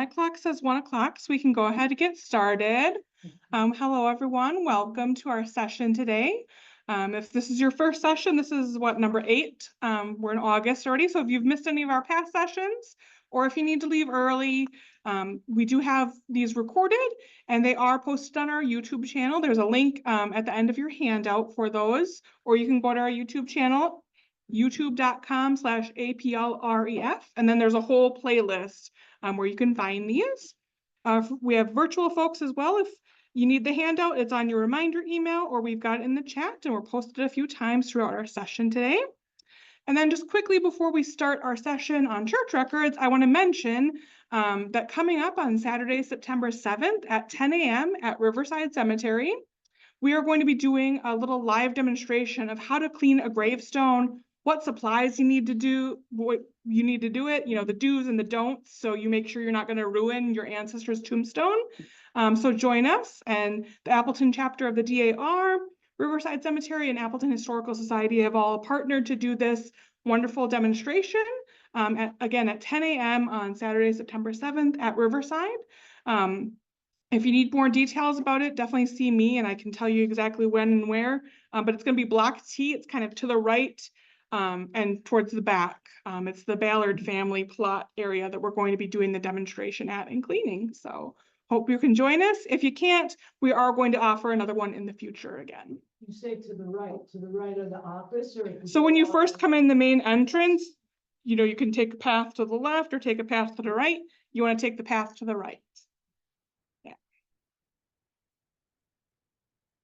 Clock says 1 o'clock, so we can go ahead and get started. Hello, everyone. Welcome to our session today. If this is your first session, this is number 8. We're in August already, so if you've missed any of our past sessions, or if you need to leave early, we do have these recorded, and they are posted on our YouTube channel. There's a link at the end of your handout for those, or you can go to our YouTube channel, youtube.com/APLREF, and then there's a whole playlist where you can find these. We have virtual folks as well. If you need the handout, it's on your reminder email, or we've got it in the chat, and we're posted a few times throughout our session today. And then just quickly before we start our session on church records, I want to mention that coming up on Saturday, September 7th at 10 a.m. at Riverside Cemetery, we are going to be doing a little live demonstration of how to clean a gravestone, what supplies you need to do, what you need to do it, the do's and the don'ts, so you make sure you're not going to ruin your ancestor's tombstone. So join us, and the Appleton chapter of the DAR, Riverside Cemetery, and Appleton Historical Society have all partnered to do this wonderful demonstration, again at 10 a.m. on Saturday, September 7th at Riverside. If you need more details about it, definitely see me and I can tell you exactly when and where, but it's going to be Block T. It's kind of to the right and towards the back. It's the Ballard family plot area that we're going to be doing the demonstration at and cleaning. So hope you can join us. If you can't, we are going to offer another one in the future again. You say to the right of the office? So when you first come in the main entrance, you can take a path to the left or take a path to the right. You want to take the path to the right.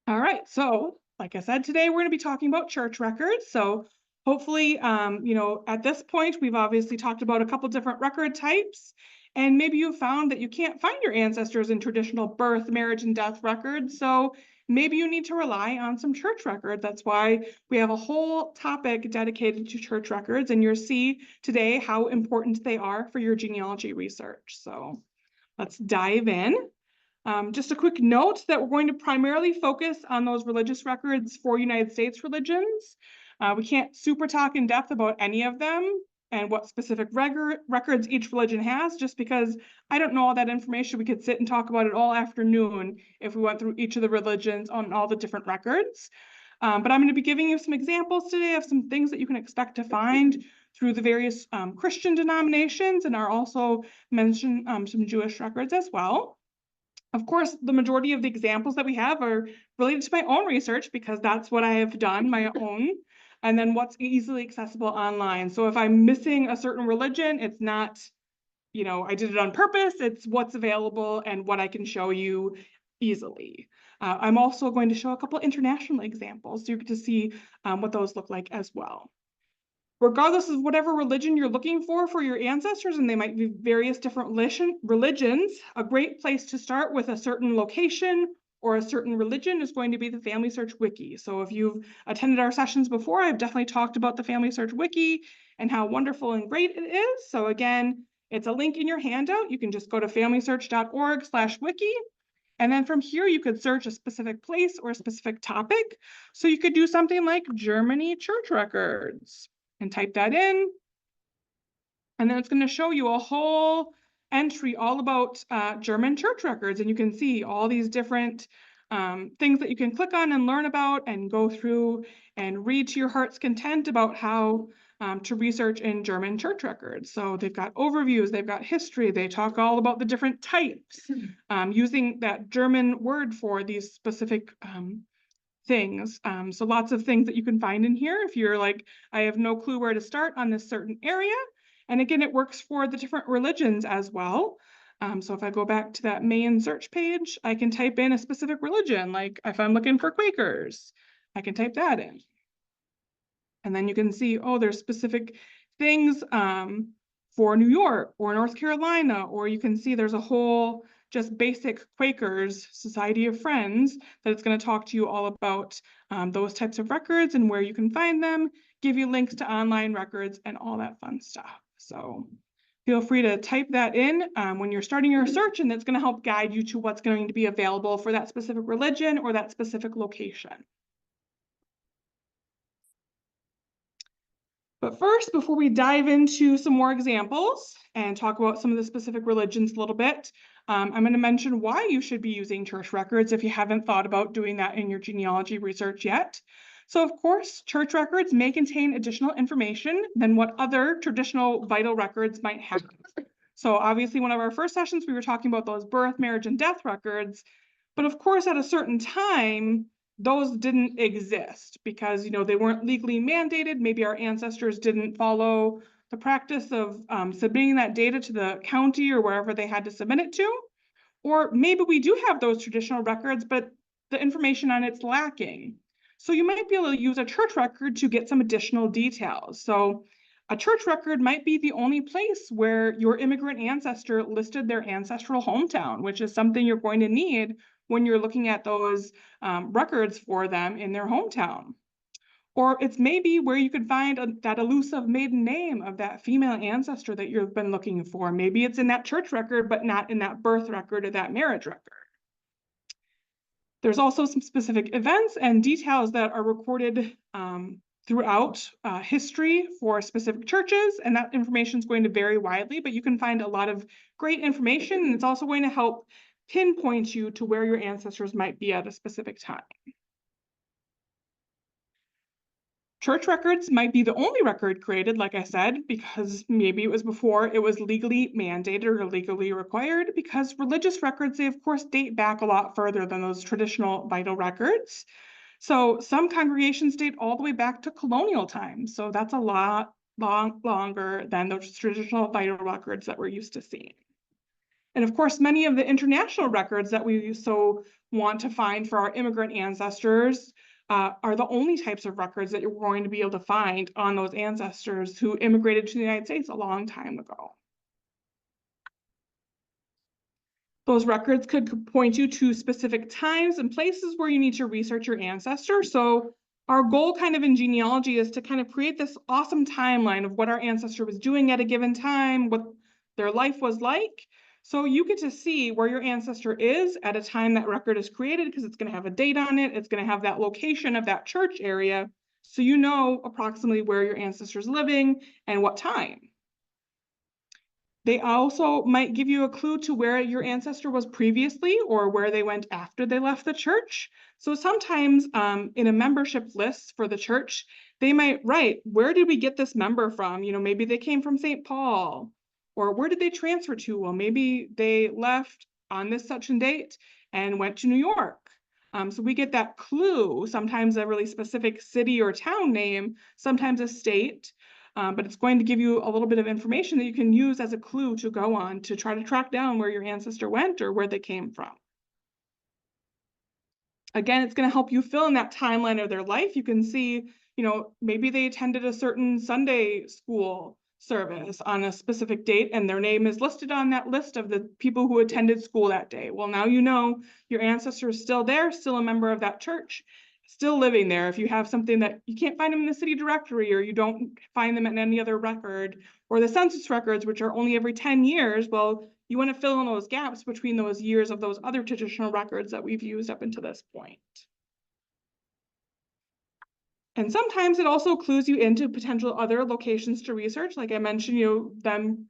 All right, so like I said, today we're going to be talking about church records. So hopefully, at this point, we've obviously talked about a couple different record types, and maybe you found that you can't find your ancestors in traditional birth, marriage, and death records. So maybe you need to rely on some church records. That's why we have a whole topic dedicated to church records, and you'll see today how important they are for your genealogy research. So let's dive in. Just a quick note that we're going to primarily focus on those religious records for United States religions. We can't super talk in depth about any of them and what specific records each religion has, just because I don't know all that information. We could sit and talk about it all afternoon if we went through each of the religions on all the different records. But I'm going to be giving you some examples today of some things that you can expect to find through the various Christian denominations, and are also mention some Jewish records as well. Of course, the majority of the examples that we have are related to my own research because that's what I have done, my own, and then what's easily accessible online. So if I'm missing a certain religion, it's not, I did it on purpose. It's what's available and what I can show you easily. I'm also going to show a couple international examples so you get to see what those look like as well. Regardless of whatever religion you're looking for your ancestors, and they might be various different religions, a great place to start with a certain location or a certain religion is going to be the Family Search Wiki. So if you've attended our sessions before, I've definitely talked about the Family Search Wiki and how wonderful and great it is. So again, it's a link in your handout. You can just go to familysearch.org/wiki. And then from here, you could search a specific place or a specific topic. So you could do something like Germany church records and type that in. And then it's going to show you a whole entry all about German church records. And you can see all these different things that you can click on and learn about and go through and read to your heart's content about how to research in German church records. So they've got overviews, they've got history, they talk all about the different types, using that German word for these specific things. So lots of things that you can find in here if you're like, I have no clue where to start on this certain area. And again, it works for the different religions as well. So if I go back to that main search page, I can type in a specific religion. Like if I'm looking for Quakers, I can type that in. And then you can see, oh, there's specific things for New York or North Carolina, or you can see there's a whole just basic Quakers Society of Friends that it's going to talk to you all about those types of records and where you can find them, give you links to online records and all that fun stuff. So feel free to type that in when you're starting your search, and that's going to help guide you to what's going to be available for that specific religion or that specific location. But first, before we dive into some more examples and talk about some of the specific religions a little bit, I'm going to mention why you should be using church records if you haven't thought about doing that in your genealogy research yet. So, of course, church records may contain additional information than what other traditional vital records might have. So obviously, one of our first sessions, we were talking about those birth, marriage, and death records. But of course, at a certain time, those didn't exist because, they weren't legally mandated. Maybe our ancestors didn't follow the practice of submitting that data to the county or wherever they had to submit it to. Or maybe we do have those traditional records, but the information on it's lacking. So you might be able to use a church record to get some additional details. So a church record might be the only place where your immigrant ancestor listed their ancestral hometown, which is something you're going to need when you're looking at those records for them in their hometown. Or it's maybe where you could find that elusive maiden name of that female ancestor that you've been looking for. Maybe it's in that church record, but not in that birth record or that marriage record. There's also some specific events and details that are recorded throughout history for specific churches, and that information is going to vary widely, but you can find a lot of great information, and it's also going to help pinpoint you to where your ancestors might be at a specific time. Church records might be the only record created, like I said, because maybe it was before it was legally mandated or legally required, because religious records, they of course date back a lot further than those traditional vital records. So some congregations date all the way back to colonial times. So that's a lot longer than those traditional vital records that we're used to seeing. And of course, many of the international records that we so want to find for our immigrant ancestors are the only types of records that you're going to be able to find on those ancestors who immigrated to the United States a long time ago. Those records could point you to specific times and places where you need to research your ancestor. So our goal kind of in genealogy is to kind of create this awesome timeline of what our ancestor was doing at a given time, what their life was like. So you get to see where your ancestor is at a time that record is created, because it's going to have a date on it. It's going to have that location of that church area. So you know approximately where your ancestor is living and what time. They also might give you a clue to where your ancestor was previously or where they went after they left the church. So sometimes in a membership list for the church, they might write, where did we get this member from? Maybe they came from St. Paul, or where did they transfer to? Well, maybe they left on this such and date and went to New York. So we get that clue, sometimes a really specific city or town name, sometimes a state. But it's going to give you a little bit of information that you can use as a clue to go on to try to track down where your ancestor went or where they came from. Again, it's going to help you fill in that timeline of their life. You can see, maybe they attended a certain Sunday school service on a specific date and their name is listed on that list of the people who attended school that day. Well, now you know your ancestor is still there, still a member of that church, still living there. If you have something that you can't find them in the city directory or you don't find them in any other record, or the census records, which are only every 10 years, well, you want to fill in those gaps between those years of those other traditional records that we've used up until this point. And sometimes it also clues you into potential other locations to research. Like I mentioned, them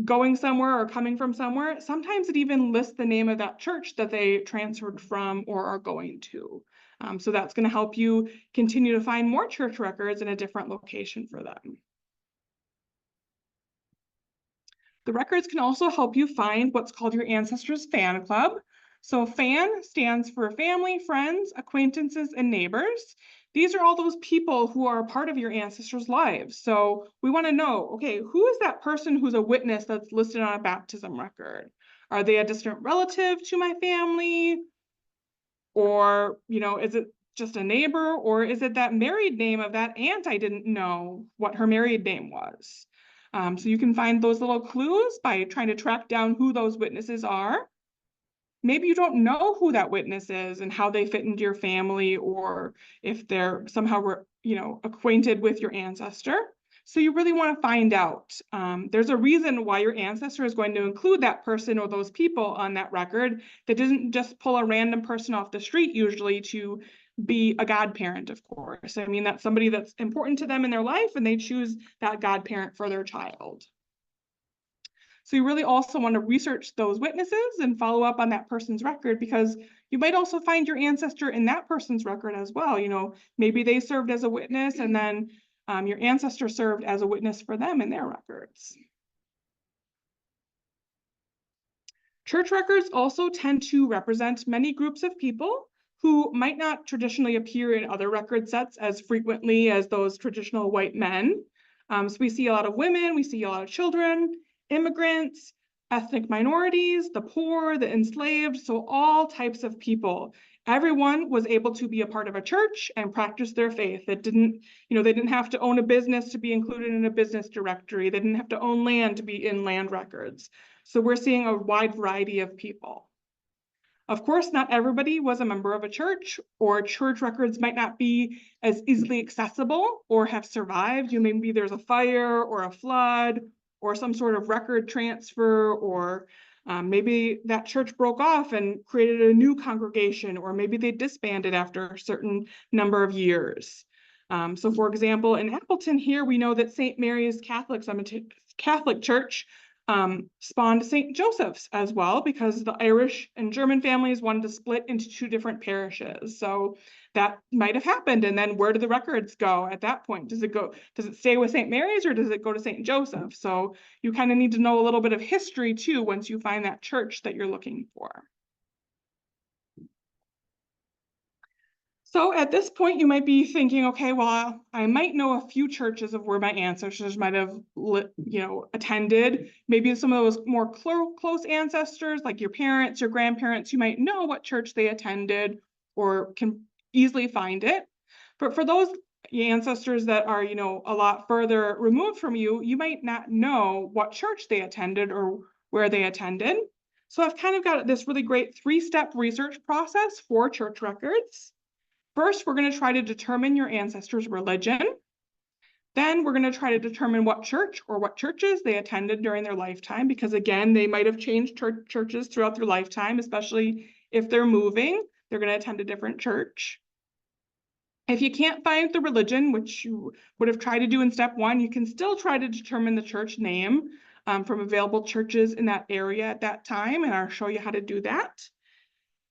going somewhere or coming from somewhere. Sometimes it even lists the name of that church that they transferred from or are going to. So that's going to help you continue to find more church records in a different location for them. The records can also help you find what's called your ancestors fan club. So FAN stands for family, friends, acquaintances, and neighbors. These are all those people who are a part of your ancestors' lives. So we want to know, okay, who is that person who's a witness that's listed on a baptism record? Are they a distant relative to my family? Or, is it just a neighbor? Or is it that married name of that aunt I didn't know what her married name was? So you can find those little clues by trying to track down who those witnesses are. Maybe you don't know who that witness is and how they fit into your family, or if they're somehow, acquainted with your ancestor. So you really want to find out. There's a reason why your ancestor is going to include that person or those people on that record. That doesn't just pull a random person off the street usually to be a godparent, of course. I mean, that's somebody that's important to them in their life, and they choose that godparent for their child. So you really also want to research those witnesses and follow up on that person's record, because you might also find your ancestor in that person's record as well. You know, maybe they served as a witness, and then your ancestor served as a witness for them in their records. Church records also tend to represent many groups of people who might not traditionally appear in other record sets as frequently as those traditional white men. So we see a lot of women, we see a lot of children, immigrants, ethnic minorities, the poor, the enslaved, so all types of people. Everyone was able to be a part of a church and practice their faith. It didn't, they didn't have to own a business to be included in a business directory. They didn't have to own land to be in land records. So we're seeing a wide variety of people. Of course, not everybody was a member of a church, or church records might not be as easily accessible or have survived. Maybe there's a fire or a flood or some sort of record transfer, or maybe that church broke off and created a new congregation, or maybe they disbanded after a certain number of years. So for example, in Appleton here, we know that St. Mary's Catholic Church spawned St. Joseph's as well, because the Irish and German families wanted to split into two different parishes. So that might have happened. And then where do the records go at that point? Does it stay with St. Mary's, or does it go to St. Joseph? So you kind of need to know a little bit of history too once you find that church that you're looking for. So at this point, you might be thinking, okay, well, I might know a few churches of where my ancestors might have, attended. Maybe some of those more close ancestors, like your parents, your grandparents, you might know what church they attended or can easily find it. But for those ancestors that are, a lot further removed from you, you might not know what church they attended or where they attended. So I've kind of got this really great 3-step research process for church records. First, we're going to try to determine your ancestors' religion. Then we're going to try to determine what church or what churches they attended during their lifetime, because again, they might have changed churches throughout their lifetime, especially if they're moving, they're going to attend a different church. If you can't find the religion, which you would have tried to do in step 1, you can still try to determine the church name from available churches in that area at that time, and I'll show you how to do that.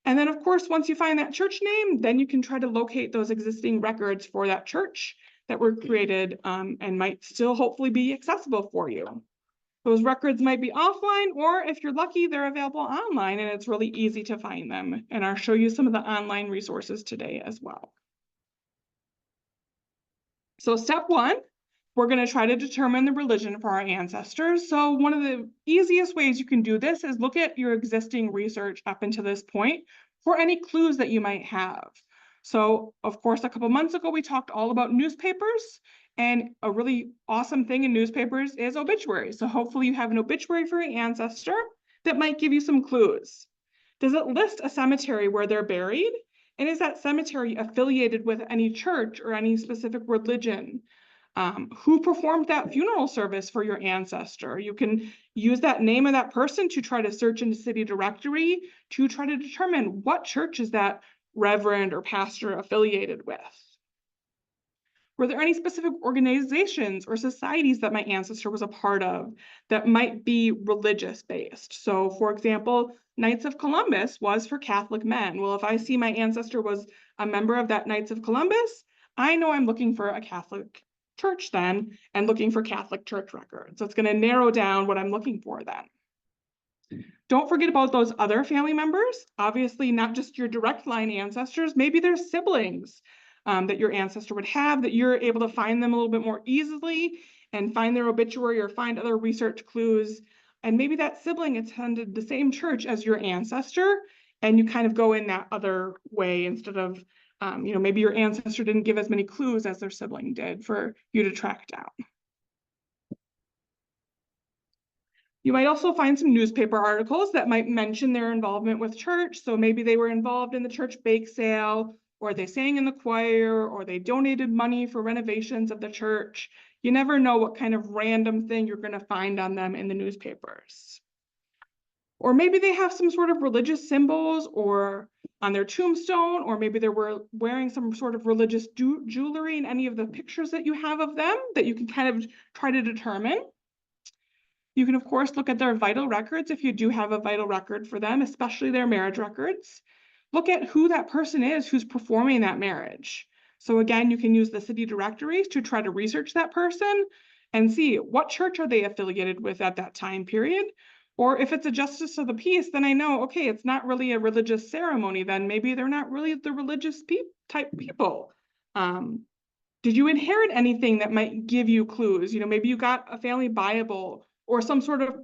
And then, of course, once you find that church name, then you can try to locate those existing records for that church that were created and might still hopefully be accessible for you. Those records might be offline, or if you're lucky, they're available online and it's really easy to find them. And I'll show you some of the online resources today as well. So step 1, we're going to try to determine the religion for our ancestors. So one of the easiest ways you can do this is look at your existing research up until this point for any clues that you might have. So of course, a couple months ago, we talked all about newspapers, and a really awesome thing in newspapers is obituaries. So hopefully you have an obituary for your ancestor that might give you some clues. Does it list a cemetery where they're buried? And is that cemetery affiliated with any church or any specific religion? Who performed that funeral service for your ancestor? You can use that name of that person to try to search in the city directory to try to determine what church is that reverend or pastor affiliated with. Were there any specific organizations or societies that my ancestor was a part of that might be religious based? So for example, Knights of Columbus was for Catholic men. Well, if I see my ancestor was a member of that Knights of Columbus, I know I'm looking for a Catholic church then and looking for Catholic church records. So it's going to narrow down what I'm looking for then. Don't forget about those other family members. Obviously, not just your direct line ancestors, maybe there's siblings that your ancestor would have, that you're able to find them a little bit more easily and find their obituary or find other research clues. And maybe that sibling attended the same church as your ancestor, and you kind of go in that other way instead of maybe your ancestor didn't give as many clues as their sibling did for you to track down. You might also find some newspaper articles that might mention their involvement with church. So maybe they were involved in the church bake sale, or they sang in the choir, or they donated money for renovations of the church. You never know what kind of random thing you're going to find on them in the newspapers. Or maybe they have some sort of religious symbols or on their tombstone, or maybe they were wearing some sort of religious jewelry in any of the pictures that you have of them that you can kind of try to determine. You can, of course, look at their vital records if you do have a vital record for them, especially their marriage records. Look at who that person is who's performing that marriage. So again, you can use the city directories to try to research that person and see what church are they affiliated with at that time period. Or if it's a justice of the peace, then I know, okay, it's not really a religious ceremony, then maybe they're not really the religious type people. Did you inherit anything that might give you clues? You know, maybe you got a family Bible or some sort of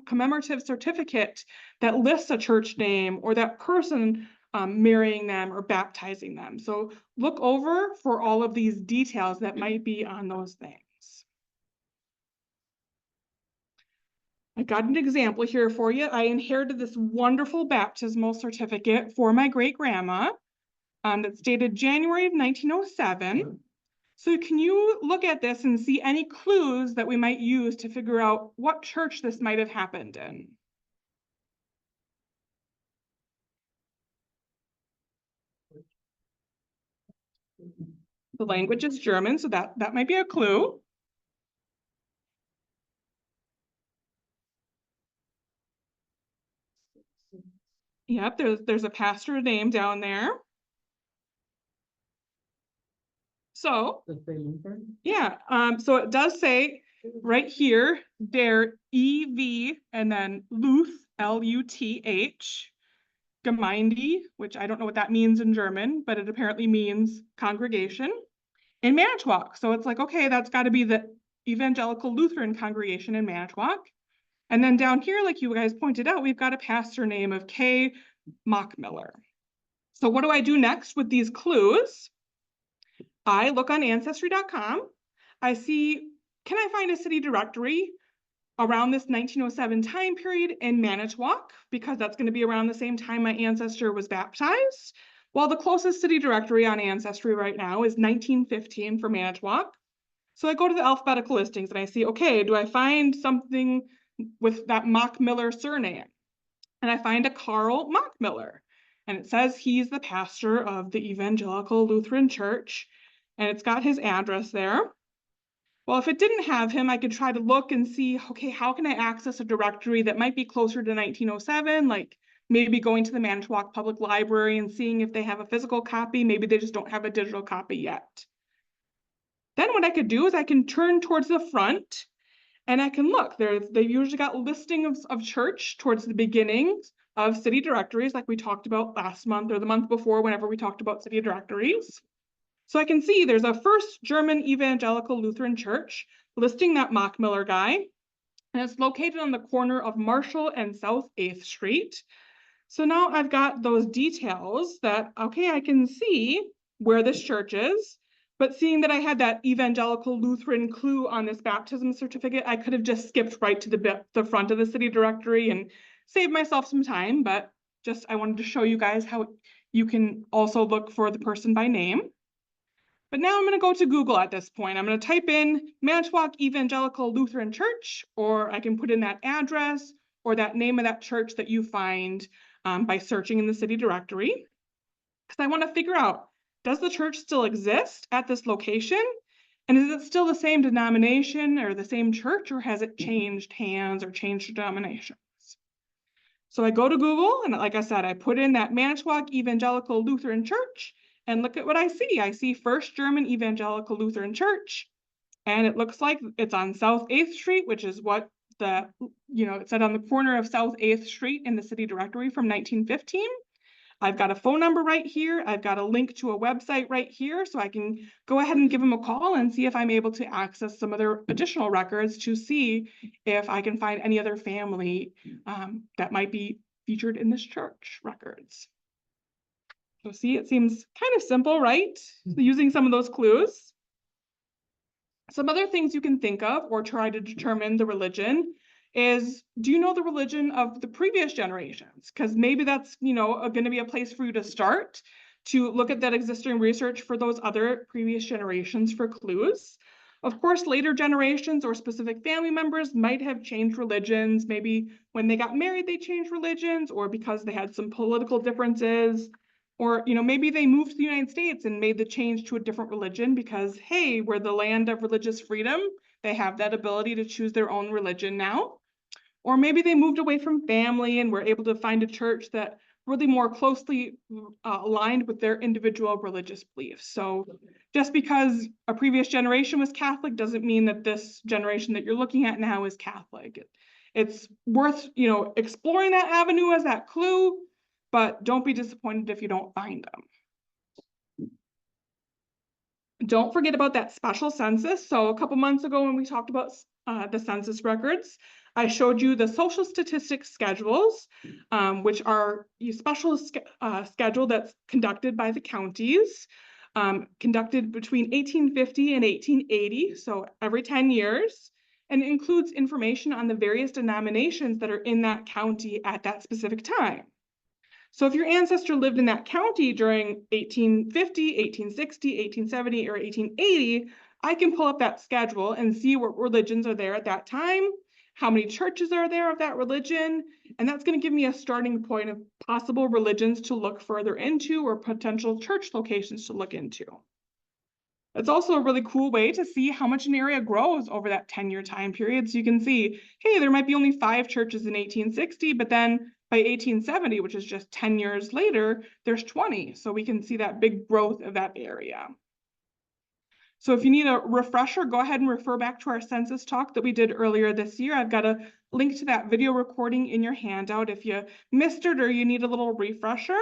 commemorative certificate that lists a church name or that person marrying them or baptizing them. So look over for all of these details that might be on those things. I got an example here for you. I inherited this wonderful baptismal certificate for my great-grandma that's dated January of 1907. So can you look at this and see any clues that we might use to figure out what church this might have happened in? The language is German, so that might be a clue. Yep, there's a pastor name down there. So yeah, so it does say right here, der EV and then Luth, L-U-T-H, Gemeinde, which I don't know what that means in German, but it apparently means congregation, in Manitowoc. So it's like, okay, that's got to be the Evangelical Lutheran congregation in Manitowoc. And then down here, like you guys pointed out, we've got a pastor name of K. Mockmiller. So what do I do next with these clues? I look on Ancestry.com. I see, can I find a city directory around this 1907 time period in Manitowoc? Because that's going to be around the same time my ancestor was baptized. Well, the closest city directory on Ancestry right now is 1915 for Manitowoc. So I go to the alphabetical listings and I see, okay, do I find something with that Mockmiller surname? And I find a Carl Mockmiller. And it says he's the pastor of the Evangelical Lutheran Church. And it's got his address there. Well, if it didn't have him, I could try to look and see, okay, how can I access a directory that might be closer to 1907, like maybe going to the Manitowoc Public Library and seeing if they have a physical copy. Maybe they just don't have a digital copy yet. Then what I could do is I can turn towards the front and I can look. They've usually got listings of church towards the beginning of city directories, like we talked about last month or the month before, whenever we talked about city directories. So I can see there's a First German Evangelical Lutheran Church listing that Mockmiller guy, and it's located on the corner of Marshall and South 8th Street. So now I've got those details that, okay, I can see where this church is, but seeing that I had that Evangelical Lutheran clue on this baptism certificate, I could have just skipped right to the front of the city directory and saved myself some time, but just I wanted to show you guys how you can also look for the person by name. But now I'm going to go to Google at this point. I'm going to type in Manitowoc Evangelical Lutheran Church, or I can put in that address or that name of that church that you find by searching in the city directory. Because I want to figure out, does the church still exist at this location? And is it still the same denomination or the same church, or has it changed hands or changed denominations? So I go to Google, and like I said, I put in that Manitowoc Evangelical Lutheran Church, and look at what I see. I see First German Evangelical Lutheran Church, and it looks like it's on South 8th Street, which is what it said on the corner of South 8th Street in the city directory from 1915. I've got a phone number right here. I've got a link to a website right here, so I can go ahead and give them a call and see if I'm able to access some of their additional records to see if I can find any other family that might be featured in this church records. So see, it seems kind of simple, right? Using some of those clues. Some other things you can think of or try to determine the religion is, do you know the religion of the previous generations? Because maybe that's, going to be a place for you to start to look at that existing research for those other previous generations for clues. Of course, later generations or specific family members might have changed religions. Maybe when they got married, they changed religions, or because they had some political differences. Or, maybe they moved to the United States and made the change to a different religion because, hey, we're the land of religious freedom. They have that ability to choose their own religion now. Or maybe they moved away from family and were able to find a church that really more closely aligned with their individual religious beliefs. So just because a previous generation was Catholic doesn't mean that this generation that you're looking at now is Catholic. It's worth, exploring that avenue as that clue, but don't be disappointed if you don't find them. Don't forget about that special census. So a couple months ago when we talked about the census records, I showed you the social statistics schedules, which are a special schedule that's conducted by the counties, conducted between 1850 and 1880, so every 10 years, and it includes information on the various denominations that are in that county at that specific time. So if your ancestor lived in that county during 1850, 1860, 1870, or 1880, I can pull up that schedule and see what religions are there at that time, how many churches are there of that religion, and that's going to give me a starting point of possible religions to look further into or potential church locations to look into. It's also a really cool way to see how much an area grows over that 10-year time period. So you can see, hey, there might be only 5 churches in 1860, but then by 1870, which is just 10 years later, there's 20. So we can see that big growth of that area. So if you need a refresher, go ahead and refer back to our census talk that we did earlier this year. I've got a link to that video recording in your handout if you missed it or you need a little refresher.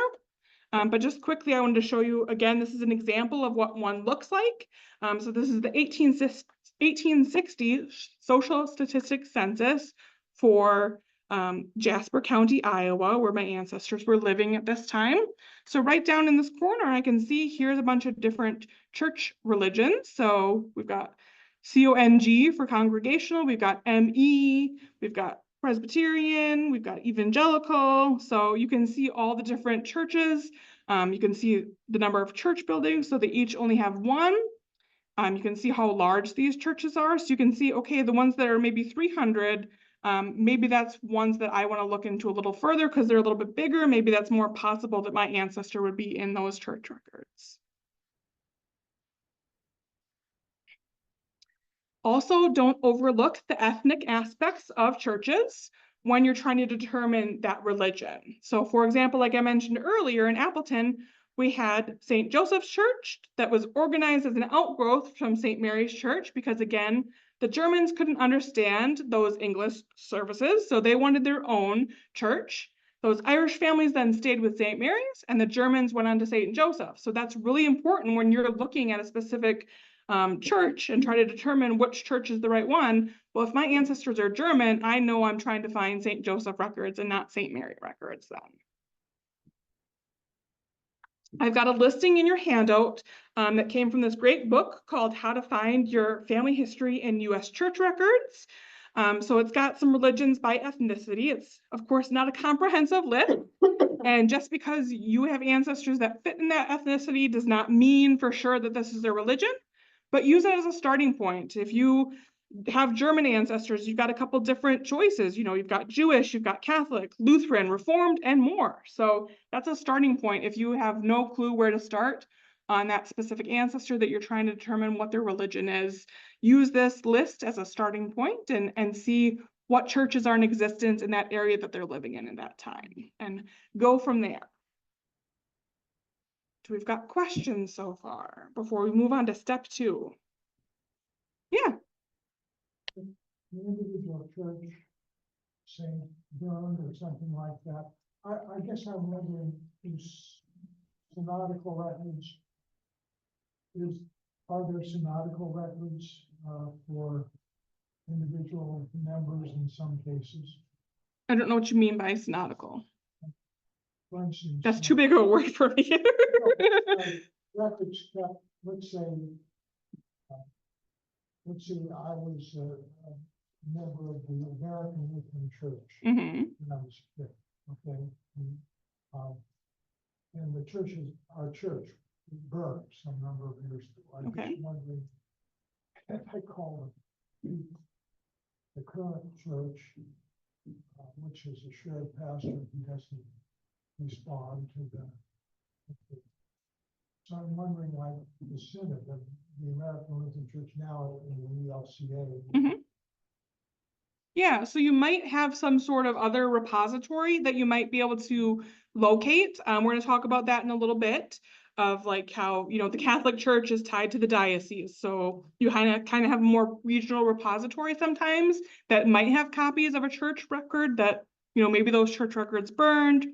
But just quickly, I wanted to show you, again, this is an example of what one looks like. So this is the 1860 social statistics census for Jasper County, Iowa, where my ancestors were living at this time. So right down in this corner, I can see here's a bunch of different church religions. So we've got CONG for congregational, we've got ME, we've got Presbyterian, we've got evangelical. So you can see all the different churches. You can see the number of church buildings, so they each only have one. You can see how large these churches are. So you can see, okay, the ones that are maybe 300, maybe that's ones that I want to look into a little further because they're a little bit bigger. Maybe that's more possible that my ancestor would be in those church records. Also, don't overlook the ethnic aspects of churches when you're trying to determine that religion. So for example, like I mentioned earlier in Appleton, we had St. Joseph's Church that was organized as an outgrowth from St. Mary's Church because again, the Germans couldn't understand those English services, so they wanted their own church. Those Irish families then stayed with St. Mary's and the Germans went on to St. Joseph. So that's really important when you're looking at a specific church and try to determine which church is the right one. Well, if my ancestors are German, I know I'm trying to find St. Joseph records and not St. Mary records then. I've got a listing in your handout that came from this great book called How to Find Your Family History in U.S. Church Records. So it's got some religions by ethnicity. It's, of course, not a comprehensive list. And just because you have ancestors that fit in that ethnicity does not mean for sure that this is their religion. But use it as a starting point. If you have German ancestors, you've got a couple different choices. You've got Jewish, you've got Catholic, Lutheran, Reformed, and more. So that's a starting point. If you have no clue where to start on that specific ancestor that you're trying to determine what their religion is, use this list as a starting point and see what churches are in existence in that area that they're living in that time, and go from there. So we've got questions so far before we move on to step 2. Yeah. The individual church, say, burned or something like that. I guess I'm wondering, is synodical records, are there synodical records for individual members in some cases? I don't know what you mean by synodical. For instance, That's too big of a word for me. records kept, let's say I was a member of the American Lutheran Church when I was a kid, okay? And the churches, our church burned some number of years ago. I'm just wondering if I call the current church, which is a shared pastor who has to respond to the So I'm wondering, like, the synod of the American Lutheran Church now in the ELCA. Mhm. Yeah, so you might have some sort of other repository that you might be able to locate. We're going to talk about that in a little bit, of like how, you know, the Catholic Church is tied to the diocese. So you kind of have a more regional repository sometimes that might have copies of a church record that, you know, maybe those church records burned,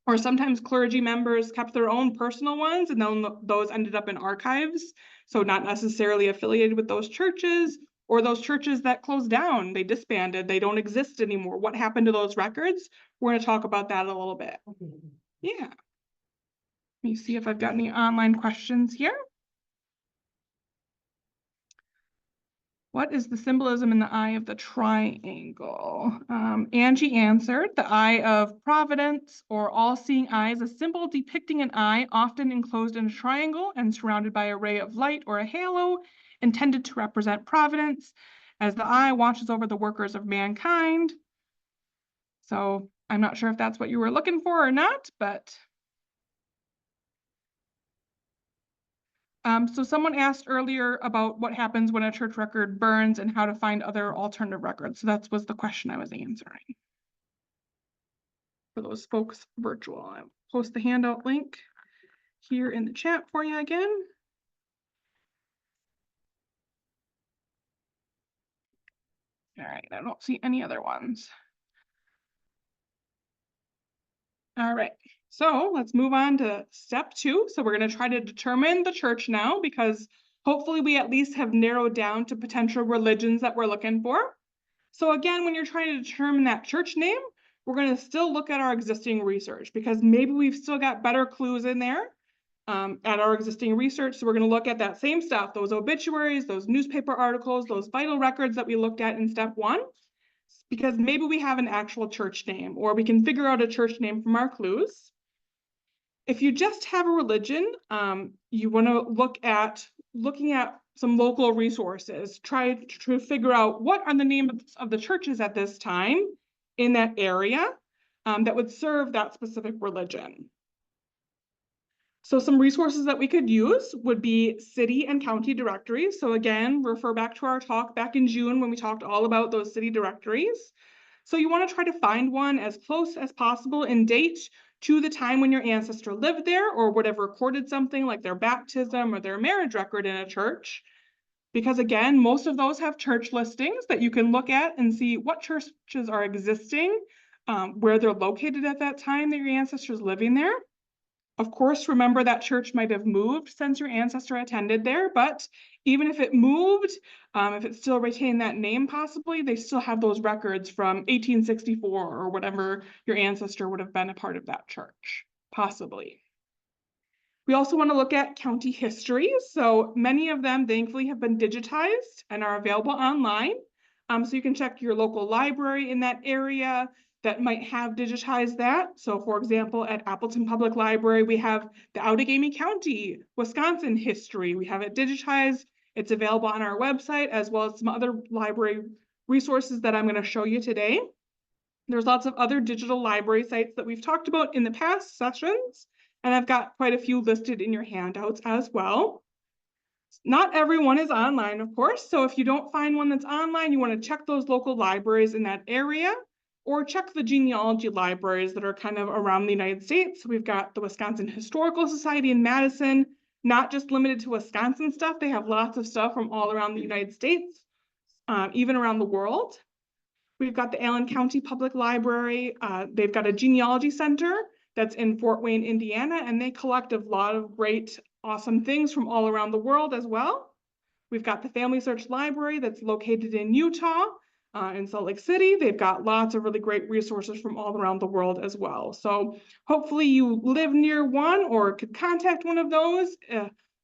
or sometimes clergy members kept their own personal ones and then those ended up in archives. So not necessarily affiliated with those churches, or those churches that closed down, they disbanded, they don't exist anymore. What happened to those records? We're going to talk about that a little bit. Yeah. Let me see if I've got any online questions here. What is the symbolism in the eye of the triangle? Angie answered, the eye of providence or all-seeing eye is a symbol depicting an eye often enclosed in a triangle and surrounded by a ray of light or a halo intended to represent providence as the eye watches over the workers of mankind. So I'm not sure if that's what you were looking for or not, but so someone asked earlier about what happens when a church record burns and how to find other alternative records. So that was the question I was answering. For those folks virtual, I'll post the handout link here in the chat for you again. All right, I don't see any other ones. All right, so let's move on to step 2. So we're going to try to determine the church now, because hopefully we at least have narrowed down to potential religions that we're looking for. So again, when you're trying to determine that church name, we're going to still look at our existing research, because maybe we've still got better clues in there at our existing research. So we're going to look at that same stuff, those obituaries, those newspaper articles, those vital records that we looked at in step 1. Because maybe we have an actual church name, or we can figure out a church name from our clues. If you just have a religion, you want to looking at some local resources, try to figure out what are the names of the churches at this time in that area that would serve that specific religion. So some resources that we could use would be city and county directories. So again, refer back to our talk back in June when we talked all about those city directories. So you want to try to find one as close as possible in date to the time when your ancestor lived there, or would have recorded something like their baptism or their marriage record in a church. Because again, most of those have church listings that you can look at and see what churches are existing, where they're located at that time that your ancestor's living there. Of course, remember that church might have moved since your ancestor attended there, but even if it moved, if it still retained that name possibly, they still have those records from 1864 or whatever your ancestor would have been a part of that church, possibly. We also want to look at county history. So many of them, thankfully, have been digitized and are available online. So you can check your local library in that area that might have digitized that. So for example, at Appleton Public Library, we have the Outagamie County, Wisconsin history. We have it digitized. It's available on our website, as well as some other library resources that I'm going to show you today. There's lots of other digital library sites that we've talked about in the past sessions, and I've got quite a few listed in your handouts as well. Not everyone is online, of course, so if you don't find one that's online, you want to check those local libraries in that area, or check the genealogy libraries that are kind of around the United States. We've got the Wisconsin Historical Society in Madison, not just limited to Wisconsin stuff. They have lots of stuff from all around the United States, even around the world. We've got the Allen County Public Library. They've got a genealogy center that's in Fort Wayne, Indiana, and they collect a lot of great, awesome things from all around the world as well. We've got the Family Search Library that's located in Utah, in Salt Lake City. They've got lots of really great resources from all around the world as well. So hopefully you live near one or could contact one of those,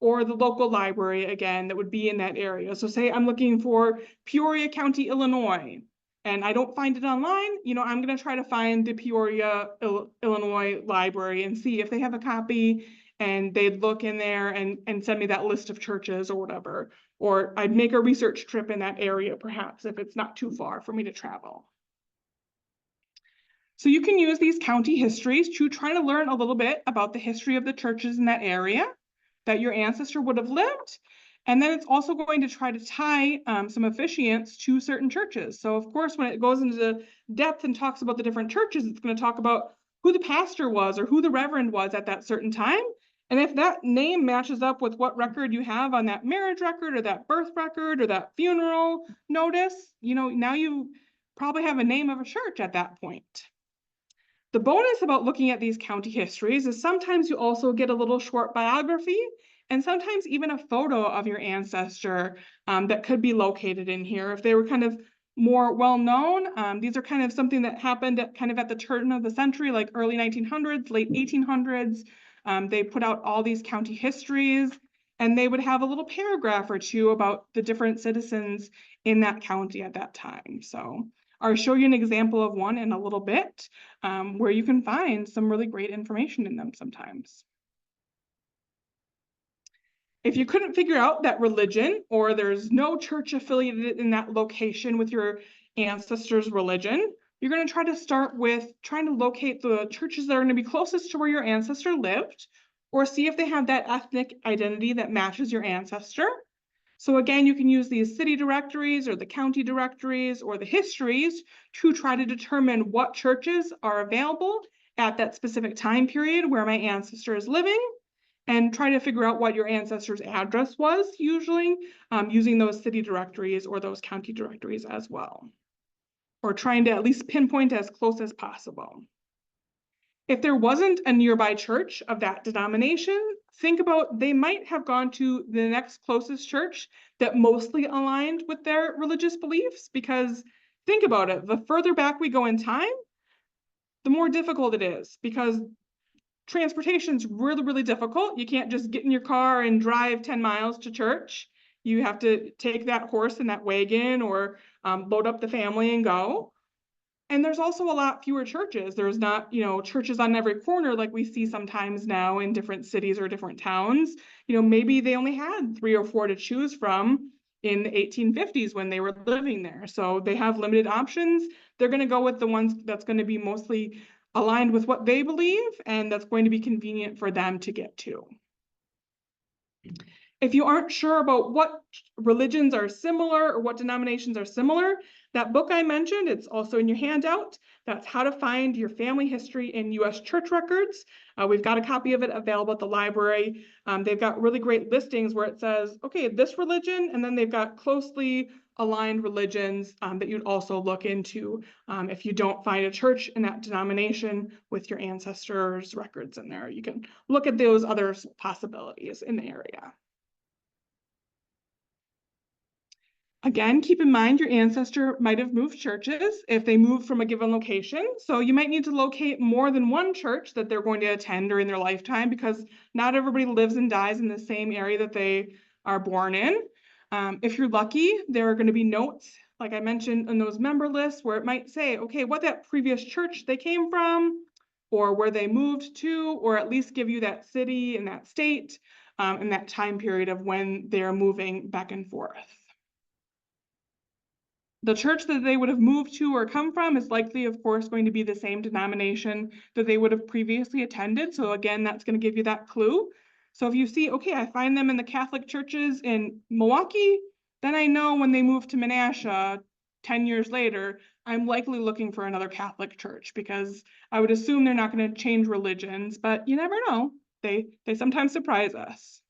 or the local library again that would be in that area. So say I'm looking for Peoria County, Illinois, and I don't find it online, you know, I'm going to try to find the Peoria, Illinois library and see if they have a copy, and they'd look in there and send me that list of churches or whatever. Or I'd make a research trip in that area, perhaps, if it's not too far for me to travel. So you can use these county histories to try to learn a little bit about the history of the churches in that area that your ancestor would have lived. And then it's also going to try to tie some officiants to certain churches. So of course, when it goes into depth and talks about the different churches, it's going to talk about who the pastor was or who the reverend was at that certain time. And if that name matches up with what record you have on that marriage record or that birth record or that funeral notice, now you probably have a name of a church at that point. The bonus about looking at these county histories is sometimes you also get a little short biography and sometimes even a photo of your ancestor that could be located in here. If they were kind of more well-known, these are kind of something that happened at the turn of the century, like early 1900s, late 1800s. They put out all these county histories and they would have a little paragraph or two about the different citizens in that county at that time. So I'll show you an example of one in a little bit where you can find some really great information in them sometimes. If you couldn't figure out that religion or there's no church affiliated in that location with your ancestors' religion, you're going to try to start with trying to locate the churches that are going to be closest to where your ancestor lived, or see if they have that ethnic identity that matches your ancestor. So again, you can use these city directories or the county directories or the histories to try to determine what churches are available at that specific time period where my ancestor is living, and try to figure out what your ancestor's address was, usually using those city directories or those county directories as well, or trying to at least pinpoint as close as possible. If there wasn't a nearby church of that denomination, think about they might have gone to the next closest church that mostly aligned with their religious beliefs, because think about it, the further back we go in time, the more difficult it is, because transportation's really, really difficult. You can't just get in your car and drive 10 miles to church. You have to take that horse and that wagon or load up the family and go. And there's also a lot fewer churches. There's not, churches on every corner like we see sometimes now in different cities or different towns. Maybe they only had 3 or 4 to choose from in the 1850s when they were living there. So they have limited options. They're going to go with the ones that's going to be mostly aligned with what they believe and that's going to be convenient for them to get to. If you aren't sure about what religions are similar or what denominations are similar, that book I mentioned, it's also in your handout. That's How to Find Your Family History in U.S. Church Records. We've got a copy of it available at the library. They've got really great listings where it says, okay, this religion, and then they've got closely aligned religions that you'd also look into if you don't find a church in that denomination with your ancestors' records in there. You can look at those other possibilities in the area. Again, keep in mind your ancestor might have moved churches if they moved from a given location. So you might need to locate more than one church that they're going to attend during their lifetime, because not everybody lives and dies in the same area that they are born in. If you're lucky, there are going to be notes, like I mentioned, in those member lists where it might say, okay, what that previous church they came from, or where they moved to, or at least give you that city and that state and that time period of when they're moving back and forth. The church that they would have moved to or come from is likely, of course, going to be the same denomination that they would have previously attended. So again, that's going to give you that clue. So if you see, okay, I find them in the Catholic churches in Milwaukee, then I know when they move to Menasha 10 years later, I'm likely looking for another Catholic church, because I would assume they're not going to change religions, but you never know. They sometimes surprise us.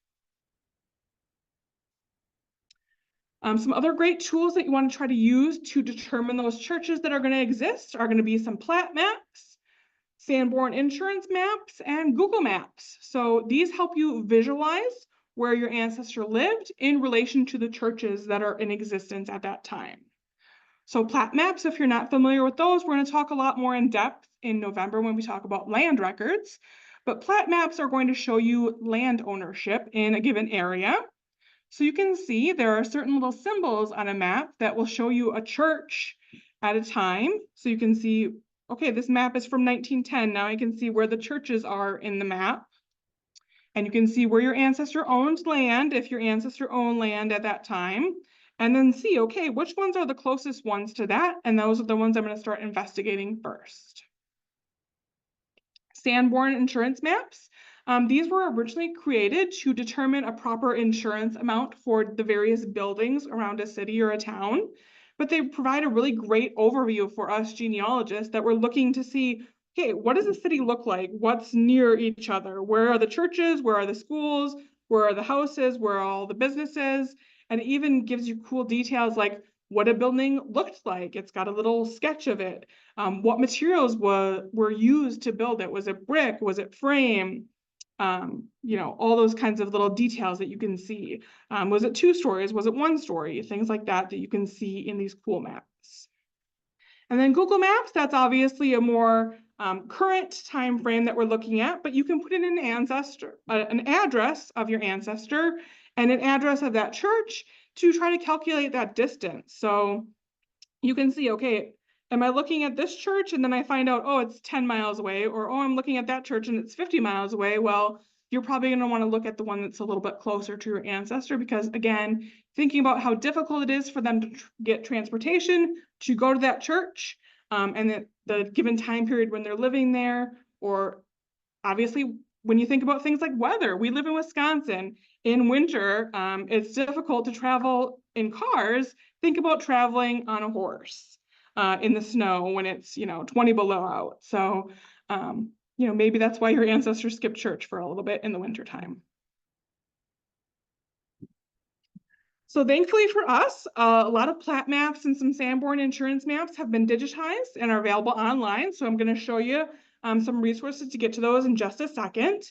Some other great tools that you want to try to use to determine those churches that are going to exist are going to be some plat maps, Sanborn insurance maps, and Google Maps. So these help you visualize where your ancestor lived in relation to the churches that are in existence at that time. So plat maps, if you're not familiar with those, we're going to talk a lot more in depth in November when we talk about land records. But plat maps are going to show you land ownership in a given area. So you can see there are certain little symbols on a map that will show you a church at a time. So you can see, okay, this map is from 1910. Now I can see where the churches are in the map. And you can see where your ancestor owned land, if your ancestor owned land at that time. And then see, okay, which ones are the closest ones to that? And those are the ones I'm going to start investigating first. Sanborn insurance maps. These were originally created to determine a proper insurance amount for the various buildings around a city or a town, but they provide a really great overview for us genealogists that we're looking to see, okay, what does the city look like? What's near each other? Where are the churches? Where are the schools? Where are the houses? Where are all the businesses? And it even gives you cool details like what a building looked like. It's got a little sketch of it. What materials were used to build it? Was it brick? Was it frame? You know, all those kinds of little details that you can see. Was it 2 stories? Was it 1 story? Things like that that you can see in these cool maps. And then Google Maps, that's obviously a more current time frame that we're looking at, but you can put in an address of your ancestor and an address of that church to try to calculate that distance. So you can see, okay, am I looking at this church and then I find out, oh, it's 10 miles away, or oh, I'm looking at that church and it's 50 miles away. Well, you're probably going to want to look at the one that's a little bit closer to your ancestor, because again, thinking about how difficult it is for them to get transportation to go to that church, and the given time period when they're living there, or obviously when you think about things like weather, we live in Wisconsin. In winter, it's difficult to travel in cars. Think about traveling on a horse in the snow when it's, 20 below out. So, maybe that's why your ancestors skipped church for a little bit in the wintertime. So thankfully for us, a lot of plat maps and some Sanborn insurance maps have been digitized and are available online. So I'm going to show you some resources to get to those in just a second.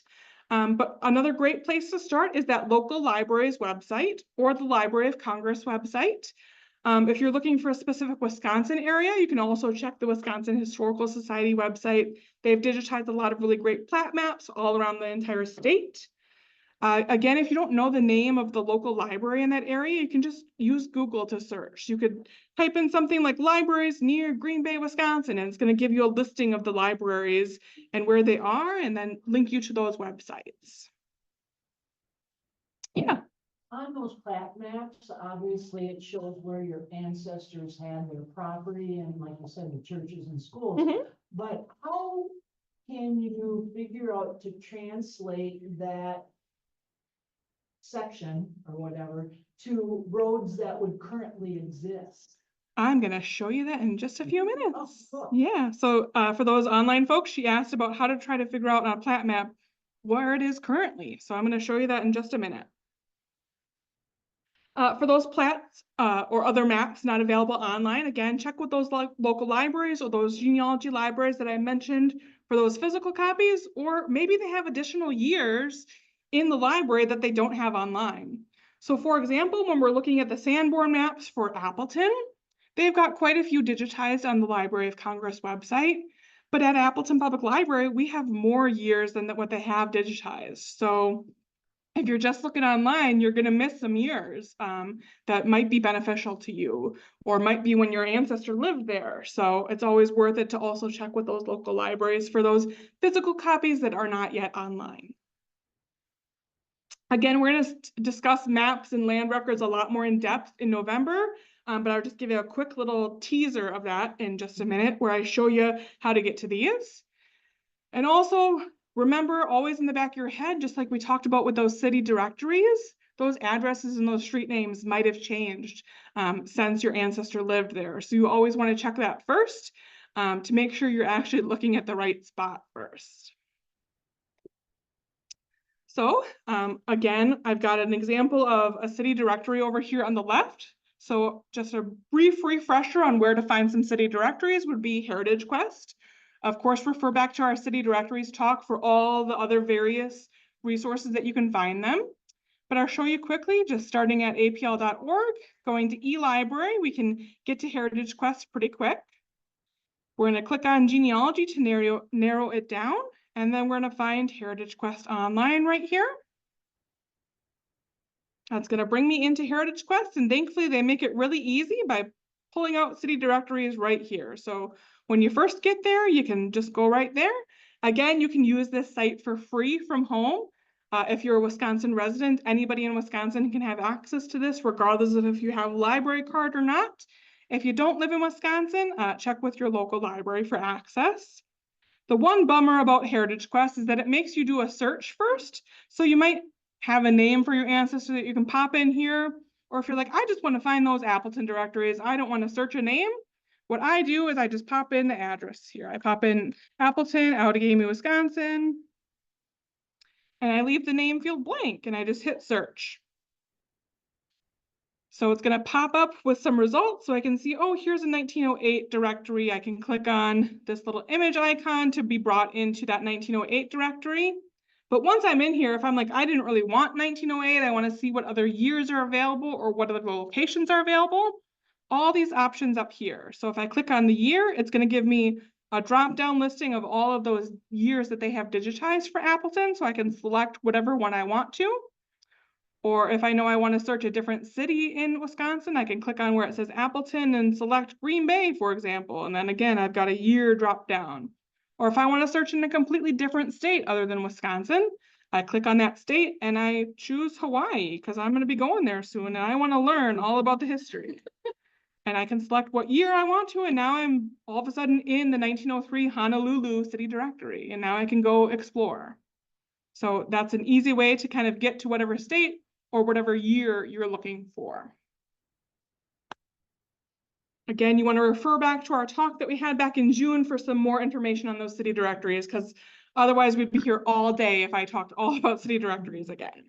But another great place to start is that local library's website or the Library of Congress website. If you're looking for a specific Wisconsin area, you can also check the Wisconsin Historical Society website. They've digitized a lot of really great plat maps all around the entire state. Again, if you don't know the name of the local library in that area, you can just use Google to search. You could type in something like libraries near Green Bay, Wisconsin, and it's going to give you a listing of the libraries and where they are, and then link you to those websites. Yeah. On those plat maps, obviously it shows where your ancestors had their property and, like you said, the churches and schools. But how can you figure out to translate that section or whatever to roads that would currently exist? I'm going to show you that in just a few minutes. Oh, cool. Yeah, so for those online folks, she asked about how to try to figure out on a plat map where it is currently. So I'm going to show you that in just a minute. For those plats or other maps not available online, again, check with those local libraries or those genealogy libraries that I mentioned for those physical copies, or maybe they have additional years in the library that they don't have online. So for example, when we're looking at the Sanborn maps for Appleton, they've got quite a few digitized on the Library of Congress website, but at Appleton Public Library, we have more years than what they have digitized. So if you're just looking online, you're going to miss some years that might be beneficial to you, or might be when your ancestor lived there. So it's always worth it to also check with those local libraries for those physical copies that are not yet online. Again, we're going to discuss maps and land records a lot more in depth in November, but I'll just give you a quick little teaser of that in just a minute, where I show you how to get to these. And also, remember, always in the back of your head, just like we talked about with those city directories, those addresses and those street names might have changed since your ancestor lived there. So you always want to check that first to make sure you're actually looking at the right spot first. So again, I've got an example of a city directory over here on the left. So just a brief refresher on where to find some city directories would be Heritage Quest. Of course, refer back to our city directories talk for all the other various resources that you can find them. But I'll show you quickly, just starting at apl.org, going to eLibrary, we can get to Heritage Quest pretty quick. We're going to click on genealogy to narrow it down, and then we're going to find Heritage Quest online right here. That's going to bring me into Heritage Quest, and thankfully they make it really easy by pulling out city directories right here. So when you first get there, you can just go right there. Again, you can use this site for free from home. If you're a Wisconsin resident, anybody in Wisconsin can have access to this, regardless of if you have a library card or not. If you don't live in Wisconsin, check with your local library for access. The one bummer about Heritage Quest is that it makes you do a search first. So you might have a name for your ancestor that you can pop in here. Or if you're like, I just want to find those Appleton directories, I don't want to search a name. What I do is I just pop in the address here. I pop in Appleton, Outagamie, Wisconsin, and I leave the name field blank and I just hit search. So it's going to pop up with some results so I can see, oh, here's a 1908 directory. I can click on this little image icon to be brought into that 1908 directory. But once I'm in here, if I'm like, I didn't really want 1908, I want to see what other years are available or what other locations are available, all these options up here. So if I click on the year, it's going to give me a drop-down listing of all of those years that they have digitized for Appleton, so I can select whatever one I want to. Or if I know I want to search a different city in Wisconsin, I can click on where it says Appleton and select Green Bay, for example. And then again, I've got a year drop down. Or if I want to search in a completely different state other than Wisconsin, I click on that state and I choose Hawaii because I'm going to be going there soon and I want to learn all about the history. And I can select what year I want to, and now I'm all of a sudden in the 1903 Honolulu city directory, and now I can go explore. So that's an easy way to kind of get to whatever state or whatever year you're looking for. Again, you want to refer back to our talk that we had back in June for some more information on those city directories, because otherwise we'd be here all day if I talked all about city directories again.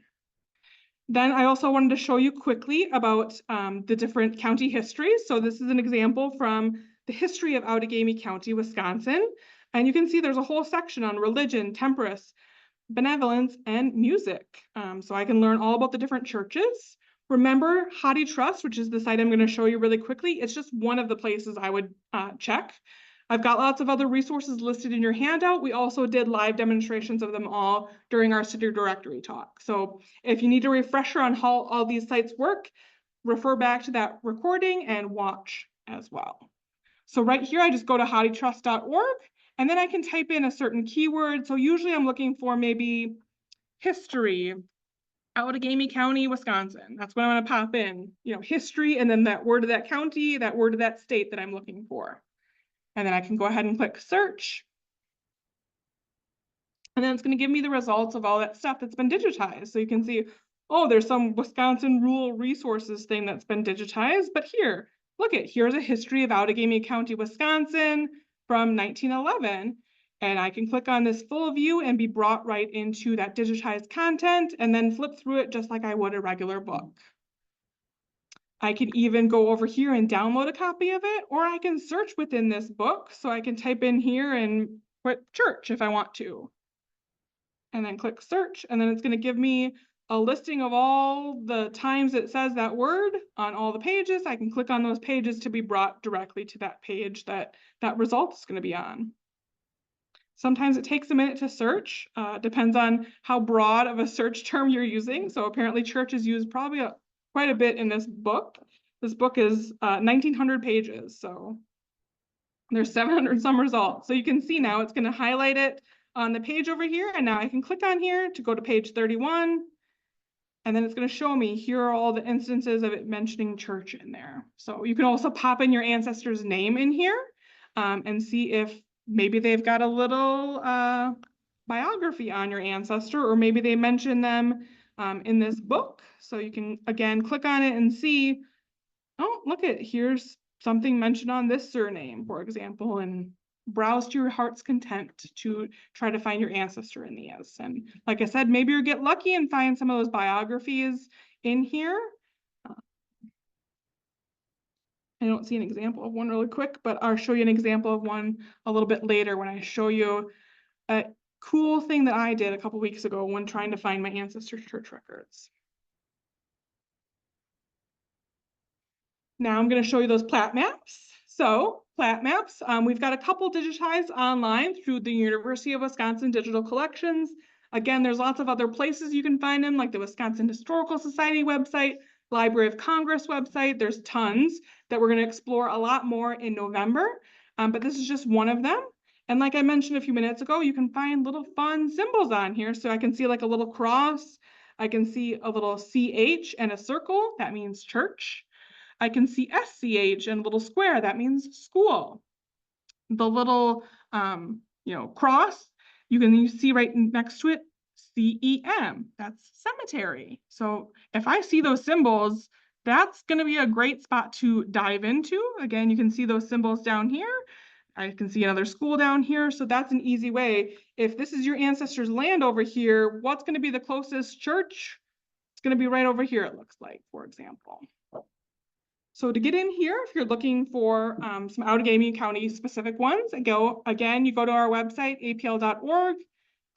Then I also wanted to show you quickly about the different county histories. So this is an example from the history of Outagamie County, Wisconsin. And you can see there's a whole section on religion, temperance, benevolence, and music. So I can learn all about the different churches. Remember HathiTrust, which is the site I'm going to show you really quickly. It's just one of the places I would check. I've got lots of other resources listed in your handout. We also did live demonstrations of them all during our city directory talk. So if you need a refresher on how all these sites work, refer back to that recording and watch as well. So right here, I just go to hathitrust.org and then I can type in a certain keyword. So usually I'm looking for maybe history, Outagamie County, Wisconsin. That's what I'm going to pop in, history, and then that word of that county, that word of that state that I'm looking for. And then I can go ahead and click search. And then it's going to give me the results of all that stuff that's been digitized. So you can see, oh, there's some Wisconsin rural resources thing that's been digitized. But here, look here's a history of Outagamie County, Wisconsin from 1911. And I can click on this full view and be brought right into that digitized content and then flip through it just like I would a regular book. I can even go over here and download a copy of it, or I can search within this book. So I can type in here and put church if I want to. And then click search, and then it's going to give me a listing of all the times it says that word on all the pages. I can click on those pages to be brought directly to that page that result is going to be on. Sometimes it takes a minute to search, depends on how broad of a search term you're using. So apparently church is used probably quite a bit in this book. This book is 1,900 pages, so there's 700 some results. So you can see now it's going to highlight it on the page over here, and now I can click on here to go to page 31, and then it's going to show me here are all the instances of it mentioning church in there. So you can also pop in your ancestor's name in here and see if maybe they've got a little biography on your ancestor, or maybe they mention them in this book. So you can, again, click on it and see, oh, look here's something mentioned on this surname, for example, and browse to your heart's content to try to find your ancestor in these. And like I said, maybe you get lucky and find some of those biographies in here. I don't see an example of one really quick, but I'll show you an example of one a little bit later when I show you a cool thing that I did a couple weeks ago when trying to find my ancestors' church records. Now I'm going to show you those plat maps. So plat maps, we've got a couple digitized online through the University of Wisconsin Digital Collections. Again, there's lots of other places you can find them, like the Wisconsin Historical Society website, Library of Congress website. There's tons that we're going to explore a lot more in November, but this is just one of them. And like I mentioned a few minutes ago, you can find little fun symbols on here. So I can see like a little cross. I can see a little CH and a circle. That means church. I can see SCH and a little square. That means school. The little, cross, you see right next to it, CEM, that's cemetery. So if I see those symbols, that's going to be a great spot to dive into. Again, you can see those symbols down here. I can see another school down here. So that's an easy way. If this is your ancestors' land over here, what's going to be the closest church? It's going to be right over here, it looks like, for example. So to get in here, if you're looking for some Outagamie County specific ones, you go to our website, apl.org,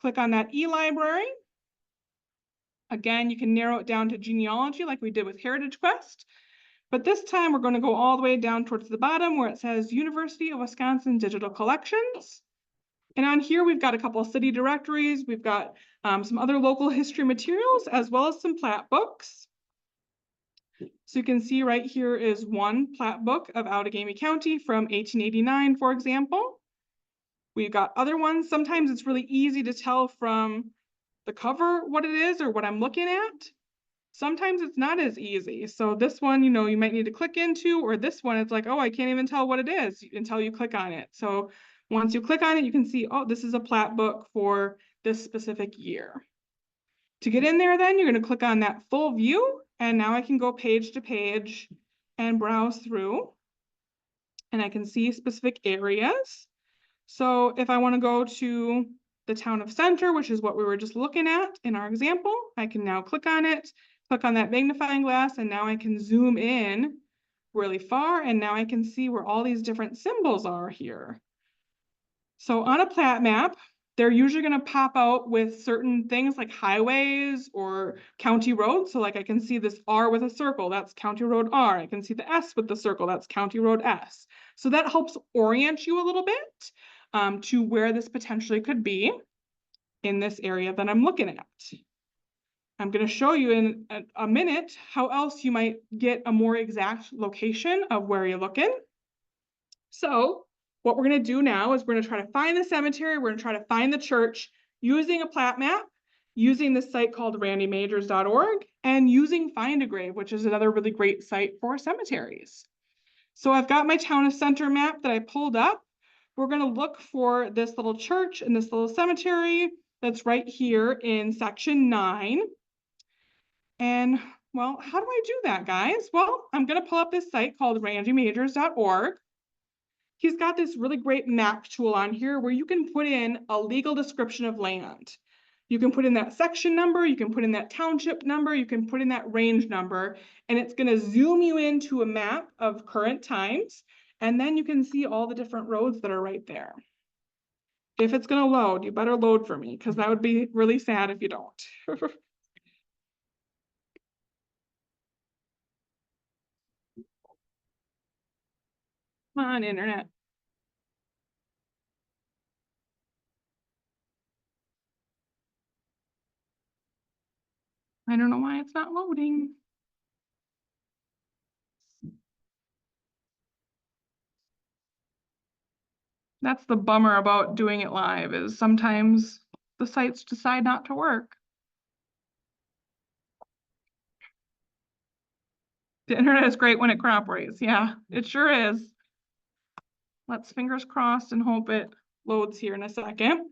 click on that e-library. Again, you can narrow it down to genealogy like we did with Heritage Quest. But this time we're going to go all the way down towards the bottom where it says University of Wisconsin Digital Collections. And on here, we've got a couple of city directories. We've got some other local history materials, as well as some plat books. So you can see right here is one plat book of Outagamie County from 1889, for example. We've got other ones. Sometimes it's really easy to tell from the cover what it is or what I'm looking at. Sometimes it's not as easy. So this one, you might need to click into, or this one, it's like, oh, I can't even tell what it is until you click on it. So once you click on it, you can see, oh, this is a plat book for this specific year. To get in there, then you're going to click on that full view. And now I can go page to page and browse through. And I can see specific areas. So if I want to go to the town of Center, which is what we were just looking at in our example, I can now click on it, click on that magnifying glass, and now I can zoom in really far. And now I can see where all these different symbols are here. So on a plat map, they're usually going to pop out with certain things like highways or county roads. So like I can see this R with a circle, that's County Road R. I can see the S with the circle, that's County Road S. So that helps orient you a little bit to where this potentially could be in this area that I'm looking at. I'm going to show you in a minute how else you might get a more exact location of where you're looking. So what we're going to do now is we're going to try to find the cemetery. We're going to try to find the church using a plat map, using this site called randymajors.org, and using Find a Grave, which is another really great site for cemeteries. So I've got my town of Center map that I pulled up. We're going to look for this little church and this little cemetery that's right here in section 9. And well, how do I do that, guys? Well, I'm going to pull up this site called randymajors.org. He's got this really great map tool on here where you can put in a legal description of land. You can put in that section number, you can put in that township number, you can put in that range number, and it's going to zoom you into a map of current times. And then you can see all the different roads that are right there. If it's going to load, you better load for me, because that would be really sad if you don't. Come on, internet. I don't know why it's not loading. That's the bummer about doing it live, is sometimes the sites decide not to work. The internet is great when it cooperates. Yeah, it sure is. Let's fingers crossed and hope it loads here in a second.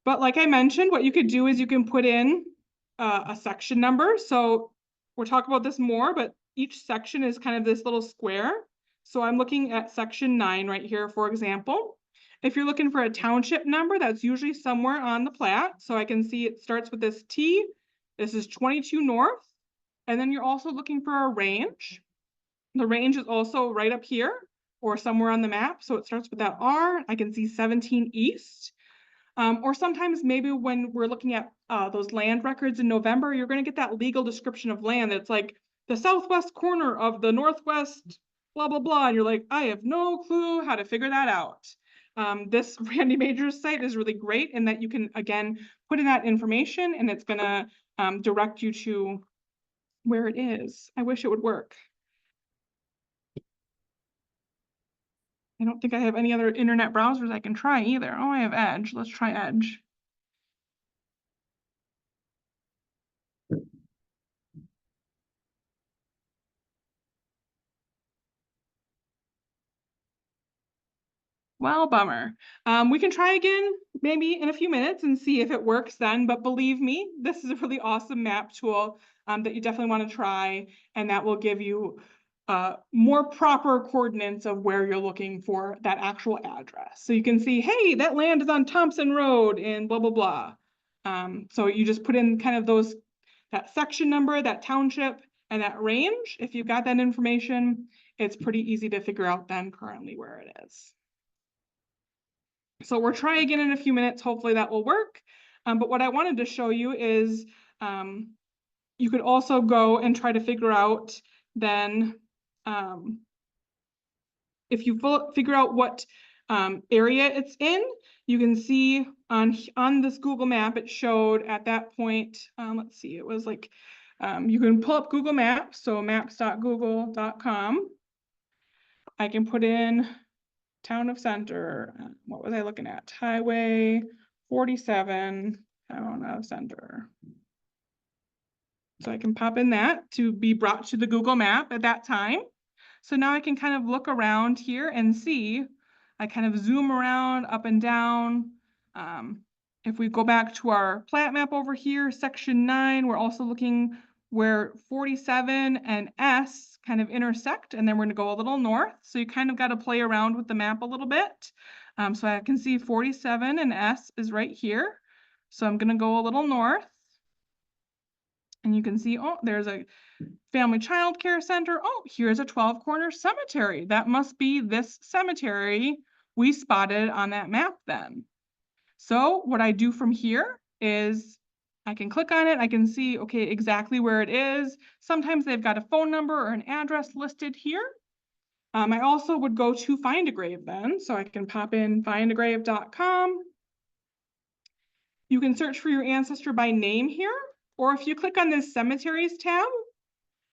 But like I mentioned, what you could do is you can put in a section number. So we'll talk about this more, but each section is kind of this little square. So I'm looking at section 9 right here, for example. If you're looking for a township number, that's usually somewhere on the plat. So I can see it starts with this T. This is 22 north. And then you're also looking for a range. The range is also right up here or somewhere on the map. So it starts with that R. I can see 17 east. Or sometimes maybe when we're looking at those land records in November, you're going to get that legal description of land that's like the southwest corner of the northwest, blah, blah, blah. And you're like, I have no clue how to figure that out. This Randy Majors site is really great in that you can, again, put in that information and it's going to direct you to where it is. I wish it would work. I don't think I have any other internet browsers I can try either. Oh, I have Edge. Let's try Edge. Well, bummer. We can try again maybe in a few minutes and see if it works then, but believe me, this is a really awesome map tool that you definitely want to try, and that will give you more proper coordinates of where you're looking for that actual address. So you can see, hey, that land is on Thompson Road in blah, blah, blah. So you just put in kind of that section number, that township, and that range. If you've got that information, it's pretty easy to figure out then currently where it is. So we'll try again in a few minutes. Hopefully that will work. But what I wanted to show you is you could also go and try to figure out then if you figure out what area it's in, you can see on this Google map, it showed at that point, let's see, it was like, you can pull up Google Maps, so maps.google.com. I can put in Town of Center. What was I looking at? Highway 47, Town of Center. So I can pop in that to be brought to the Google map at that time. So now I can kind of look around here and see, I kind of zoom around up and down. If we go back to our plat map over here, section 9, we're also looking where 47 and S kind of intersect, and then we're gonna go a little north. So you kind of got to play around with the map a little bit. So I can see 47 and S is right here. So I'm gonna go a little north. And you can see, oh, there's a family child care center. Oh, here's a 12 corner cemetery. That must be this cemetery we spotted on that map then. So what I do from here is I can click on it. I can see, okay, exactly where it is. Sometimes they've got a phone number or an address listed here. I also would go to Find a Grave then. So I can pop in findagrave.com. You can search for your ancestor by name here, or if you click on this cemeteries tab,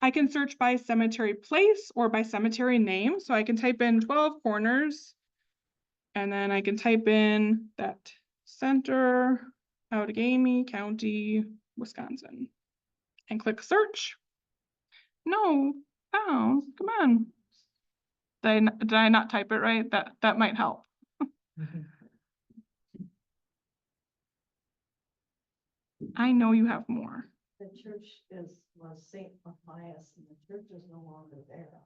I can search by cemetery place or by cemetery name. So I can type in 12 Corners, and then I can type in that center, Outagamie County, Wisconsin, and click search. No, oh, come on. Did I not type it right? That might help. I know you have more. The church was St. Matthias, and the church is no longer there.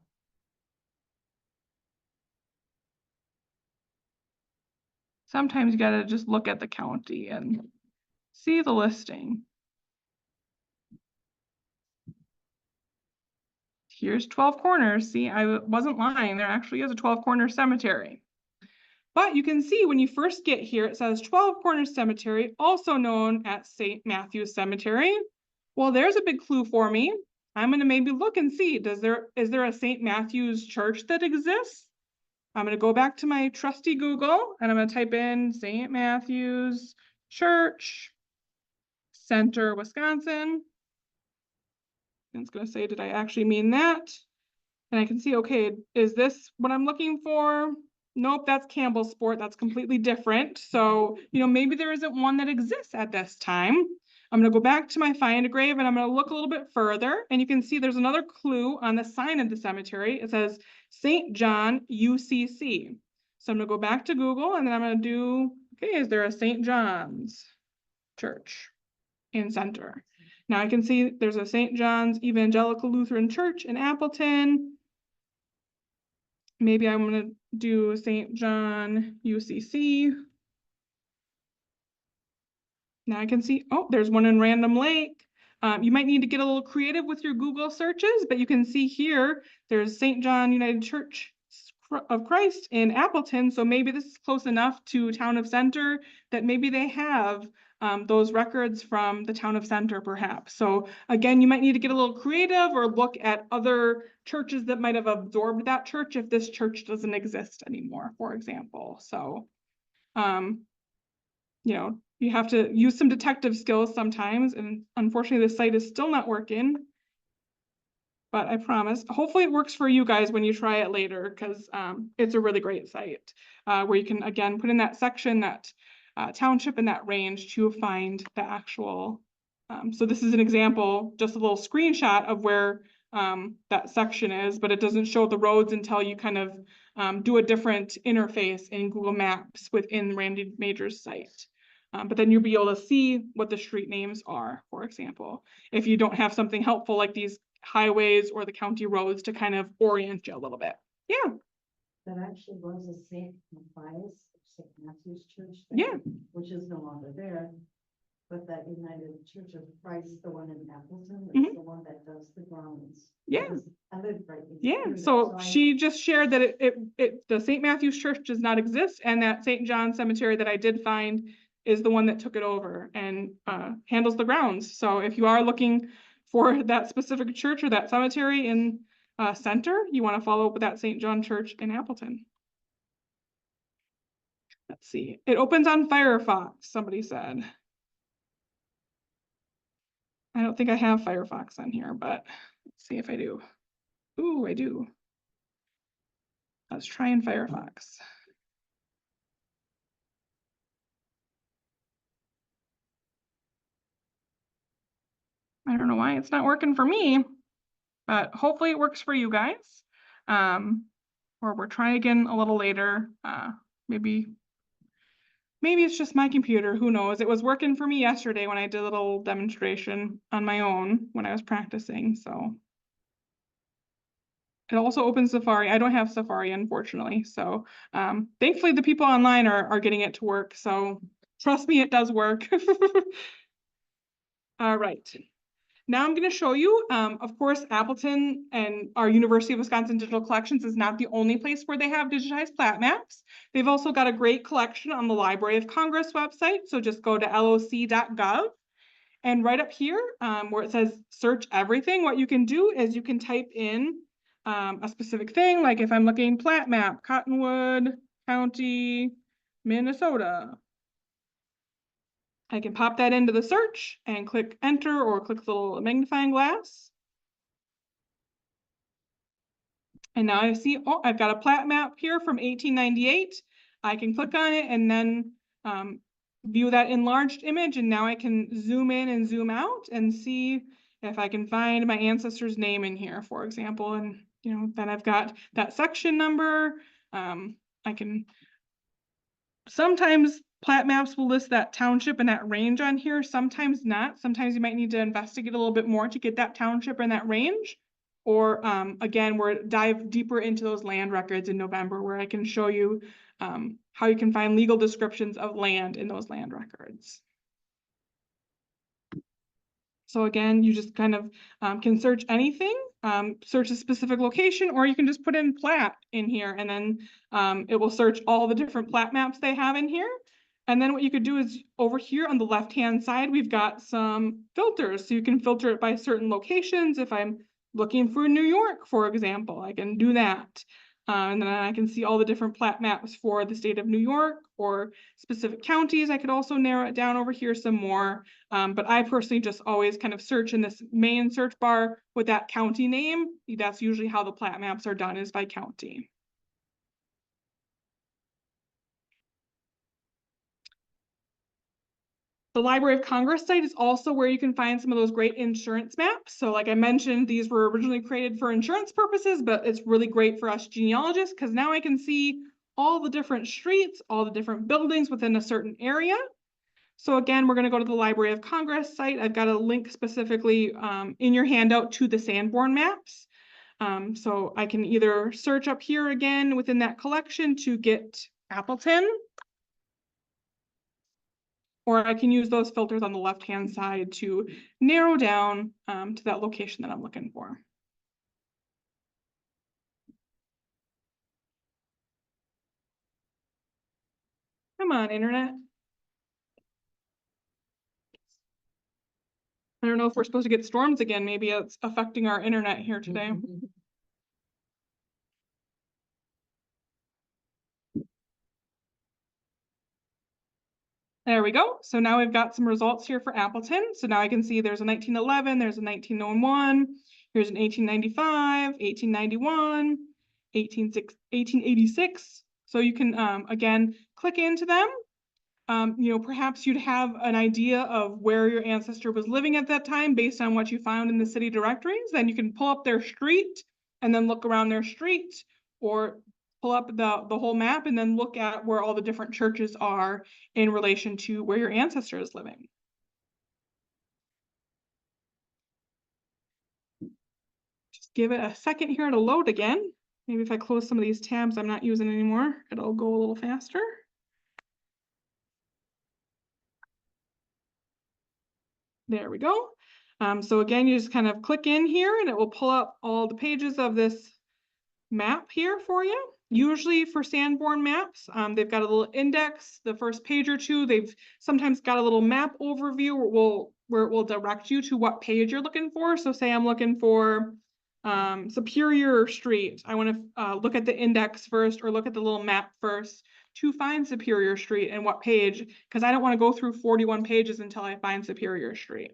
Sometimes you gotta just look at the county and see the listing. Here's 12 Corners. See, I wasn't lying. There actually is a 12 Corner cemetery. But you can see when you first get here, it says 12 Corners Cemetery, also known as St. Matthew's Cemetery. Well, there's a big clue for me. I'm gonna maybe look and see, is there a St. Matthew's church that exists? I'm gonna go back to my trusty Google and I'm gonna type in St. Matthew's Church, Center, Wisconsin. And it's gonna say, did I actually mean that? And I can see, okay, is this what I'm looking for? Nope, that's Campbell Sport. That's completely different. So, maybe there isn't one that exists at this time. I'm gonna go back to my Find a Grave and I'm gonna look a little bit further. And you can see there's another clue on the sign of the cemetery. It says St. John UCC. So I'm gonna go back to Google and then I'm gonna do, okay, is there a St. John's Church in Center? Now I can see there's a St. John's Evangelical Lutheran Church in Appleton. Maybe I'm gonna do St. John UCC. Now I can see, oh, there's one in Random Lake. You might need to get a little creative with your Google searches, but you can see here, there's St. John United Church of Christ in Appleton. So maybe this is close enough to Town of Center that maybe they have those records from the Town of Center perhaps. So again, you might need to get a little creative or look at other churches that might have absorbed that church if this church doesn't exist anymore, for example. So, you have to use some detective skills sometimes, and unfortunately the site is still not working. But I promise, hopefully it works for you guys when you try it later, because it's a really great site where you can, again, put in that section, that township and that range to find the actual. So this is an example, just a little screenshot of where that section is, but it doesn't show the roads until you kind of do a different interface in Google Maps within Randy Major's site. But then you'll be able to see what the street names are, for example, if you don't have something helpful like these highways or the county roads to kind of orient you a little bit. Yeah. That actually was a St. Matthias, St. Matthew's Church. Yeah. Which is no longer there. But that United Church of Christ, the one in Appleton, Mhm. is the one that does the grounds. Yeah. I live right. Yeah, between so them, she just shared that the St. Matthew's Church does not exist, and that St. John Cemetery that I did find is the one that took it over and handles the grounds. So if you are looking for that specific church or that cemetery in Center, you want to follow up with that St. John Church in Appleton. Let's see, it opens on Firefox, somebody said. I don't think I have Firefox on here, but let's see if I do. Ooh, I do. Let's try in Firefox. I don't know why it's not working for me, but hopefully it works for you guys. Or we'll try again a little later. Maybe it's just my computer, who knows? It was working for me yesterday when I did a little demonstration on my own when I was practicing, so. It also opens Safari. I don't have Safari, unfortunately, so thankfully the people online are getting it to work, so trust me, it does work. All right. Now I'm going to show you, of course, Appleton and our University of Wisconsin Digital Collections is not the only place where they have digitized plat maps. They've also got a great collection on the Library of Congress website. So just go to loc.gov. And right up here where it says search everything, what you can do is you can type in a specific thing. Like if I'm looking plat map, Cottonwood County, Minnesota. I can pop that into the search and click enter or click the little magnifying glass. And now I see, oh, I've got a plat map here from 1898. I can click on it and then view that enlarged image. And now I can zoom in and zoom out and see if I can find my ancestor's name in here, for example. And, you know, then I've got that section number. I can sometimes plat maps will list that township and that range on here, sometimes not. Sometimes you might need to investigate a little bit more to get that township and that range. Or again, we're dive deeper into those land records in November where I can show you how you can find legal descriptions of land in those land records. So again, you just kind of can search anything, search a specific location, or you can just put in plat in here and then it will search all the different plat maps they have in here. And then what you could do is over here on the left-hand side, we've got some filters. So you can filter it by certain locations. If I'm looking for New York, for example, I can do that. And then I can see all the different plat maps for the state of New York or specific counties. I could also narrow it down over here some more. But I personally just always kind of search in this main search bar with that county name. That's usually how the plat maps are done, is by county. The Library of Congress site is also where you can find some of those great insurance maps. So like I mentioned, these were originally created for insurance purposes, but it's really great for us genealogists because now I can see all the different streets, all the different buildings within a certain area. So again, we're going to go to the Library of Congress site. I've got a link specifically in your handout to the Sanborn maps. So I can either search up here again within that collection to get Appleton, or I can use those filters on the left-hand side to narrow down to that location that I'm looking for. Come on, internet. I don't know if we're supposed to get storms again. Maybe it's affecting our internet here today. There we go. So now we've got some results here for Appleton. So now I can see there's a 1911, there's a 1901, here's an 1895, 1891, 1886. So you can, again, click into them. You know, perhaps you'd have an idea of where your ancestor was living at that time based on what you found in the city directories. Then you can pull up their street and then look around their street, or pull up the whole map and then look at where all the different churches are in relation to where your ancestor is living. Just give it a second here to load again. Maybe if I close some of these tabs I'm not using anymore, it'll go a little faster. There we go. So again, you just kind of click in here and it will pull up all the pages of this map here for you. Usually for Sanborn maps, they've got a little index, the first page or two. They've sometimes got a little map overview where it will direct you to what page you're looking for. So say I'm looking for Superior Street. I want to look at the index first or look at the little map first to find Superior Street and what page, because I don't want to go through 41 pages until I find Superior Street.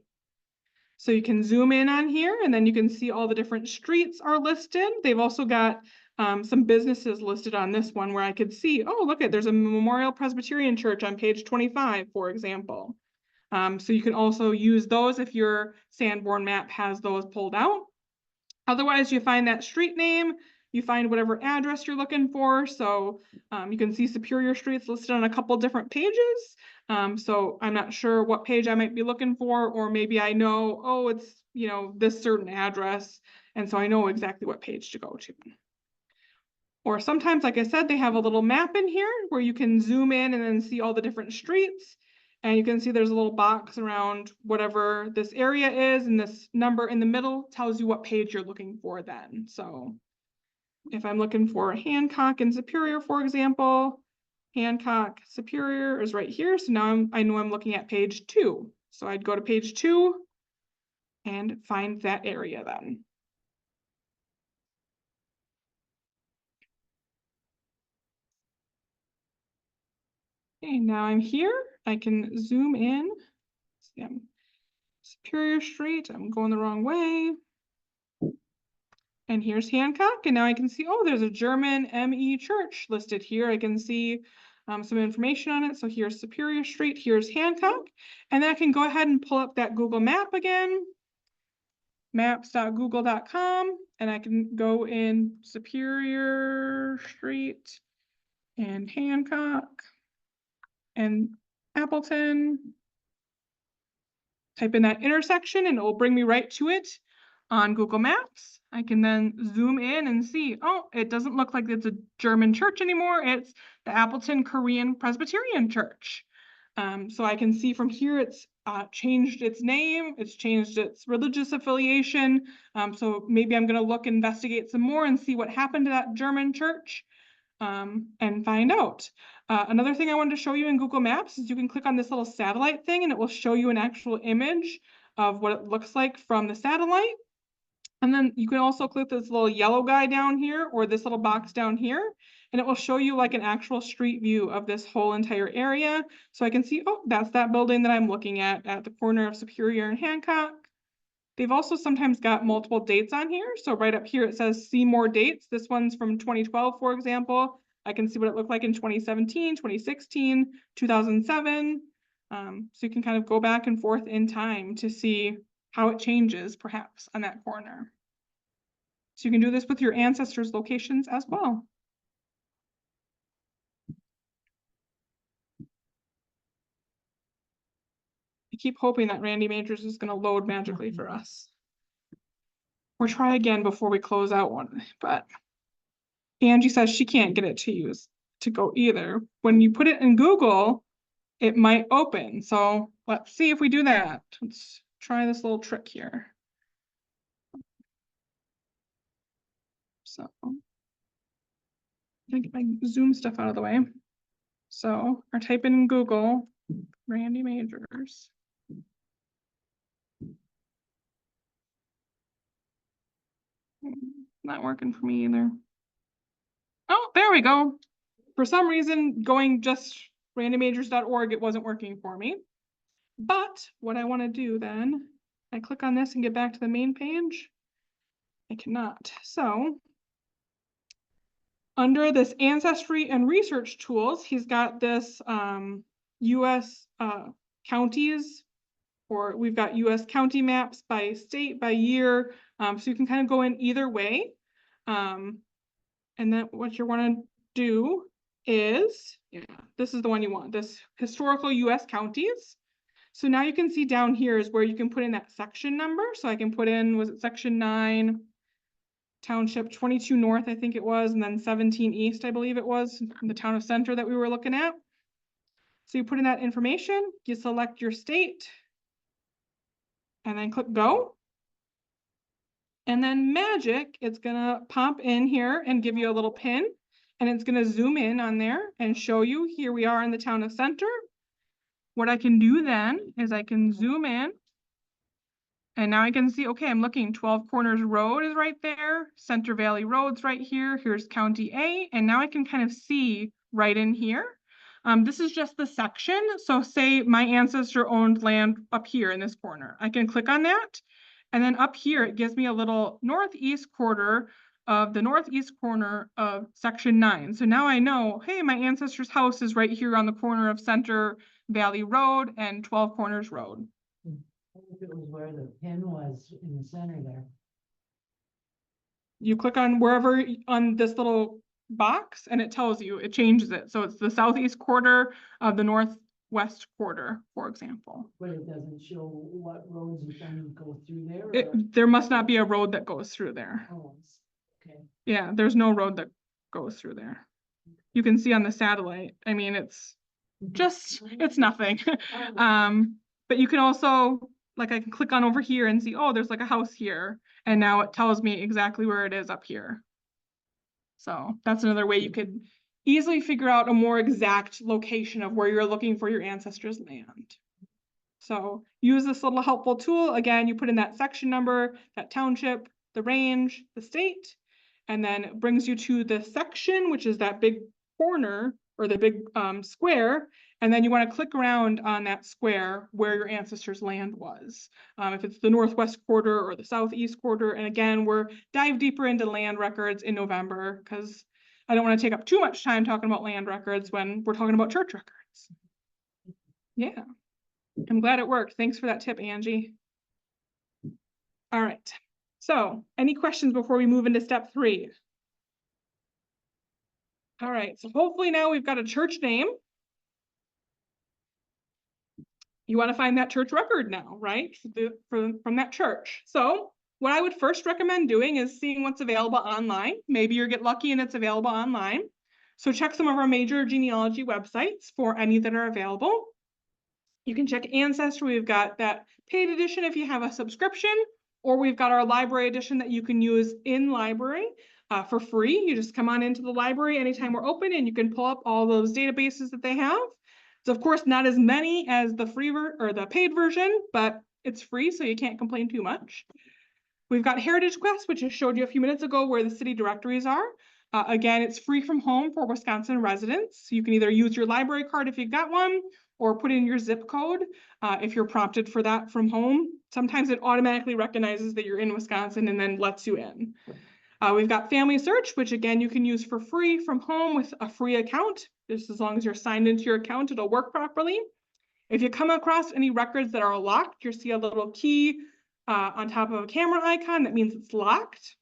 So you can zoom in on here and then you can see all the different streets are listed. They've also got some businesses listed on this one where I could see, oh, look at, there's a Memorial Presbyterian Church on page 25, for example. So you can also use those if your Sanborn map has those pulled out. Otherwise, you find that street name, you find whatever address you're looking for. So you can see Superior Streets listed on a couple different pages. So I'm not sure what page I might be looking for, or maybe I know, oh, it's, you know, this certain address. And so I know exactly what page to go to. Or sometimes, like I said, they have a little map in here where you can zoom in and then see all the different streets. And you can see there's a little box around whatever this area is, and this number in the middle tells you what page you're looking for then. So if I'm looking for Hancock and Superior, for example, Hancock Superior is right here. So now I know I'm looking at page 2. So I'd go to page 2 and find that area then. Okay, now I'm here. I can zoom in. See, I'm Superior Street. I'm going the wrong way. And here's Hancock. And now I can see, oh, there's a German ME church listed here. I can see some information on it. So here's Superior Street. Here's Hancock. And then I can go ahead and pull up that Google map again. Maps.google.com. And I can go in Superior Street and Hancock and Appleton. Type in that intersection and it will bring me right to it on Google Maps. I can then zoom in and see, oh, it doesn't look like it's a German church anymore. It's the Appleton Korean Presbyterian Church. So I can see from here it's changed its name, it's changed its religious affiliation. So maybe I'm going to investigate some more and see what happened to that German church. And find out. Another thing I wanted to show you in Google Maps is you can click on this little satellite thing and it will show you an actual image of what it looks like from the satellite. And then you can also click this little yellow guy down here or this little box down here, and it will show you like an actual street view of this whole entire area. So I can see, oh, that's that building that I'm looking at the corner of Superior and Hancock. They've also sometimes got multiple dates on here. So right up here, it says see more dates. This one's from 2012, for example. I can see what it looked like in 2017, 2016, 2007. So you can kind of go back and forth in time to see how it changes perhaps on that corner. So you can do this with your ancestors' locations as well. I keep hoping that Randy Majors is going to load magically for us. Or try again before we close out one, but Angie says she can't get it to go either. When you put it in Google, it might open. So let's see if we do that. Let's try this little trick here. So I'm gonna get my Zoom stuff out of the way. So I type in Google, Randy Majors. Not working for me either. Oh, there we go. For some reason, going just randymajors.org, it wasn't working for me. But what I want to do then, I click on this and get back to the main page. I cannot. So under this ancestry and research tools, he's got this US counties, or we've got US county maps by state, by year. So you can kind of go in either way. And then what you want to do is, yeah, this is the one you want, this historical US counties. So now you can see down here is where you can put in that section number. So I can put in, was it section 9, township 22 north, I think it was, and then 17 east, I believe it was, in the town of Center that we were looking at. So you put in that information, you select your state, and then click go. And then magic, it's gonna pop in here and give you a little pin, and it's gonna zoom in on there and show you, here we are in the town of Center. What I can do then is I can zoom in, and now I can see, okay, I'm looking, 12 Corners Road is right there, Center Valley Road's right here, here's County A, and now I can kind of see right in here. This is just the section, so say my ancestor owned land up here in this corner. I can click on that, and then up here, it gives me a little northeast quarter of the northeast corner of section 9. So now I know, hey, my ancestor's house is right here on the corner of Center Valley Road and 12 Corners Road. If it was where the pin was in the center there. You click on wherever on this little box and it tells you, it changes it. So it's the southeast quarter of the northwest quarter, for example. But it doesn't show what roads you can go through there? There must not be a road that goes through there. Oh, okay. Yeah, there's no road that goes through there. You can see on the satellite. I mean, it's just, it's nothing. But you can also, like I can click on over here and see, oh, there's like a house here. And now it tells me exactly where it is up here. So that's another way you could easily figure out a more exact location of where you're looking for your ancestors' land. So use this little helpful tool. Again, you put in that section number, that township, the range, the state, and then it brings you to the section, which is that big corner or the big square. And then you want to click around on that square where your ancestors' land was. If it's the northwest quarter or the southeast quarter. And again, we're dive deeper into land records in November because I don't want to take up too much time talking about land records when we're talking about church records. Yeah, I'm glad it worked. Thanks for that tip, Angie. All right, so any questions before we move into step 3? All right, so hopefully now we've got a church name. You want to find that church record now, right? From that church. So what I would first recommend doing is seeing what's available online. Maybe you get lucky and it's available online. So check some of our major genealogy websites for any that are available. You can check Ancestry. We've got that paid edition if you have a subscription, or we've got our library edition that you can use in library for free. You just come on into the library anytime we're open and you can pull up all those databases that they have. It's of course not as many as the free or the paid version, but it's free, so you can't complain too much. We've got Heritage Quest, which I showed you a few minutes ago where the city directories are. Again, it's free from home for Wisconsin residents. You can either use your library card if you've got one, or put in your zip code if you're prompted for that from home. Sometimes it automatically recognizes that you're in Wisconsin and then lets you in. We've got Family Search, which again, you can use for free from home with a free account. Just as long as you're signed into your account, it'll work properly. If you come across any records that are locked, you'll see a little key on top of a camera icon. That means it's locked.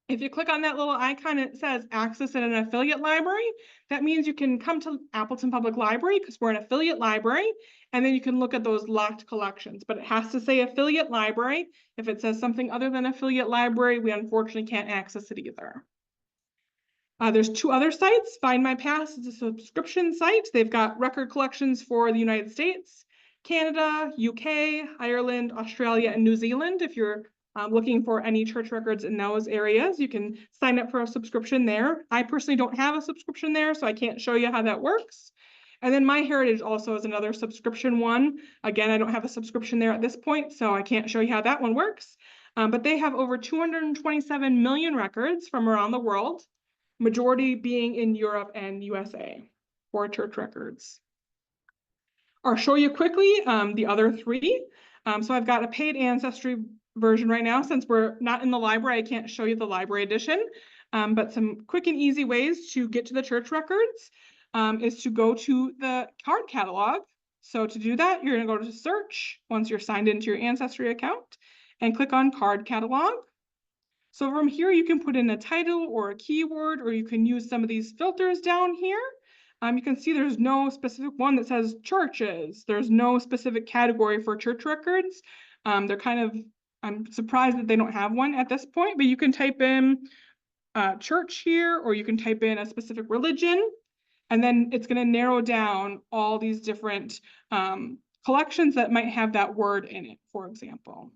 If you click on that little icon, it says access in an affiliate library. That means you can come to Appleton Public Library because we're an affiliate library, and then you can look at those locked collections, but it has to say affiliate library. If it says something other than affiliate library, we unfortunately can't access it either. There's 2 other sites. Find My Past is a subscription site. They've got record collections for the United States, Canada, UK, Ireland, Australia, and New Zealand. If you're looking for any church records in those areas, you can sign up for a subscription there. I personally don't have a subscription there, so I can't show you how that works. And then MyHeritage also is another subscription one. Again, I don't have a subscription there at this point, so I can't show you how that one works. But they have over 227 million records from around the world, majority being in Europe and USA for church records. I'll show you quickly the other 3. So I've got a paid Ancestry version right now. Since we're not in the library, I can't show you the library edition, but some quick and easy ways to get to the church records is to go to the card catalog. So to do that, you're going to go to search once you're signed into your Ancestry account and click on card catalog. So from here, you can put in a title or a keyword, or you can use some of these filters down here. You can see there's no specific one that says churches. There's no specific category for church records. They're kind of, I'm surprised that they don't have one at this point, but you can type in church here, or you can type in a specific religion, and then it's going to narrow down all these different collections that might have that word in it, for example.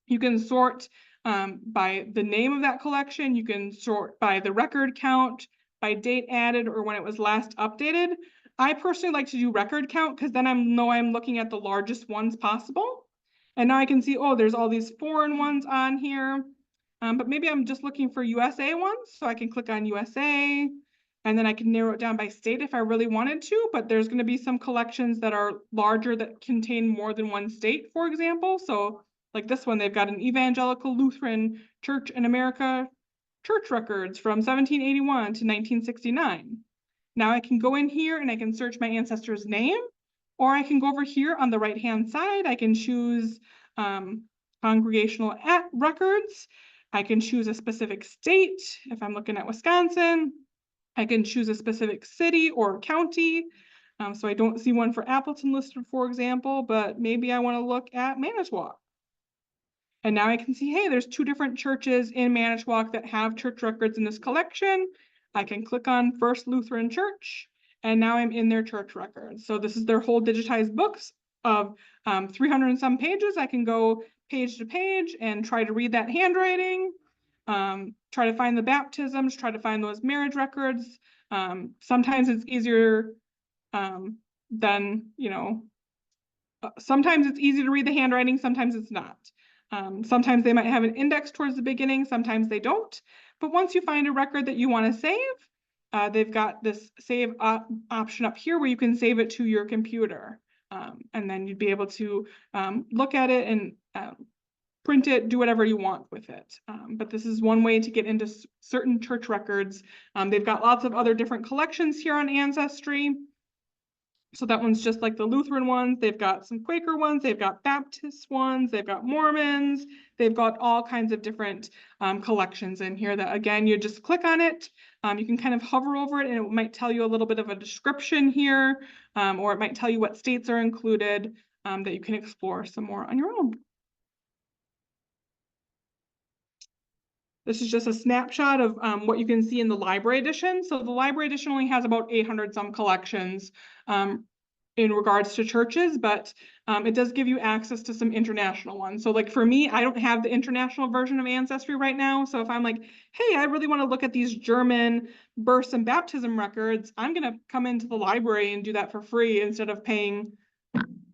You can sort by the name of that collection. You can sort by the record count, by date added, or when it was last updated. I personally like to do record count because then I'm looking at the largest ones possible. And now I can see, oh, there's all these foreign ones on here. But maybe I'm just looking for USA ones. So I can click on USA, and then I can narrow it down by state if I really wanted to, but there's going to be some collections that are larger that contain more than one state, for example. So like this one, they've got an Evangelical Lutheran Church in America church records from 1781 to 1969. Now I can go in here and I can search my ancestor's name, or I can go over here on the right-hand side. I can choose congregational records. I can choose a specific state. If I'm looking at Wisconsin, I can choose a specific city or county. So I don't see one for Appleton listed, for example, but maybe I want to look at Manitowoc. And now I can see, hey, there's 2 different churches in Manitowoc that have church records in this collection. I can click on First Lutheran Church, and now I'm in their church records. So this is their whole digitized books of 300 and some pages. I can go page to page and try to read that handwriting, try to find the baptisms, try to find those marriage records. Sometimes it's easier than, sometimes it's easy to read the handwriting, sometimes it's not. Sometimes they might have an index towards the beginning, sometimes they don't. But once you find a record that you want to save, they've got this save option up here where you can save it to your computer. And then you'd be able to look at it and print it, do whatever you want with it. But this is one way to get into certain church records. They've got lots of other different collections here on Ancestry. So that one's just like the Lutheran ones. They've got some Quaker ones, they've got Baptist ones, they've got Mormons, they've got all kinds of different collections in here that, again, you just click on it. You can kind of hover over it and it might tell you a little bit of a description here, or it might tell you what states are included, that you can explore some more on your own. This is just a snapshot of what you can see in the library edition. So the library edition only has about 800 some collections in regards to churches, but it does give you access to some international ones. So like for me, I don't have the international version of Ancestry right now. So if I'm like, hey, I really want to look at these German births and baptism records, I'm going to come into the library and do that for free instead of paying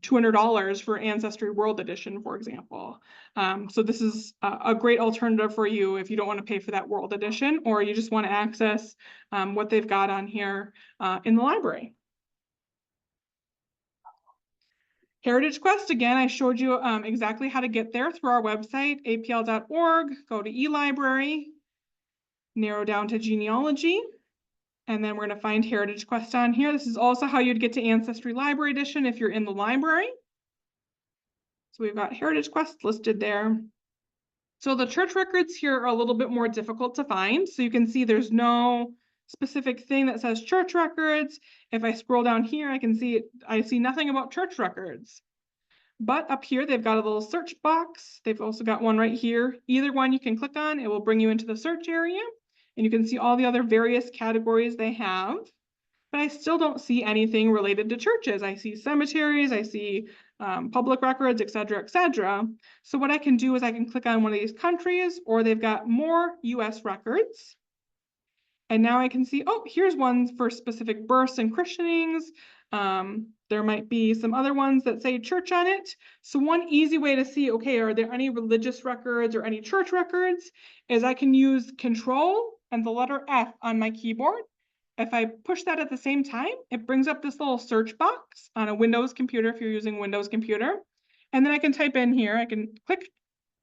$200 for Ancestry World Edition, for example. So this is a great alternative for you if you don't want to pay for that World Edition, or you just want to access what they've got on here in the library. Heritage Quest, again, I showed you exactly how to get there through our website, apl.org, go to eLibrary, narrow down to genealogy, and then we're going to find Heritage Quest on here. This is also how you'd get to Ancestry Library Edition if you're in the library. So we've got Heritage Quest listed there. So the church records here are a little bit more difficult to find. So you can see there's no specific thing that says church records. If I scroll down here, I see nothing about church records. But up here, they've got a little search box. They've also got one right here. Either one you can click on, it will bring you into the search area. And you can see all the other various categories they have. But I still don't see anything related to churches. I see cemeteries, I see public records, et cetera, et cetera. So what I can do is I can click on one of these countries, or they've got more US records. And now I can see, oh, here's one for specific births and christenings. There might be some other ones that say church on it. So one easy way to see, okay, are there any religious records or any church records, is I can use Control and the letter F on my keyboard. If I push that at the same time, it brings up this little search box on a Windows computer if you're using Windows computer. And then I can type in here, I can click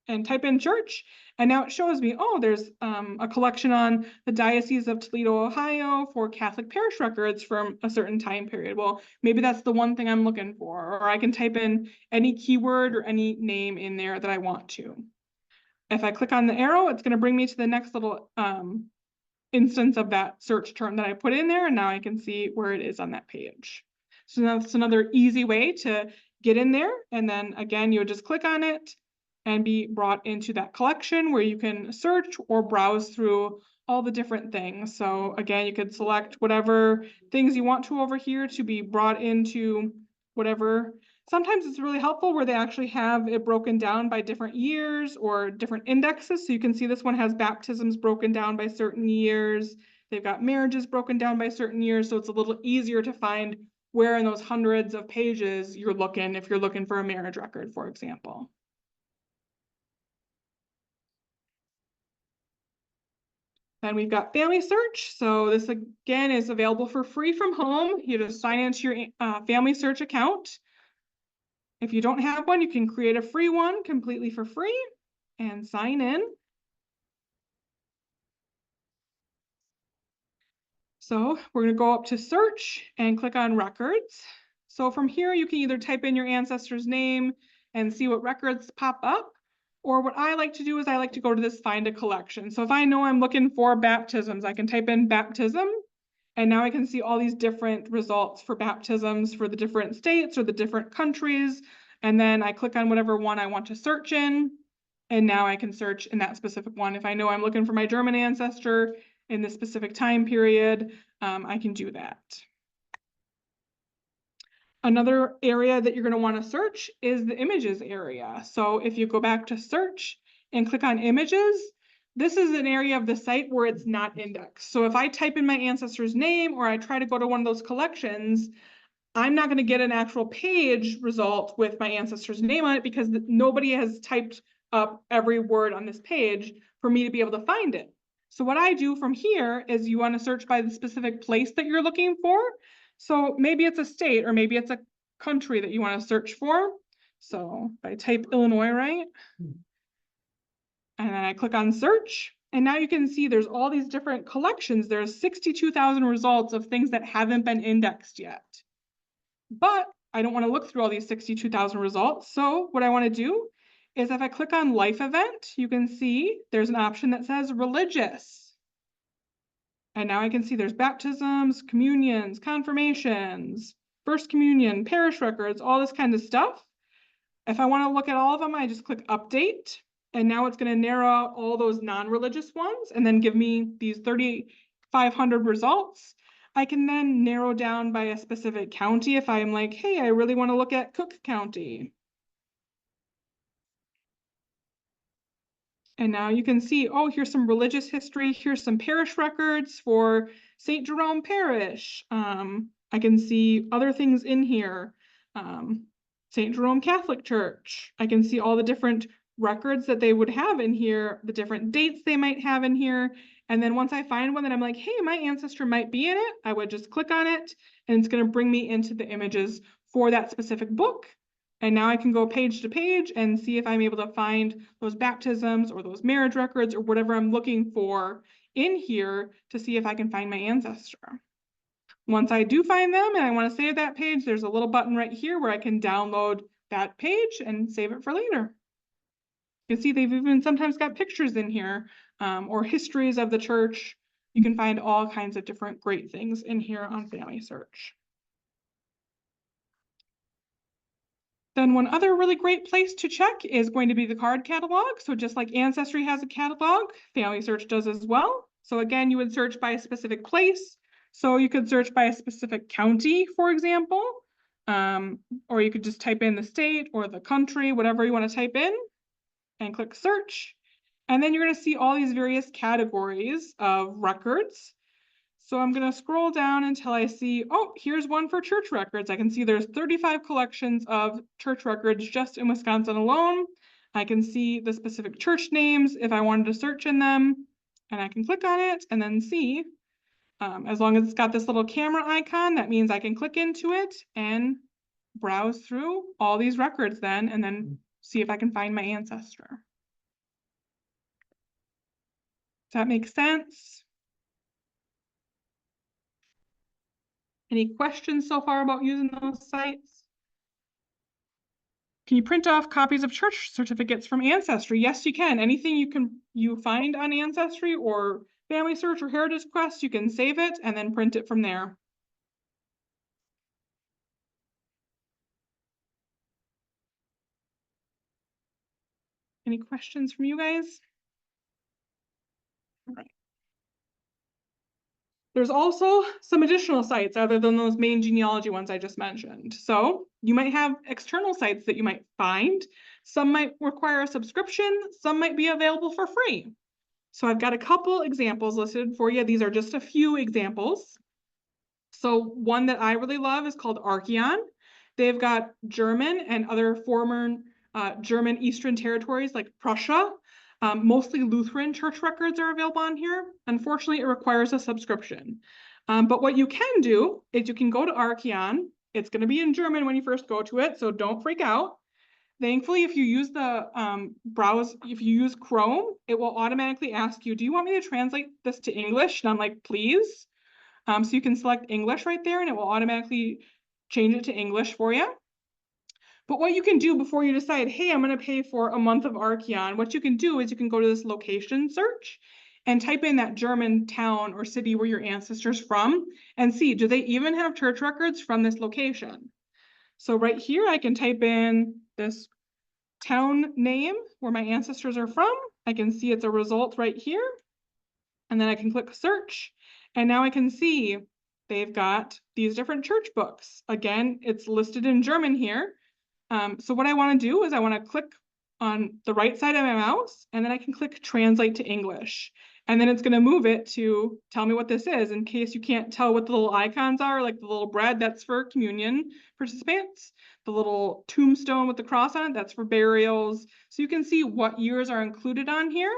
and type in church, and now it shows me, oh, there's a collection on the Diocese of Toledo, Ohio for Catholic parish records from a certain time period. Well, maybe that's the one thing I'm looking for, or I can type in any keyword or any name in there that I want to. If I click on the arrow, it's going to bring me to the next little instance of that search term that I put in there, and now I can see where it is on that page. So that's another easy way to get in there, and then again, you would just click on it and be brought into that collection where you can search or browse through all the different things. So again, you could select whatever things you want to over here to be brought into whatever. Sometimes it's really helpful where they actually have it broken down by different years or different indexes. So you can see this one has baptisms broken down by certain years. They've got marriages broken down by certain years. So it's a little easier to find where in those hundreds of pages you're looking if you're looking for a marriage record, for example. Then we've got family search. So this again is available for free from home. You just sign into your family search account. If you don't have one, you can create a free one completely for free and sign in. So we're going to go up to search and click on records. So from here, you can either type in your ancestor's name and see what records pop up. Or what I like to do is I like to go to this find a collection. So if I know I'm looking for baptisms, I can type in baptism. And now I can see all these different results for baptisms for the different states or the different countries. And then I click on whatever one I want to search in. And now I can search in that specific one. If I know I'm looking for my German ancestor in this specific time period, I can do that. Another area that you're going to want to search is the images area. So if you go back to search and click on images, this is an area of the site where it's not indexed. So if I type in my ancestor's name or I try to go to one of those collections, I'm not going to get an actual page result with my ancestor's name on it because nobody has typed up every word on this page for me to be able to find it. So what I do from here is you want to search by the specific place that you're looking for. So maybe it's a state or maybe it's a country that you want to search for. So if I type Illinois, right? And then I click on search. And now you can see there's all these different collections. There's 62,000 results of things that haven't been indexed yet. But I don't want to look through all these 62,000 results. So what I want to do is if I click on life event, you can see there's an option that says religious. And now I can see there's baptisms, communions, confirmations, first communion, parish records, all this kind of stuff. If I want to look at all of them, I just click update. And now it's going to narrow out all those non-religious ones and then give me these 3,500 results. I can then narrow down by a specific county if I'm like, hey, I really want to look at Cook County. And now you can see, oh, here's some religious history. Here's some parish records for St. Jerome Parish. I can see other things in here. St. Jerome Catholic Church. I can see all the different records that they would have in here, the different dates they might have in here. And then once I find one that I'm like, hey, my ancestor might be in it, I would just click on it and it's going to bring me into the images for that specific book. And now I can go page to page and see if I'm able to find those baptisms or those marriage records or whatever I'm looking for in here to see if I can find my ancestor. Once I do find them and I want to save that page, there's a little button right here where I can download that page and save it for later. You can see they've even sometimes got pictures in here or histories of the church. You can find all kinds of different great things in here on Family Search. Then one other really great place to check is going to be the card catalog. So just like Ancestry has a catalog, Family Search does as well. So again, you would search by a specific place. So you could search by a specific county, for example, or you could just type in the state or the country, whatever you want to type in, and click search. And then you're going to see all these various categories of records. So I'm going to scroll down until I see, oh, here's one for church records. I can see there's 35 collections of church records just in Wisconsin alone. I can see the specific church names if I wanted to search in them, and I can click on it and then see. As long as it's got this little camera icon, that means I can click into it and browse through all these records then, and then see if I can find my ancestor. Does that make sense? Any questions so far about using those sites? Can you print off copies of church certificates from Ancestry? Yes, you can. Anything you find on Ancestry or Family Search or Heritage Quest, you can save it and then print it from there. Any questions from you guys? All right. There's also some additional sites other than those main genealogy ones I just mentioned. So you might have external sites that you might find. Some might require a subscription, some might be available for free. So I've got a couple examples listed for you. These are just a few examples. So one that I really love is called Archeon. They've got German and other former German Eastern territories like Prussia. Mostly Lutheran church records are available on here. Unfortunately, it requires a subscription. But what you can do is you can go to Archeon. It's going to be in German when you first go to it, so don't freak out. Thankfully, if you use the if you use Chrome, it will automatically ask you, do you want me to translate this to English? And I'm like, please. So you can select English right there and it will automatically change it to English for you. But what you can do before you decide, hey, I'm going to pay for a month of Archeon, what you can do is you can go to this location search and type in that German town or city where your ancestors from and see, do they even have church records from this location? So right here, I can type in this town name where my ancestors are from. I can see it's a result right here. And then I can click search. And now I can see they've got these different church books. Again, it's listed in German here. So what I want to do is I want to click on the right side of my mouse, and then I can click translate to English. And then it's going to move it to tell me what this is in case you can't tell what the little icons are, like the little bread, that's for communion participants. The little tombstone with the cross on it, that's for burials. So you can see what years are included on here.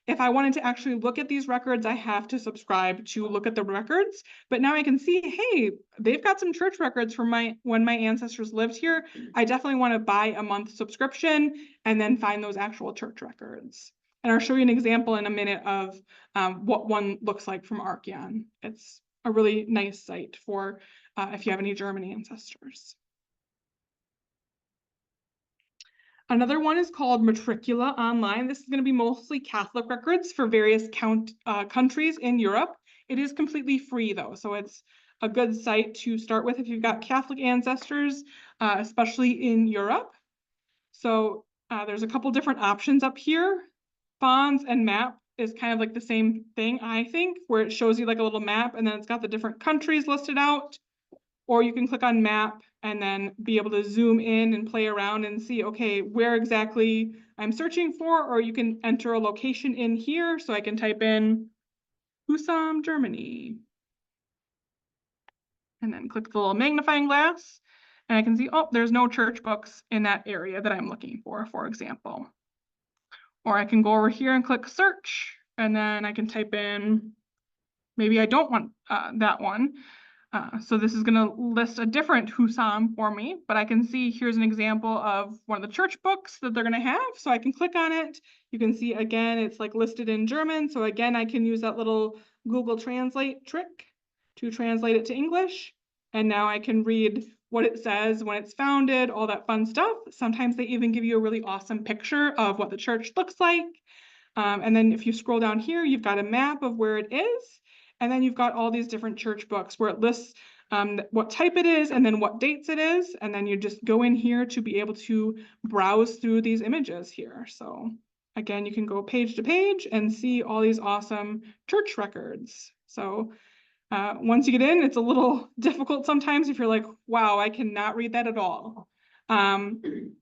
If I wanted to actually look at these records, I have to subscribe to look at the records. But now I can see, hey, they've got some church records from when my ancestors lived here. I definitely want to buy a month subscription and then find those actual church records. And I'll show you an example in a minute of what one looks like from Archeon. It's a really nice site for if you have any German ancestors. Another one is called Matricula Online. This is going to be mostly Catholic records for various countries in Europe. It is completely free though, so it's a good site to start with if you've got Catholic ancestors, especially in Europe. So there's a couple different options up here. Fonts and map is kind of like the same thing, I think, where it shows you like a little map and then it's got the different countries listed out. Or you can click on map and then be able to zoom in and play around and see, okay, where exactly I'm searching for, or you can enter a location in here. So I can type in Husum, Germany. And then click the little magnifying glass. And I can see, oh, there's no church books in that area that I'm looking for example. Or I can go over here and click search. And then I can type in, maybe I don't want that one. So this is going to list a different Husum for me, but I can see here's an example of one of the church books that they're going to have. So I can click on it. You can see again, it's like listed in German. So again, I can use that little Google Translate trick to translate it to English. And now I can read what it says, when it's founded, all that fun stuff. Sometimes they even give you a really awesome picture of what the church looks like. And then if you scroll down here, you've got a map of where it is. And then you've got all these different church books where it lists what type it is and then what dates it is. And then you just go in here to be able to browse through these images here. So again, you can go page to page and see all these awesome church records. So once you get in, it's a little difficult sometimes if you're like, wow, I cannot read that at all.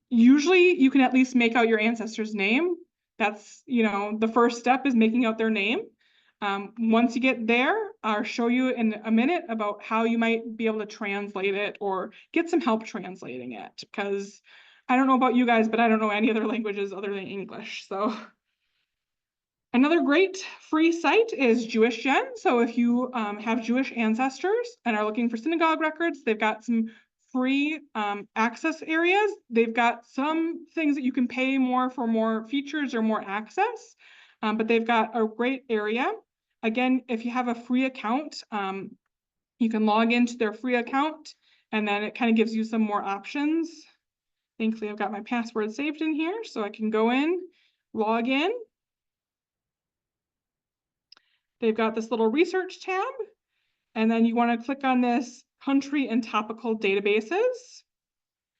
Usually you can at least make out your ancestor's name. That's, the first step is making out their name. Once you get there, I'll show you in a minute about how you might be able to translate it or get some help translating it, because I don't know about you guys, but I don't know any other languages other than English. So another great free site is Jewish Gen. So if you have Jewish ancestors and are looking for synagogue records, they've got some free access areas. They've got some things that you can pay more for more features or more access, but they've got a great area. Again, if you have a free account, you can log into their free account and then it kind of gives you some more options. Thankfully, I've got my password saved in here, so I can go in, log in. They've got this little research tab, and then you want to click on this country and topical databases.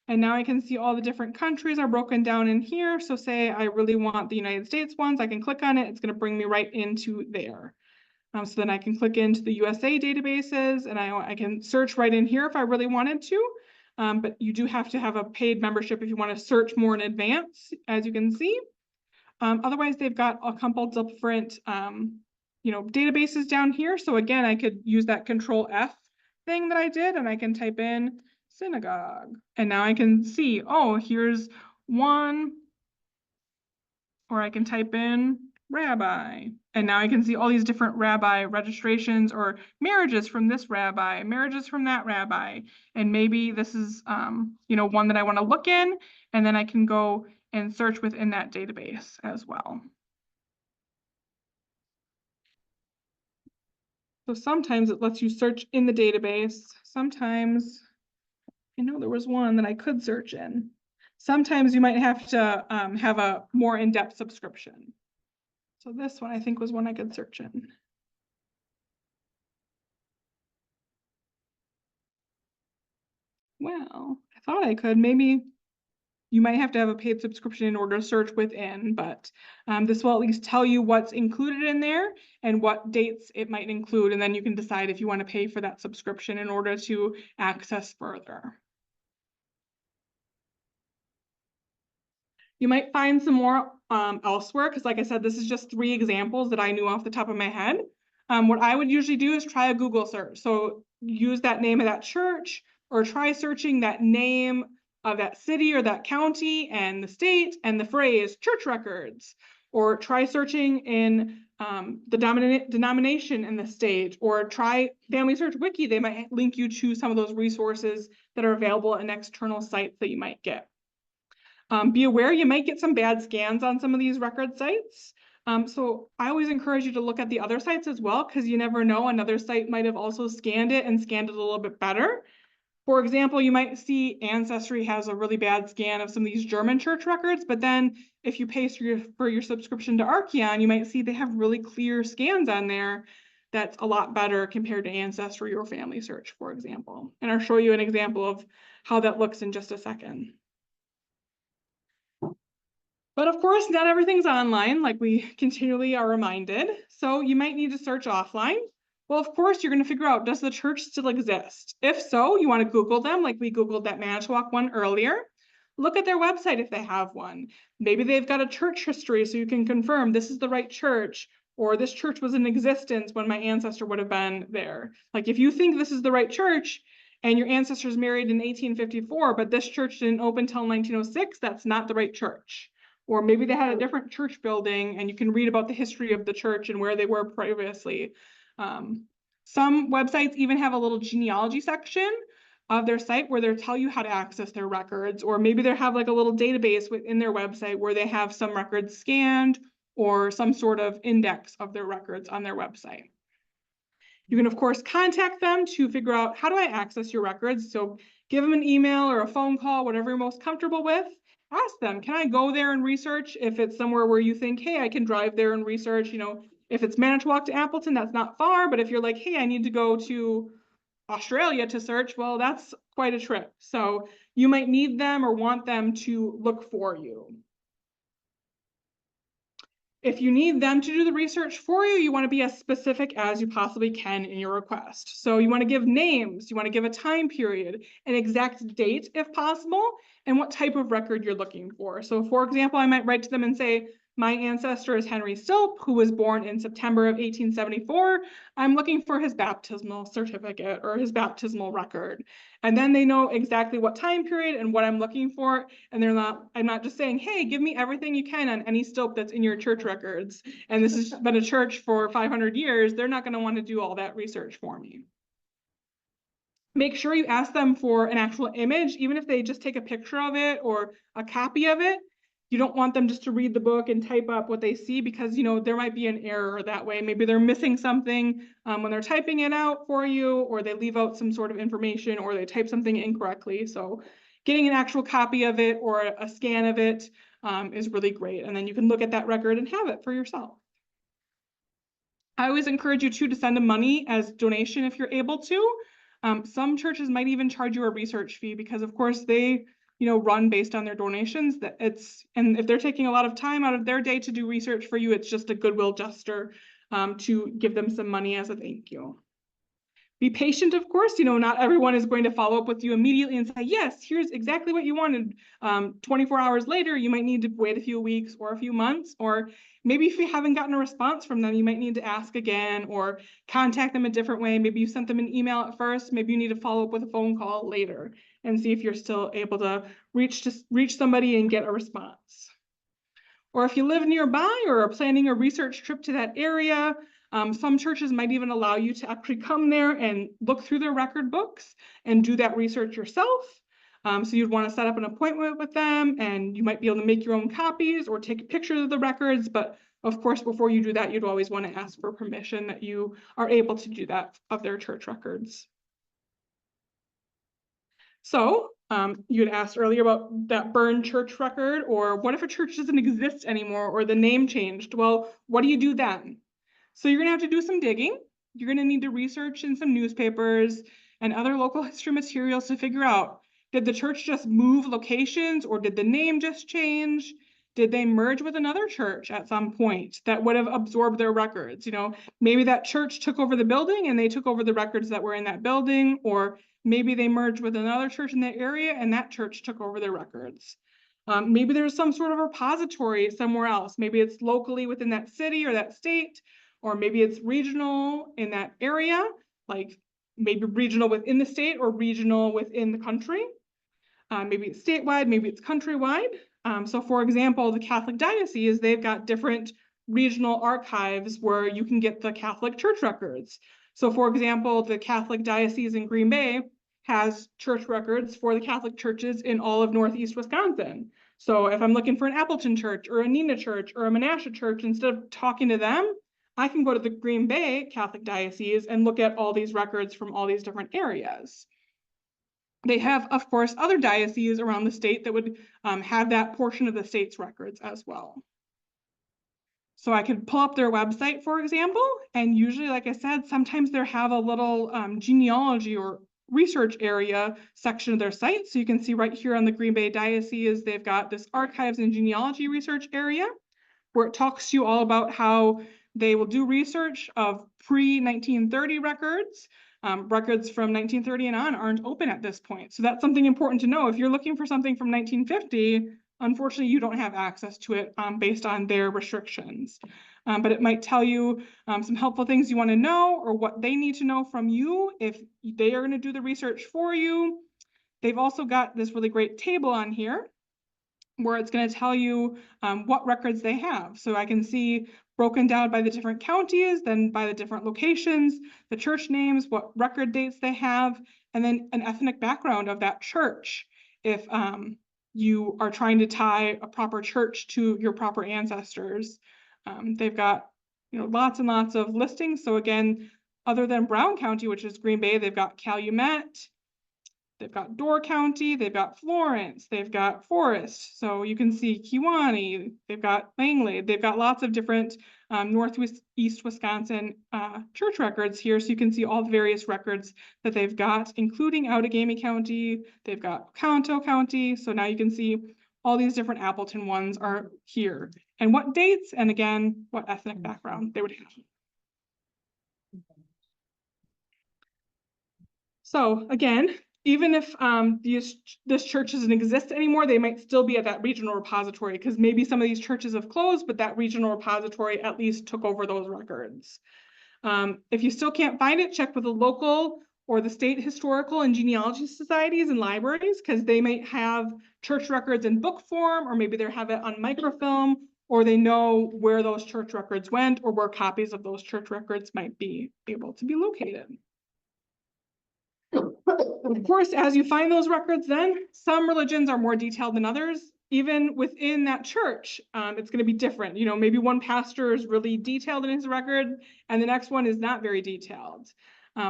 And now I can see all the different countries are broken down in here. So say I really want the United States ones, I can click on it. It's going to bring me right into there. So then I can click into the USA databases, and I can search right in here if I really wanted to. But you do have to have a paid membership if you want to search more in advance, as you can see. Otherwise, they've got a couple different databases down here. So again, I could use that Control F thing that I did, and I can type in synagogue. And now I can see, oh, here's one, or I can type in rabbi. And now I can see all these different rabbi registrations or marriages from this rabbi, marriages from that rabbi. And maybe this is, one that I want to look in, and then I can go and search within that database as well. So sometimes it lets you search in the database. Sometimes, I know there was one that I could search in. Sometimes you might have to have a more in-depth subscription. So this one I think was one I could search in. Well, I thought I could. Maybe you might have to have a paid subscription in order to search within, but this will at least tell you what's included in there and what dates it might include, and then you can decide if you want to pay for that subscription in order to access further. You might find some more elsewhere, because like I said, this is just 3 examples that I knew off the top of my head. What I would usually do is try a Google search. So use that name of that church, or try searching that name of that city or that county and the state and the phrase church records, or try searching in the denomination in the state, or try Family Search Wiki. They might link you to some of those resources that are available in external sites that you might get. Be aware you might get some bad scans on some of these record sites. So I always encourage you to look at the other sites as well, because you never know, another site might have also scanned it and scanned it a little bit better. For example, you might see Ancestry has a really bad scan of some of these German church records, but then if you pay for your subscription to Archeon, you might see they have really clear scans on there that's a lot better compared to Ancestry or Family Search, for example. And I'll show you an example of how that looks in just a second. But of course, not everything's online, like we continually are reminded. So you might need to search offline. Well, of course, you're going to figure out, does the church still exist? If so, you want to Google them, like we Googled that Manitowoc one earlier. Look at their website if they have one. Maybe they've got a church history, so you can confirm this is the right church, or this church was in existence when my ancestor would have been there. Like if you think this is the right church, and your ancestors married in 1854, but this church didn't open until 1906, that's not the right church. Or maybe they had a different church building, and you can read about the history of the church and where they were previously. Some websites even have a little genealogy section of their site where they'll tell you how to access their records, or maybe they have like a little database within their website where they have some records scanned or some sort of index of their records on their website. You can, of course, contact them to figure out, how do I access your records? So give them an email or a phone call, whatever you're most comfortable with. Ask them, can I go there and research? If it's somewhere where you think, hey, I can drive there and research, if it's Manitowoc to Appleton, that's not far. But if you're like, hey, I need to go to Australia to search, well, that's quite a trip. So you might need them or want them to look for you. If you need them to do the research for you, you want to be as specific as you possibly can in your request. So you want to give names, you want to give a time period, an exact date if possible, and what type of record you're looking for. So for example, I might write to them and say, my ancestor is Henry Stilp, who was born in September of 1874. I'm looking for his baptismal certificate or his baptismal record. And then they know exactly what time period and what I'm looking for. And I'm not just saying, hey, give me everything you can on any Stilp that's in your church records. And this has been a church for 500 years. They're not going to want to do all that research for me. Make sure you ask them for an actual image, even if they just take a picture of it or a copy of it. You don't want them just to read the book and type up what they see, because there might be an error that way. Maybe they're missing something when they're typing it out for you, or they leave out some sort of information, or they type something incorrectly. So getting an actual copy of it or a scan of it is really great. And then you can look at that record and have it for yourself. I always encourage you to send them money as donation if you're able to. Some churches might even charge you a research fee because of course they run based on their donations. And if they're taking a lot of time out of their day to do research for you, it's just a goodwill gesture to give them some money as a thank you. Be patient, of course, not everyone is going to follow up with you immediately and say, yes, here's exactly what you wanted. 24 hours later, you might need to wait a few weeks or a few months, or maybe if you haven't gotten a response from them, you might need to ask again or contact them a different way. Maybe you sent them an email at first, maybe you need to follow up with a phone call later and see if you're still able to reach somebody and get a response. Or if you live nearby or are planning a research trip to that area, some churches might even allow you to actually come there and look through their record books and do that research yourself. So you'd want to set up an appointment with them, and you might be able to make your own copies or take pictures of the records. But of course, before you do that, you'd always want to ask for permission that you are able to do that of their church records. So you had asked earlier about that burned church record, or what if a church doesn't exist anymore or the name changed? Well, what do you do then? So you're gonna have to do some digging. You're gonna need to research in some newspapers and other local history materials to figure out, did the church just move locations or did the name just change? Did they merge with another church at some point that would have absorbed their records? Maybe that church took over the building and they took over the records that were in that building, or maybe they merged with another church in that area and that church took over their records. Maybe there's some sort of repository somewhere else. Maybe it's locally within that city or that state, or maybe it's regional in that area, like maybe regional within the state or regional within the country. Maybe it's statewide, maybe it's countrywide. So for example, the Catholic diocese, they've got different regional archives where you can get the Catholic church records. So for example, the Catholic diocese in Green Bay has church records for the Catholic churches in all of Northeast Wisconsin. So if I'm looking for an Appleton church or a Neenah church or a Menasha church, instead of talking to them, I can go to the Green Bay Catholic diocese and look at all these records from all these different areas. They have, of course, other dioceses around the state that would have that portion of the state's records as well. So I could pull up their website, for example, and usually, like I said, sometimes they have a little genealogy or research area section of their site. So you can see right here on the Green Bay Diocese, they've got this archives and genealogy research area where it talks to you all about how they will do research of pre-1930 records. Records from 1930 and on aren't open at this point. So that's something important to know. If you're looking for something from 1950, unfortunately, you don't have access to it based on their restrictions. But it might tell you some helpful things you want to know or what they need to know from you if they are going to do the research for you. They've also got this really great table on here where it's going to tell you what records they have. So I can see broken down by the different counties, then by the different locations, the church names, what record dates they have, and then an ethnic background of that church. If you are trying to tie a proper church to your proper ancestors. They've got lots and lots of listings. So again, other than Brown County, which is Green Bay, they've got Calumet, they've got Door County, they've got Florence, they've got Forest. So you can see Kewaunee, they've got Langley, they've got lots of different Northeast Wisconsin church records here. So you can see all the various records that they've got, including Outagamie County, they've got Oconto County. So now you can see all these different Appleton ones are here. And what dates, and again, what ethnic background they would have. So again, even if this church doesn't exist anymore, they might still be at that regional repository because maybe some of these churches have closed, but that regional repository at least took over those records. If you still can't find it, check with the local or the state historical and genealogy societies and libraries because they might have church records in book form, or maybe they have it on microfilm, or they know where those church records went or where copies of those church records might be able to be located. Of course, as you find those records, then some religions are more detailed than others. Even within that church, it's going to be different. Maybe one pastor is really detailed in his record and the next one is not very detailed.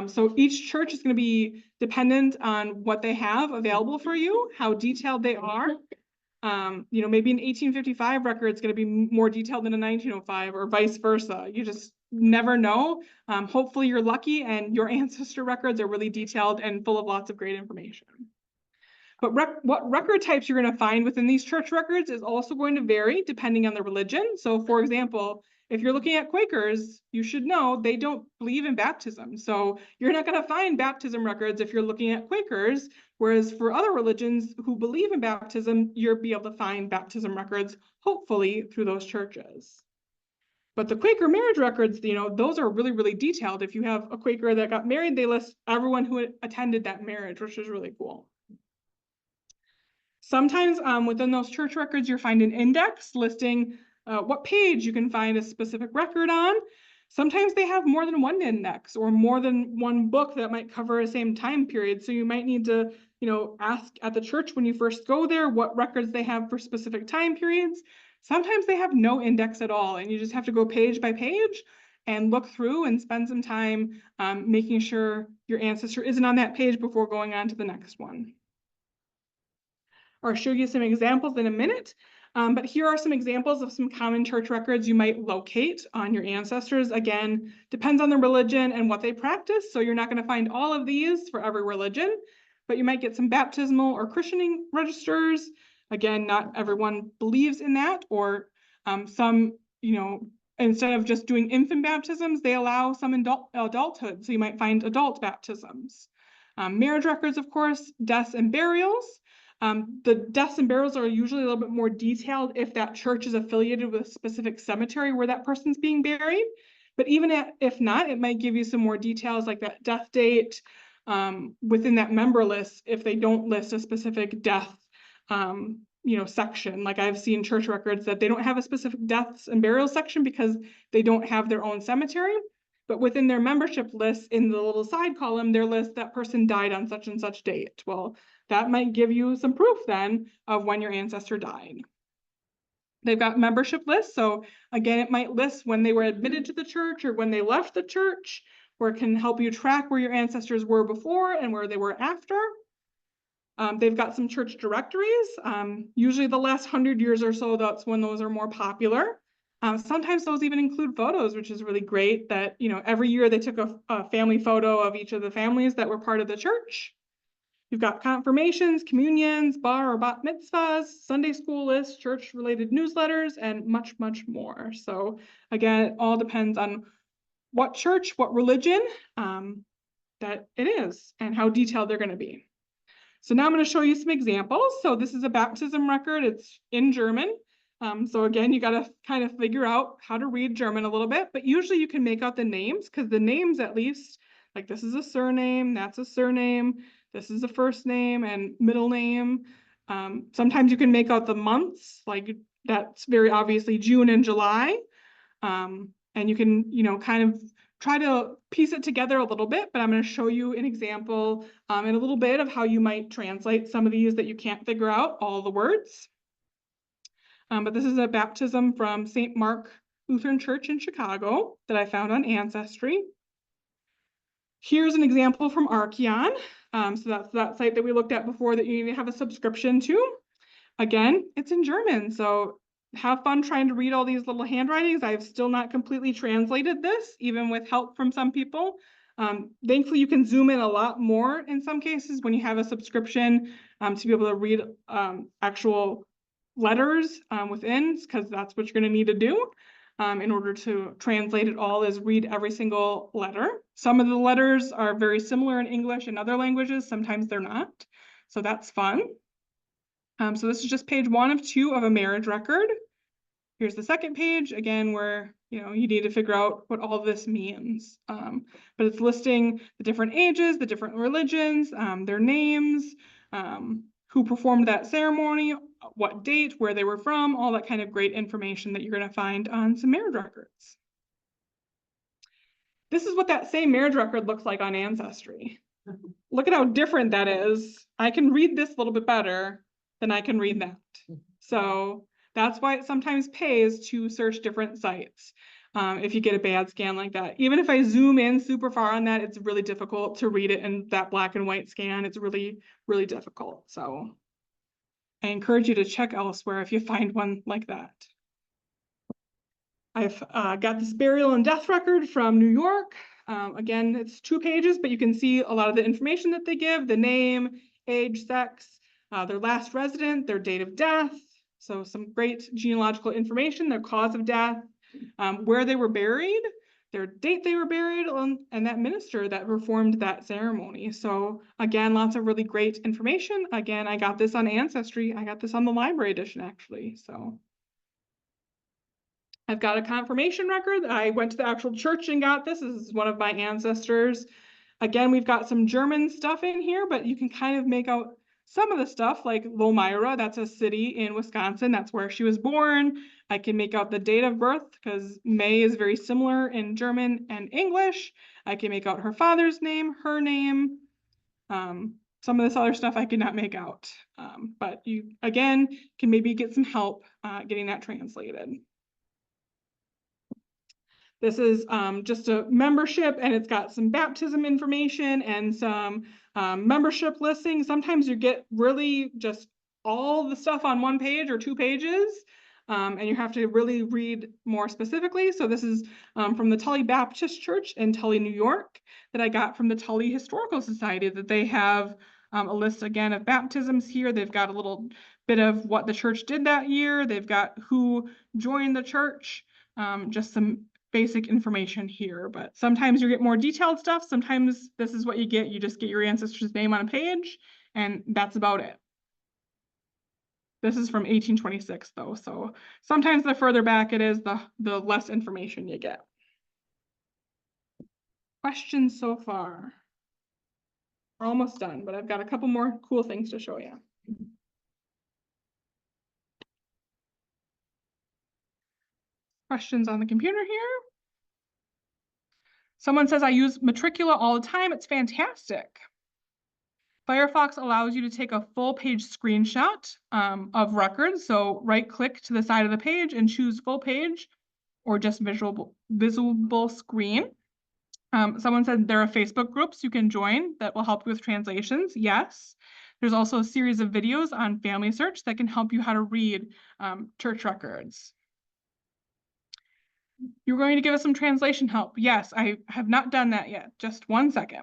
So each church is going to be dependent on what they have available for you, how detailed they are. Maybe an 1855 record is going to be more detailed than a 1905 or vice versa. You just never know. Hopefully you're lucky and your ancestor records are really detailed and full of lots of great information. But what record types you're going to find within these church records is also going to vary depending on the religion. So for example, if you're looking at Quakers, you should know they don't believe in baptism. So you're not going to find baptism records if you're looking at Quakers, whereas for other religions who believe in baptism, you'll be able to find baptism records, hopefully through those churches. But the Quaker marriage records, those are really, really detailed. If you have a Quaker that got married, they list everyone who attended that marriage, which is really cool. Sometimes within those church records, you'll find an index listing what page you can find a specific record on. Sometimes they have more than one index or more than one book that might cover the same time period. So you might need to, ask at the church when you first go there what records they have for specific time periods. Sometimes they have no index at all, and you just have to go page by page and look through and spend some time making sure your ancestor isn't on that page before going on to the next one. I'll show you some examples in a minute, but here are some examples of some common church records you might locate on your ancestors. Again, depends on the religion and what they practice, so you're not going to find all of these for every religion, but you might get some baptismal or christening registers. Again, not everyone believes in that, or some, instead of just doing infant baptisms, they allow some adulthood, so you might find adult baptisms. Marriage records, of course, deaths and burials. The deaths and burials are usually a little bit more detailed if that church is affiliated with a specific cemetery where that person's being buried. But even if not, it might give you some more details like that death date within that member list if they don't list a specific death section. Like I've seen church records that they don't have a specific deaths and burials section because they don't have their own cemetery. But within their membership list, in the little side column, their list that person died on such and such date. Well, that might give you some proof then of when your ancestor died. They've got membership lists. So again, it might list when they were admitted to the church or when they left the church, or it can help you track where your ancestors were before and where they were after. They've got some church directories. Usually the last 100 years or so, that's when those are more popular. Sometimes those even include photos, which is really great that, every year they took a family photo of each of the families that were part of the church. You've got confirmations, communions, bar or bat mitzvahs, Sunday school lists, church-related newsletters, and much, much more. So again, it all depends on what church, what religion that it is, and how detailed they're going to be. So now I'm going to show you some examples. So this is a baptism record. It's in German. So again, you got to kind of figure out how to read German a little bit, but usually you can make out the names because the names, at least, like this is a surname, that's a surname, this is a first name and middle name. Sometimes you can make out the months, like that's very obviously June and July. And you can, kind of try to piece it together a little bit, but I'm going to show you an example in a little bit of how you might translate some of these that you can't figure out all the words. But this is a baptism from St. Mark Lutheran Church in Chicago that I found on Ancestry. Here's an example from Archeon. So that's that site that we looked at before that you need to have a subscription to. Again, it's in German, so have fun trying to read all these little handwritings. I've still not completely translated this, even with help from some people. Thankfully, you can zoom in a lot more in some cases when you have a subscription to be able to read actual letters within, because that's what you're going to need to do in order to translate it all, is read every single letter. Some of the letters are very similar in English and other languages. Sometimes they're not. So that's fun. So this is just page 1 of 2 of a marriage record. Here's the second page, again, where you need to figure out what all this means. But it's listing the different ages, the different religions, their names, who performed that ceremony, what date, where they were from, all that kind of great information that you're going to find on some marriage records. This is what that same marriage record looks like on Ancestry. Look at how different that is. I can read this a little bit better than I can read that. So that's why it sometimes pays to search different sites. if you get a bad scan like that. Even if I zoom in super far on that, it's really difficult to read it in that black and white scan. It's really, really difficult. So I encourage you to check elsewhere if you find one like that. I've got this burial and death record from New York. Again, it's 2 pages, but you can see a lot of the information that they give, the name, age, sex, their last resident, their date of death. So some great genealogical information, their cause of death, where they were buried, their date they were buried, and that minister that performed that ceremony. So again, lots of really great information. Again, I got this on Ancestry. I got this on the library edition, actually. So I've got a confirmation record. I went to the actual church and got this. This is one of my ancestors. Again, we've got some German stuff in here, but you can kind of make out some of the stuff like Lomira, that's a city in Wisconsin. That's where she was born. I can make out the date of birth because May is very similar in German and English. I can make out her father's name, her name. Some of this other stuff I could not make out. But you, again, can maybe get some help getting that translated. This is just a membership, and it's got some baptism information and some membership listings. Sometimes you get really just all the stuff on 1 page or 2 pages, and you have to really read more specifically. So this is from the Tully Baptist Church in Tully, New York, that I got from the Tully Historical Society, that they have a list again of baptisms here. They've got a little bit of what the church did that year. They've got who joined the church, just some basic information here, but sometimes you get more detailed stuff. Sometimes this is what you get. You just get your ancestor's name on a page, and that's about it. This is from 1826 though, so sometimes the further back it is, the less information you get. Questions so far? We're almost done, but I've got a couple more cool things to show you. Questions on the computer here? Someone says, I use Matricula all the time. It's fantastic. Firefox allows you to take a full page screenshot of records. So right click to the side of the page and choose full page or just visible screen. Someone said there are Facebook groups you can join that will help you with translations. Yes. There's also a series of videos on Family Search that can help you how to read church records. You're going to give us some translation help. Yes, I have not done that yet. Just 1 second.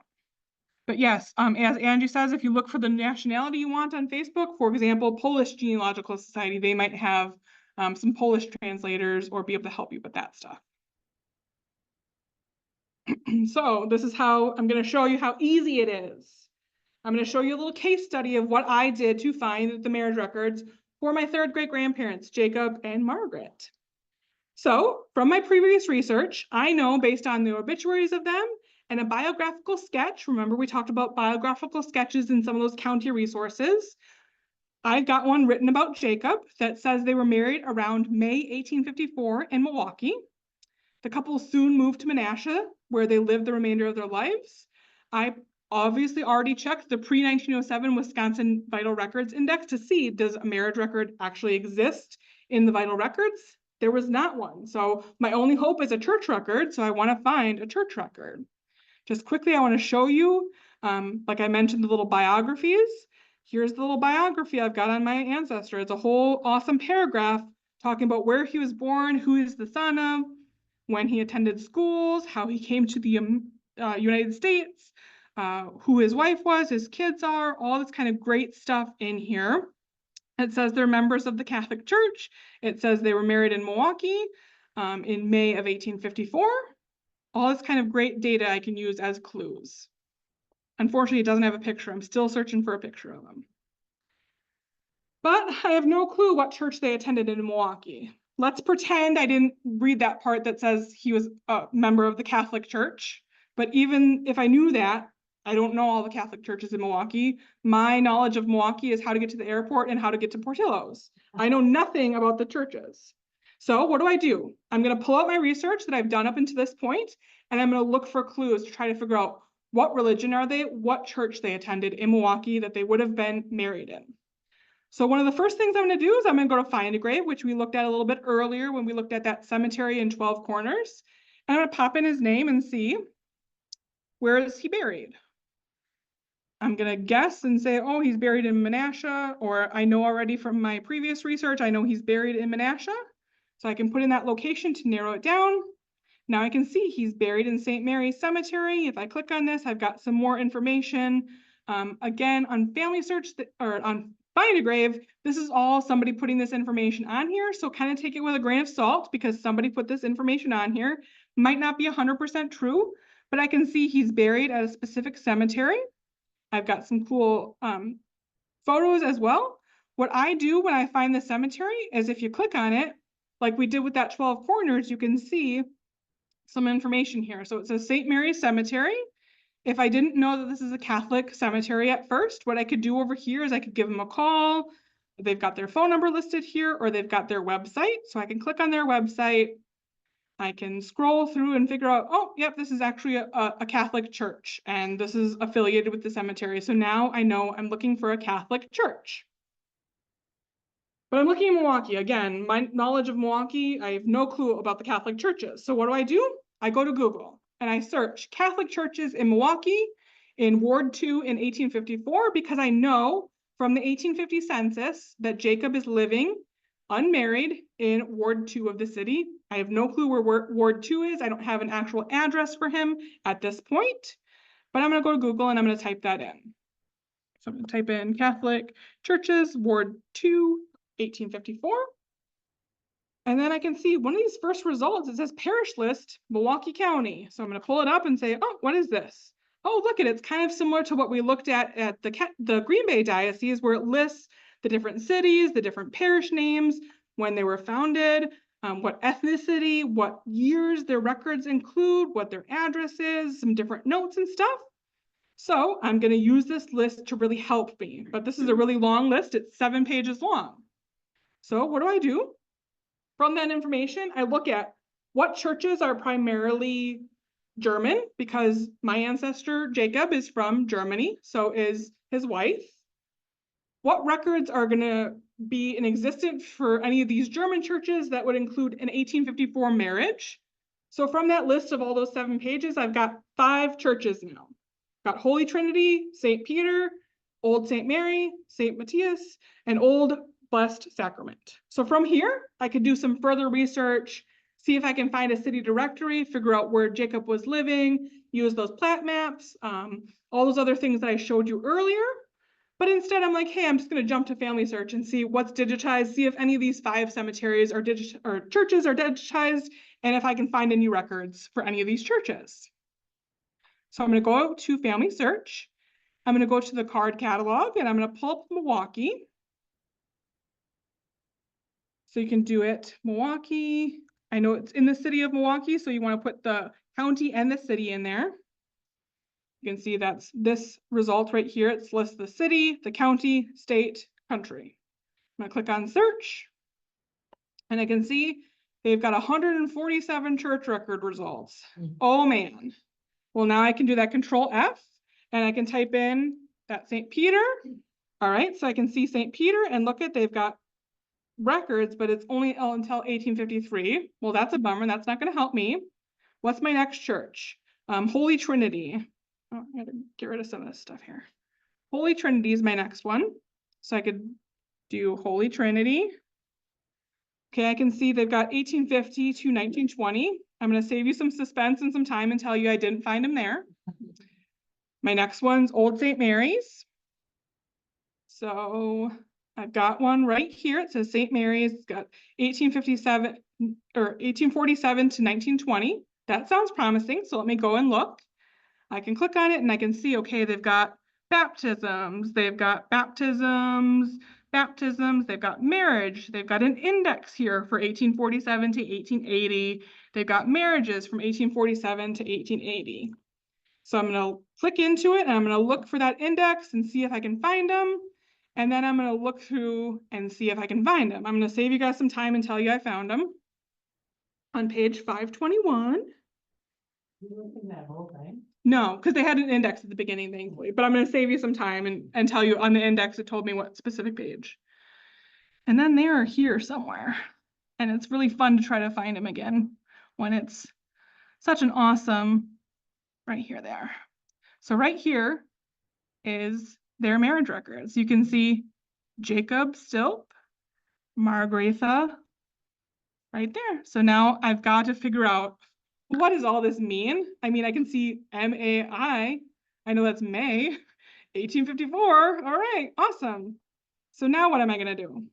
But yes, as Angie says, if you look for the nationality you want on Facebook, for example, Polish Genealogical Society, they might have some Polish translators or be able to help you with that stuff. So this is how I'm going to show you how easy it is. I'm going to show you a little case study of what I did to find the marriage records for my 3rd great grandparents, Jacob and Margaret. So from my previous research, I know based on the obituaries of them and a biographical sketch, remember we talked about biographical sketches in some of those county resources, I've got one written about Jacob that says they were married around May 1854 in Milwaukee. The couple soon moved to Menasha, where they lived the remainder of their lives. I obviously already checked the pre-1907 Wisconsin Vital Records Index to see, does a marriage record actually exist in the vital records? There was not one. So my only hope is a church record. So I want to find a church record. Just quickly, I want to show you, like I mentioned, the little biographies. Here's the little biography I've got on my ancestor. It's a whole awesome paragraph talking about where he was born, who he's the son of, when he attended schools, how he came to the United States, who his wife was, his kids are, all this kind of great stuff in here. It says they're members of the Catholic Church. It says they were married in Milwaukee in May of 1854. All this kind of great data I can use as clues. Unfortunately, it doesn't have a picture. I'm still searching for a picture of them. But I have no clue what church they attended in Milwaukee. Let's pretend I didn't read that part that says he was a member of the Catholic Church. But even if I knew that, I don't know all the Catholic churches in Milwaukee. My knowledge of Milwaukee is how to get to the airport and how to get to Portillo's. I know nothing about the churches. So what do? I'm going to pull out my research that I've done up until this point, and I'm going to look for clues to try to figure out what religion are they, what church they attended in Milwaukee that they would have been married in. So one of the first things I'm gonna do is I'm gonna go to find a grave, which we looked at a little bit earlier when we looked at that cemetery in 12 Corners. I'm gonna pop in his name and see where is he buried. I'm gonna guess and say, oh, he's buried in Menasha, or I know already from my previous research, I know he's buried in Menasha. So I can put in that location to narrow it down. Now I can see he's buried in St. Mary's Cemetery. If I click on this, I've got some more information. Again, on family search or on find a grave, this is all somebody putting this information on here. So kind of take it with a grain of salt because somebody put this information on here. Might not be 100% true, but I can see he's buried at a specific cemetery. I've got some cool photos as well. What I do when I find the cemetery is if you click on it, like we did with that 12 Corners, you can see some information here. So it says St. Mary's Cemetery. If I didn't know that this is a Catholic cemetery at first, what I could do over here is I could give them a call. They've got their phone number listed here, or they've got their website. So I can click on their website. I can scroll through and figure out, oh, yep, this is actually a Catholic church, and this is affiliated with the cemetery. So now I know I'm looking for a Catholic church. But I'm looking in Milwaukee. Again, my knowledge of Milwaukee, I have no clue about the Catholic churches. So what do? I go to Google and I search Catholic churches in Milwaukee in Ward 2 in 1854, because I know from the 1850 census that Jacob is living unmarried in Ward 2 of the city. I have no clue where Ward 2 is. I don't have an actual address for him at this point, but I'm going to go to Google and I'm going to type that in. So I'm going to type in Catholic churches, Ward 2, 1854. And then I can see one of these first results, it says parish list, Milwaukee County. So I'm going to pull it up and say, oh, what is this? Oh, look at it. It's kind of similar to what we looked at the Green Bay Diocese, where it lists the different cities, the different parish names, when they were founded, what ethnicity, what years their records include, what their address is, some different notes and stuff. So I'm going to use this list to really help me. But this is a really long list. It's 7 pages long. So what do? From that information, I look at what churches are primarily German, because my ancestor, Jacob, is from Germany, so is his wife. What records are going to be in existence for any of these German churches that would include an 1854 marriage? So from that list of all those 7 pages, I've got 5 churches now. Got Holy Trinity, St. Peter, Old St. Mary, St. Matthias, and Old Blessed Sacrament. So from here, I could do some further research, see if I can find a city directory, figure out where Jacob was living, use those plat maps, all those other things that I showed you earlier. But instead, I'm like, hey, I'm just going to jump to family search and see what's digitized, see if any of these 5 cemeteries or churches are digitized, and if I can find any records for any of these churches. So I'm going to go to family search. I'm going to go to the card catalog, and I'm going to pull up Milwaukee. So you can do it, Milwaukee. I know it's in the city of Milwaukee, so you want to put the county and the city in there. You can see that's this result right here. It's lists the city, the county, state, country. I'm going to click on search, and I can see they've got 147 church record results. Oh man. Well, now I can do that Control F, and I can type in that St. Peter. All right, so I can see St. Peter, and look at, they've got records, but it's only until 1853. Well, that's a bummer. That's not going to help me. What's my next church? Holy Trinity. Oh, I gotta get rid of some of this stuff here. Holy Trinity is my next one. So I could do Holy Trinity. Okay, I can see they've got 1850 to 1920. I'm going to save you some suspense and some time and tell you I didn't find them there. My next one's Old St. Mary's. So I've got one right here. It says St. Mary's. It's got 1857 or 1847 to 1920. That sounds promising. So let me go and look. I can click on it and I can see, okay, they've got baptisms. They've got baptisms. They've got marriage. They've got an index here for 1847 to 1880. They've got marriages from 1847 to 1880. So I'm going to click into it and I'm going to look for that index and see if I can find them. And then I'm going to look through and see if I can find them. I'm going to save you guys some time and tell you I found them. On page 521. You look in that whole thing? No, because they had an index at the beginning, thankfully. But I'm going to save you some time and tell you on the index it told me what specific page. And then they are here somewhere. And it's really fun to try to find them again when it's such an awesome, right here they are. So right here is their marriage records. You can see Jacob Stilp, Margaretha, right there. So now I've got to figure out, what does all this mean? I mean, I can see M-A-I. I know that's May, 1854. All right, awesome. So now what am I going to do?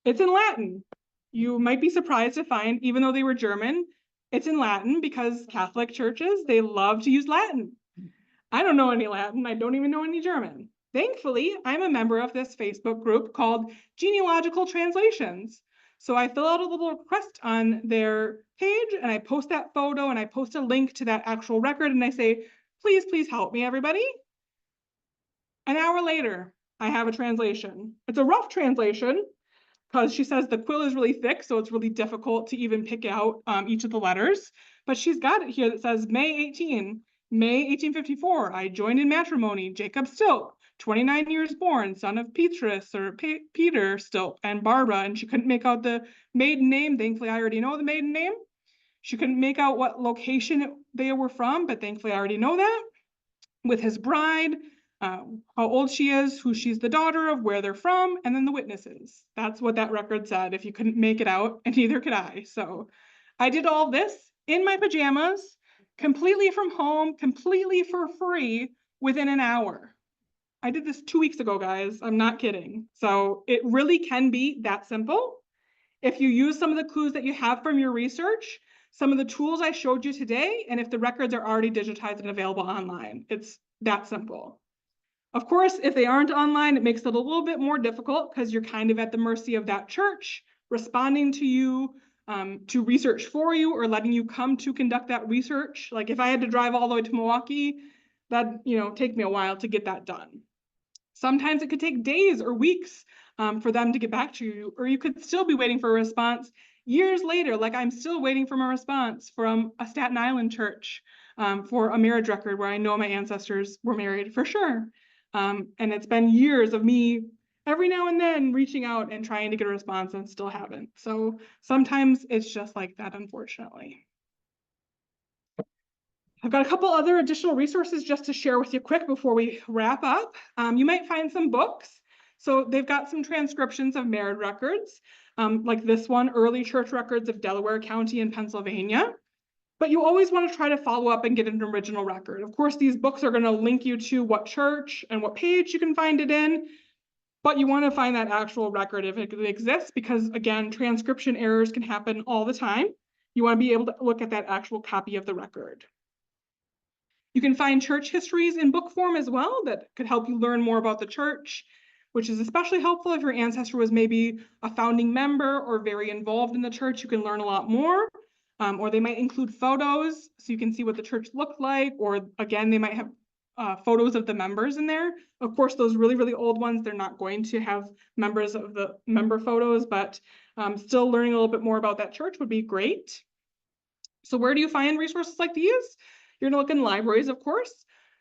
It's in Latin. You might be surprised to find, even though they were German, it's in Latin because Catholic churches, they love to use Latin. I don't know any Latin. I don't even know any German. Thankfully, I'm a member of this Facebook group called Genealogical Translations. So I fill out a little request on their page and I post that photo and I post a link to that actual record and I say, please, please help me, everybody. An hour later, I have a translation. It's a rough translation because she says the quill is really thick, so it's really difficult to even pick out each of the letters. But she's got it here that says May 18, May 1854, I joined in matrimony, Jacob Stilp, 29 years born, son of Petrus or Peter Stilp and Barbara. And she couldn't make out the maiden name. Thankfully, I already know the maiden name. She couldn't make out what location they were from, but thankfully I already know that. With his bride, how old she is, who she's the daughter of, where they're from, and then the witnesses. That's what that record said if you couldn't make it out, and neither could I. So I did all this in my pajamas, completely from home, completely for free within an hour. I did this 2 weeks ago, guys. I'm not kidding. So it really can be that simple. If you use some of the clues that you have from your research, some of the tools I showed you today, and if the records are already digitized and available online, it's that simple. Of course, if they aren't online, it makes it a little bit more difficult because you're kind of at the mercy of that church responding to you to research for you or letting you come to conduct that research. Like if I had to drive all the way to Milwaukee, that'd take me a while to get that done. Sometimes it could take days or weeks for them to get back to you, or you could still be waiting for a response years later, like I'm still waiting for a response from a Staten Island church for a marriage record where I know my ancestors were married for sure. And it's been years of me every now and then reaching out and trying to get a response and still haven't. So sometimes it's just like that, unfortunately. I've got a couple other additional resources just to share with you quick before we wrap up. You might find some books. So they've got some transcriptions of marriage records, like this one, Early Church Records of Delaware County in Pennsylvania. But you always want to try to follow up and get an original record. Of course, these books are going to link you to what church and what page you can find it in. But you want to find that actual record if it exists, because again, transcription errors can happen all the time. You want to be able to look at that actual copy of the record. You can find church histories in book form as well that could help you learn more about the church, which is especially helpful if your ancestor was maybe a founding member or very involved in the church. You can learn a lot more, or they might include photos so you can see what the church looked like, or again, they might have photos of the members in there. Of course, those really, really old ones, they're not going to have members of the member photos, but still learning a little bit more about that church would be great. So where do you find resources like these? You're gonna look in libraries, of course.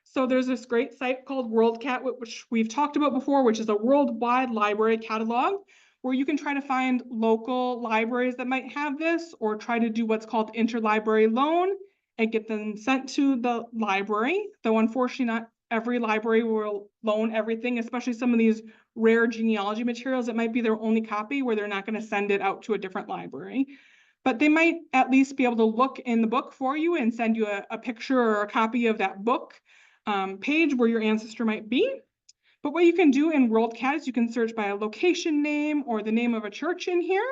So there's this great site called WorldCat, which we've talked about before, which is a worldwide library catalog where you can try to find local libraries that might have this, or try to do what's called interlibrary loan and get them sent to the library. Though unfortunately, not every library will loan everything, especially some of these rare genealogy materials. It might be their only copy where they're not gonna send it out to a different library. But they might at least be able to look in the book for you and send you a picture or a copy of that book page where your ancestor might be. But what you can do in WorldCat is you can search by a location name or the name of a church in here.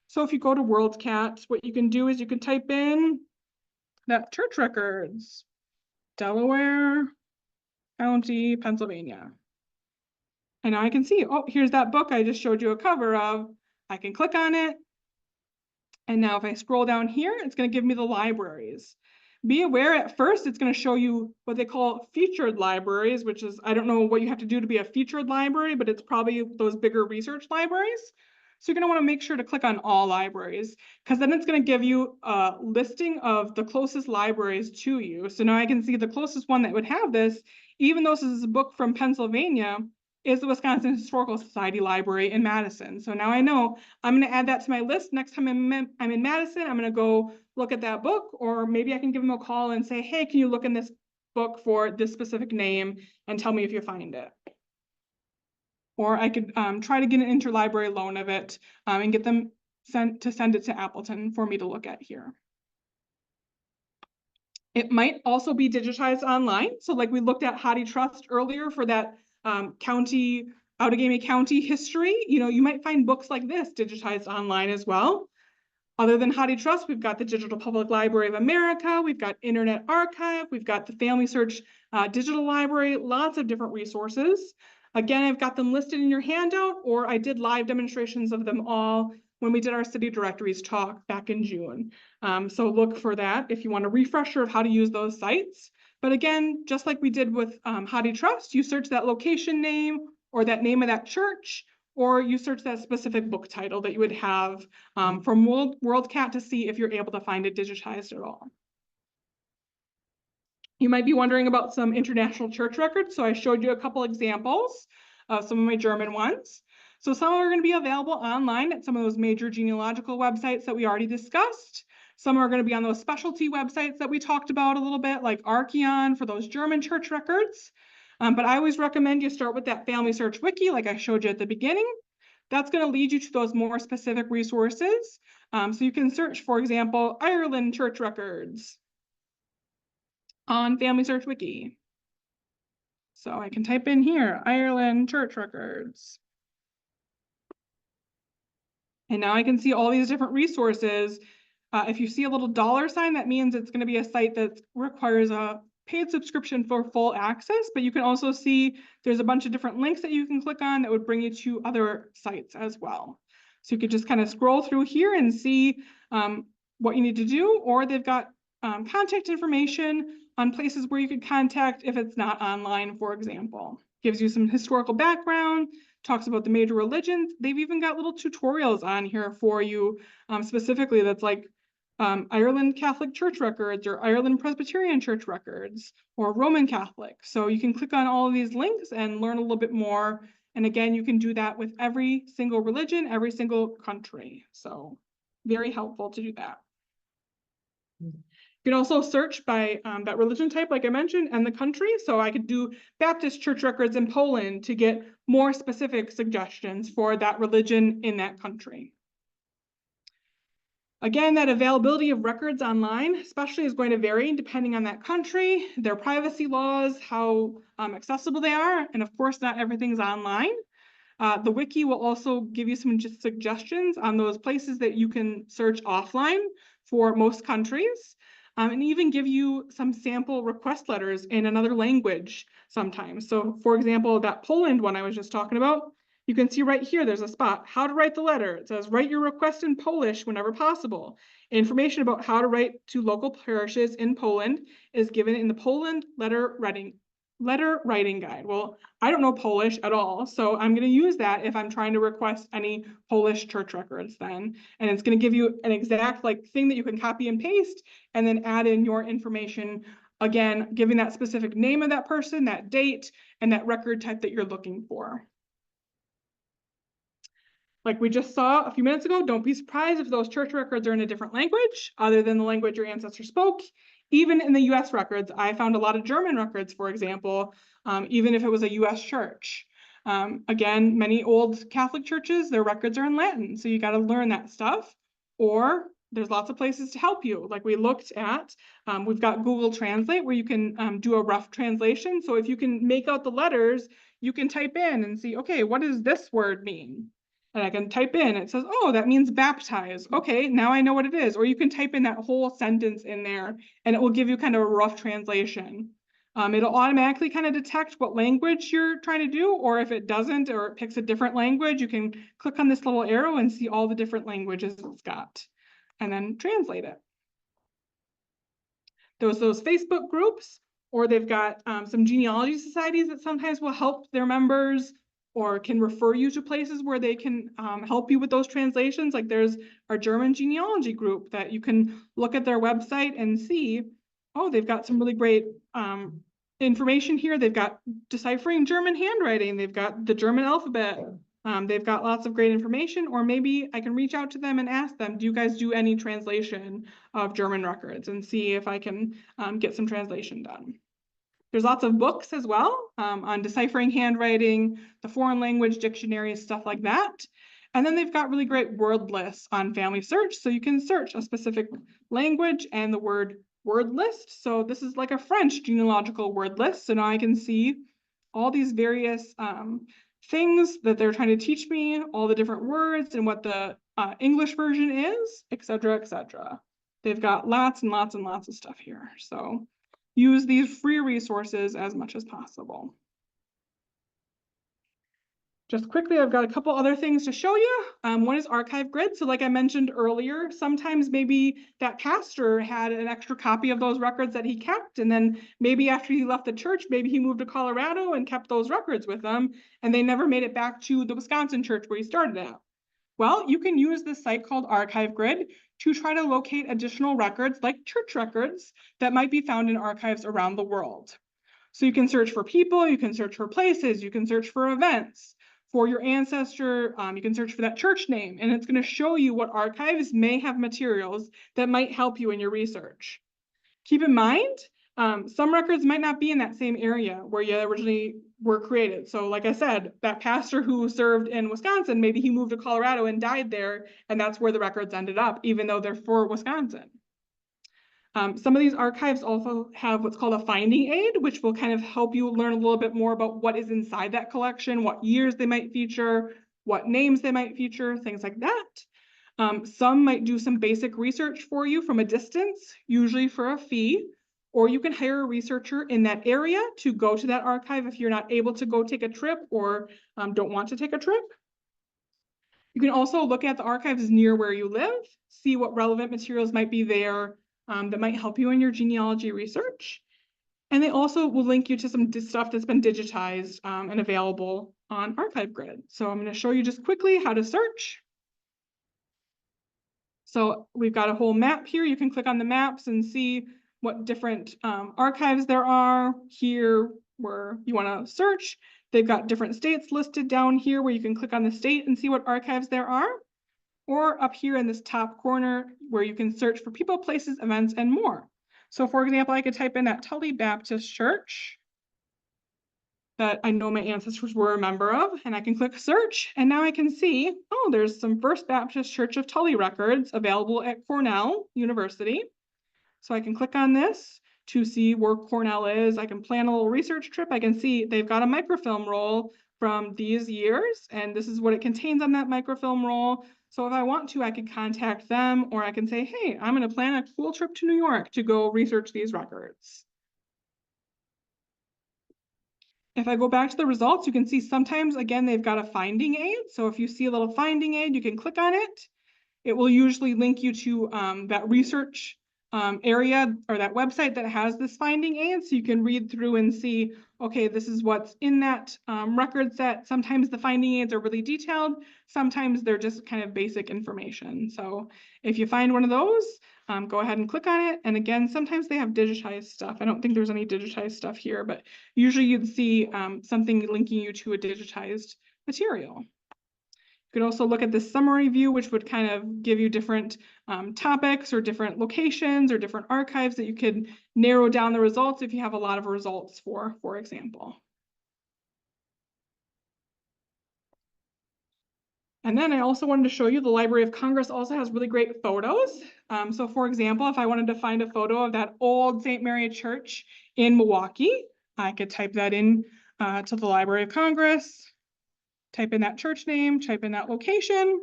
So if you go to WorldCat, what you can do is you can type in that church records, Delaware County, Pennsylvania. And now I can see, oh, here's that book I just showed you a cover of. I can click on it. And now if I scroll down here, it's going to give me the libraries. Be aware at first, it's going to show you what they call featured libraries, which is, I don't know what you have to do to be a featured library, but it's probably those bigger research libraries. So you're going to want to make sure to click on all libraries, because then it's going to give you a listing of the closest libraries to you. So now I can see the closest one that would have this, even though this is a book from Pennsylvania, is the Wisconsin Historical Society Library in Madison. So now I know I'm going to add that to my list. Next time I'm in Madison, I'm going to go look at that book, or maybe I can give them a call and say, hey, can you look in this book for this specific name and tell me if you find it? Or I could try to get an interlibrary loan of it and get them send it to Appleton for me to look at here. It might also be digitized online. So like we looked at HathiTrust earlier for that Outagamie County history, you know, you might find books like this digitized online as well. Other than HathiTrust, we've got the Digital Public Library of America, we've got Internet Archive, we've got the Family Search Digital Library, lots of different resources. Again, I've got them listed in your handout, or I did live demonstrations of them all when we did our city directories talk back in June. So look for that if you want a refresher of how to use those sites. But again, just like we did with HathiTrust, you search that location name or that name of that church, or you search that specific book title that you would have from WorldCat to see if you're able to find it digitized at all. You might be wondering about some international church records. So I showed you a couple examples of some of my German ones. So some are going to be available online at some of those major genealogical websites that we already discussed. Some are going to be on those specialty websites that we talked about a little bit, like Archeon for those German church records. But I always recommend you start with that Family Search Wiki, like I showed you at the beginning. That's going to lead you to those more specific resources. So you can search, for example, Ireland church records on Family Search Wiki. So I can type in here, Ireland church records. And now I can see all these different resources. If you see a little $sign, that means it's going to be a site that requires a paid subscription for full access, but you can also see there's a bunch of different links that you can click on that would bring you to other sites as well. So you could just kind of scroll through here and see what you need to do, or they've got contact information on places where you could contact if it's not online, for example. Gives you some historical background, talks about the major religions. They've even got little tutorials on here for you specifically that's like Ireland Catholic Church records or Ireland Presbyterian Church records or Roman Catholic. So you can click on all of these links and learn a little bit more. And again, you can do that with every single religion, every single country. So very helpful to do that. You can also search by that religion type, like I mentioned, and the country. So I could do Baptist church records in Poland to get more specific suggestions for that religion in that country. Again, that availability of records online, especially, is going to vary depending on that country, their privacy laws, how accessible they are, and of course, not everything's online. The wiki will also give you some just suggestions on those places that you can search offline for most countries. And even give you some sample request letters in another language sometimes. So for example, that Poland one I was just talking about, you can see right here, there's a spot, how to write the letter. It says, write your request in Polish whenever possible. Information about how to write to local parishes in Poland is given in the Poland letter writing guide. Well, I don't know Polish at all, so I'm going to use that if I'm trying to request any Polish church records then. And it's going to give you an exact thing that you can copy and paste and then add in your information, again, giving that specific name of that person, that date, and that record type that you're looking for. Like we just saw a few minutes ago, don't be surprised if those church records are in a different language other than the language your ancestor spoke. Even in the US records, I found a lot of German records, for example, even if it was a US church. Again, many old Catholic churches, their records are in Latin, so you got to learn that stuff. Or there's lots of places to help you. Like we looked at, we've got Google Translate where you can do a rough translation. So if you can make out the letters, you can type in and see, okay, what does this word mean? And I can type in, it says, oh, that means baptize. Okay, now I know what it is. Or you can type in that whole sentence in there and it will give you kind of a rough translation. It'll automatically kind of detect what language you're trying to do, or if it doesn't, or it picks a different language, you can click on this little arrow and see all the different languages it's got, and then translate it. Those Facebook groups, or they've got some genealogy societies that sometimes will help their members or can refer you to places where they can help you with those translations. Like there's our German genealogy group that you can look at their website and see, oh, they've got some really great information here. They've got deciphering German handwriting. They've got the German alphabet. They've got lots of great information, or maybe I can reach out to them and ask them, do you guys do any translation of German records, and see if I can get some translation done. There's lots of books as well on deciphering handwriting, the foreign language dictionaries, stuff like that. And then they've got really great word lists on Family Search. So you can search a specific language and the word list. So this is like a French genealogical word list. So now I can see all these various things that they're trying to teach me, all the different words and what the English version is, et cetera, et cetera. They've got lots and lots and lots of stuff here. So use these free resources as much as possible. Just quickly, I've got a couple other things to show you. One is archive grid. So like I mentioned earlier, sometimes maybe that pastor had an extra copy of those records that he kept. And then maybe after he left the church, maybe he moved to Colorado and kept those records with him, and they never made it back to the Wisconsin church where he started at. Well, you can use this site called Archive Grid to try to locate additional records like church records that might be found in archives around the world. So you can search for people, you can search for places, you can search for events. For your ancestor, you can search for that church name, and it's going to show you what archives may have materials that might help you in your research. Keep in mind, some records might not be in that same area where you originally were created. So like I said, that pastor who served in Wisconsin, maybe he moved to Colorado and died there, and that's where the records ended up, even though they're for Wisconsin. Some of these archives also have what's called a finding aid, which will kind of help you learn a little bit more about what is inside that collection, what years they might feature, what names they might feature, things like that. Some might do some basic research for you from a distance, usually for a fee, or you can hire a researcher in that area to go to that archive if you're not able to go take a trip or don't want to take a trip. You can also look at the archives near where you live, see what relevant materials might be there that might help you in your genealogy research. And they also will link you to some stuff that's been digitized and available on Archive Grid. So I'm going to show you just quickly how to search. So we've got a whole map here. You can click on the maps and see what different archives there are here where you want to search. They've got different states listed down here where you can click on the state and see what archives there are. Or up here in this top corner where you can search for people, places, events, and more. So for example, I could type in that Tully Baptist Church that I know my ancestors were a member of, and I can click search, and now I can see, oh, there's some First Baptist Church of Tully records available at Cornell University. So I can click on this to see where Cornell is. I can plan a little research trip. I can see they've got a microfilm roll from these years, and this is what it contains on that microfilm roll. So if I want to, I could contact them, or I can say, hey, I'm going to plan a cool trip to New York to go research these records. If I go back to the results, you can see sometimes, again, they've got a finding aid. So if you see a little finding aid, you can click on it. It will usually link you to that research area or that website that has this finding aid. So you can read through and see, okay, this is what's in that record set. Sometimes the finding aids are really detailed. Sometimes they're just kind of basic information. So if you find one of those, go ahead and click on it. And again, sometimes they have digitized stuff. I don't think there's any digitized stuff here, but usually you'd see something linking you to a digitized material. You could also look at the summary view, which would kind of give you different topics or different locations or different archives that you could narrow down the results if you have a lot of results for example. And then I also wanted to show you the Library of Congress also has really great photos. So for example, if I wanted to find a photo of that old St. Mary Church in Milwaukee, I could type that in to the Library of Congress, type in that church name, type in that location,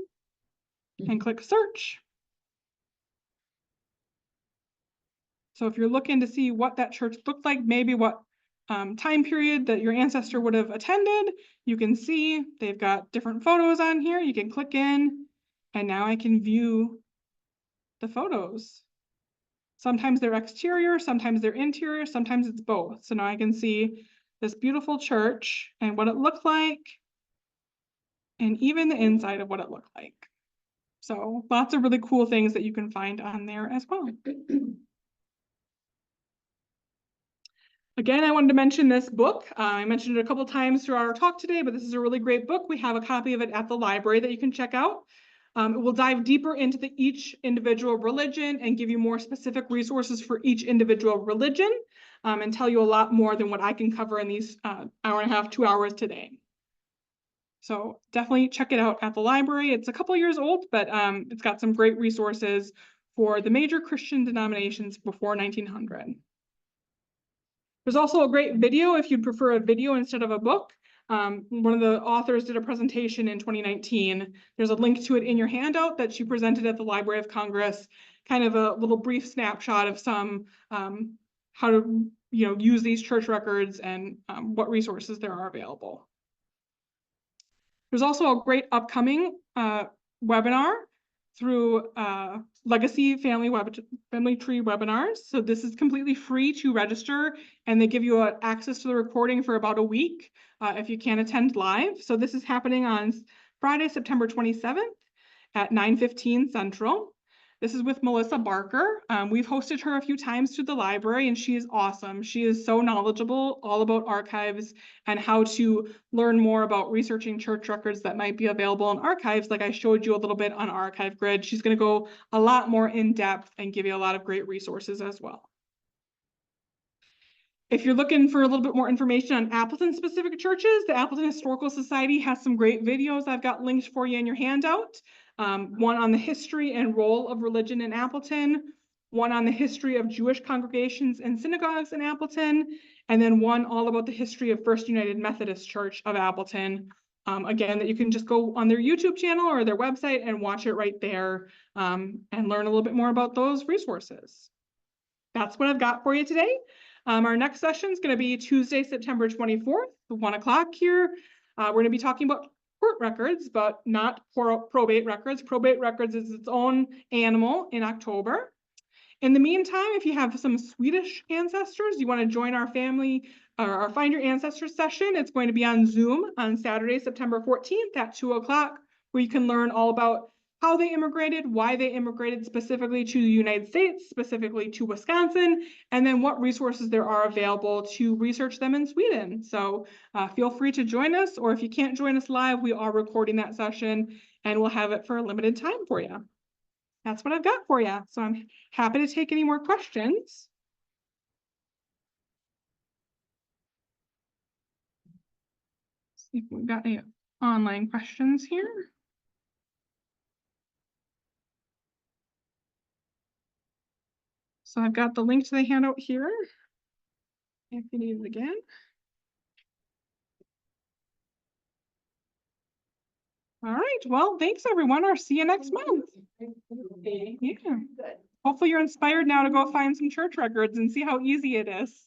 and click search. So if you're looking to see what that church looked like, maybe what time period that your ancestor would have attended, you can see they've got different photos on here. You can click in, and now I can view the photos. Sometimes they're exterior, sometimes they're interior, sometimes it's both. So now I can see this beautiful church and what it looked like, and even the inside of what it looked like. So lots of really cool things that you can find on there as well. Again, I wanted to mention this book. I mentioned it a couple times throughout our talk today, but this is a really great book. We have a copy of it at the library that you can check out. It will dive deeper into each individual religion and give you more specific resources for each individual religion, and tell you a lot more than what I can cover in these hour and a half, 2 hours today. So definitely check it out at the library. It's a couple years old, but it's got some great resources for the major Christian denominations before 1900. There's also a great video if you'd prefer a video instead of a book. One of the authors did a presentation in 2019. There's a link to it in your handout that she presented at the Library of Congress, kind of a little brief snapshot of some how to use these church records and what resources there are available. There's also a great upcoming webinar through Legacy Family Tree webinars. So this is completely free to register, and they give you access to the recording for about a week if you can't attend live. So this is happening on Friday, September 27th at 9:15 Central. This is with Melissa Barker. We've hosted her a few times through the library, and she is awesome. She is so knowledgeable all about archives and how to learn more about researching church records that might be available in archives. Like I showed you a little bit on Archive Grid. She's going to go a lot more in depth and give you a lot of great resources as well. If you're looking for a little bit more information on Appleton specific churches, the Appleton Historical Society has some great videos I've got linked for you in your handout. One on the history and role of religion in Appleton, one on the history of Jewish congregations and synagogues in Appleton, and then one all about the history of First United Methodist Church of Appleton. Again, that you can just go on their YouTube channel or their website and watch it right there and learn a little bit more about those resources. That's what I've got for you today. Our next session is going to be Tuesday, September 24th, 1 o'clock here. We're going to be talking about court records, but not probate records. Probate records is its own animal in October. In the meantime, if you have some Swedish ancestors, you want to join our family or our Find Your Ancestors session, it's going to be on Zoom on Saturday, September 14th at 2 o'clock, where you can learn all about how they immigrated, why they immigrated specifically to the United States, specifically to Wisconsin, and then what resources there are available to research them in Sweden. So feel free to join us, or if you can't join us live, we are recording that session and we'll have it for a limited time for you. That's what I've got for you. So I'm happy to take any more questions. See if we've got any online questions here. So I've got the link to the handout here, if you need it again. All right, well, thanks everyone. I'll see you next month. Yeah. Hopefully you're inspired now to go find some church records and see how easy it is.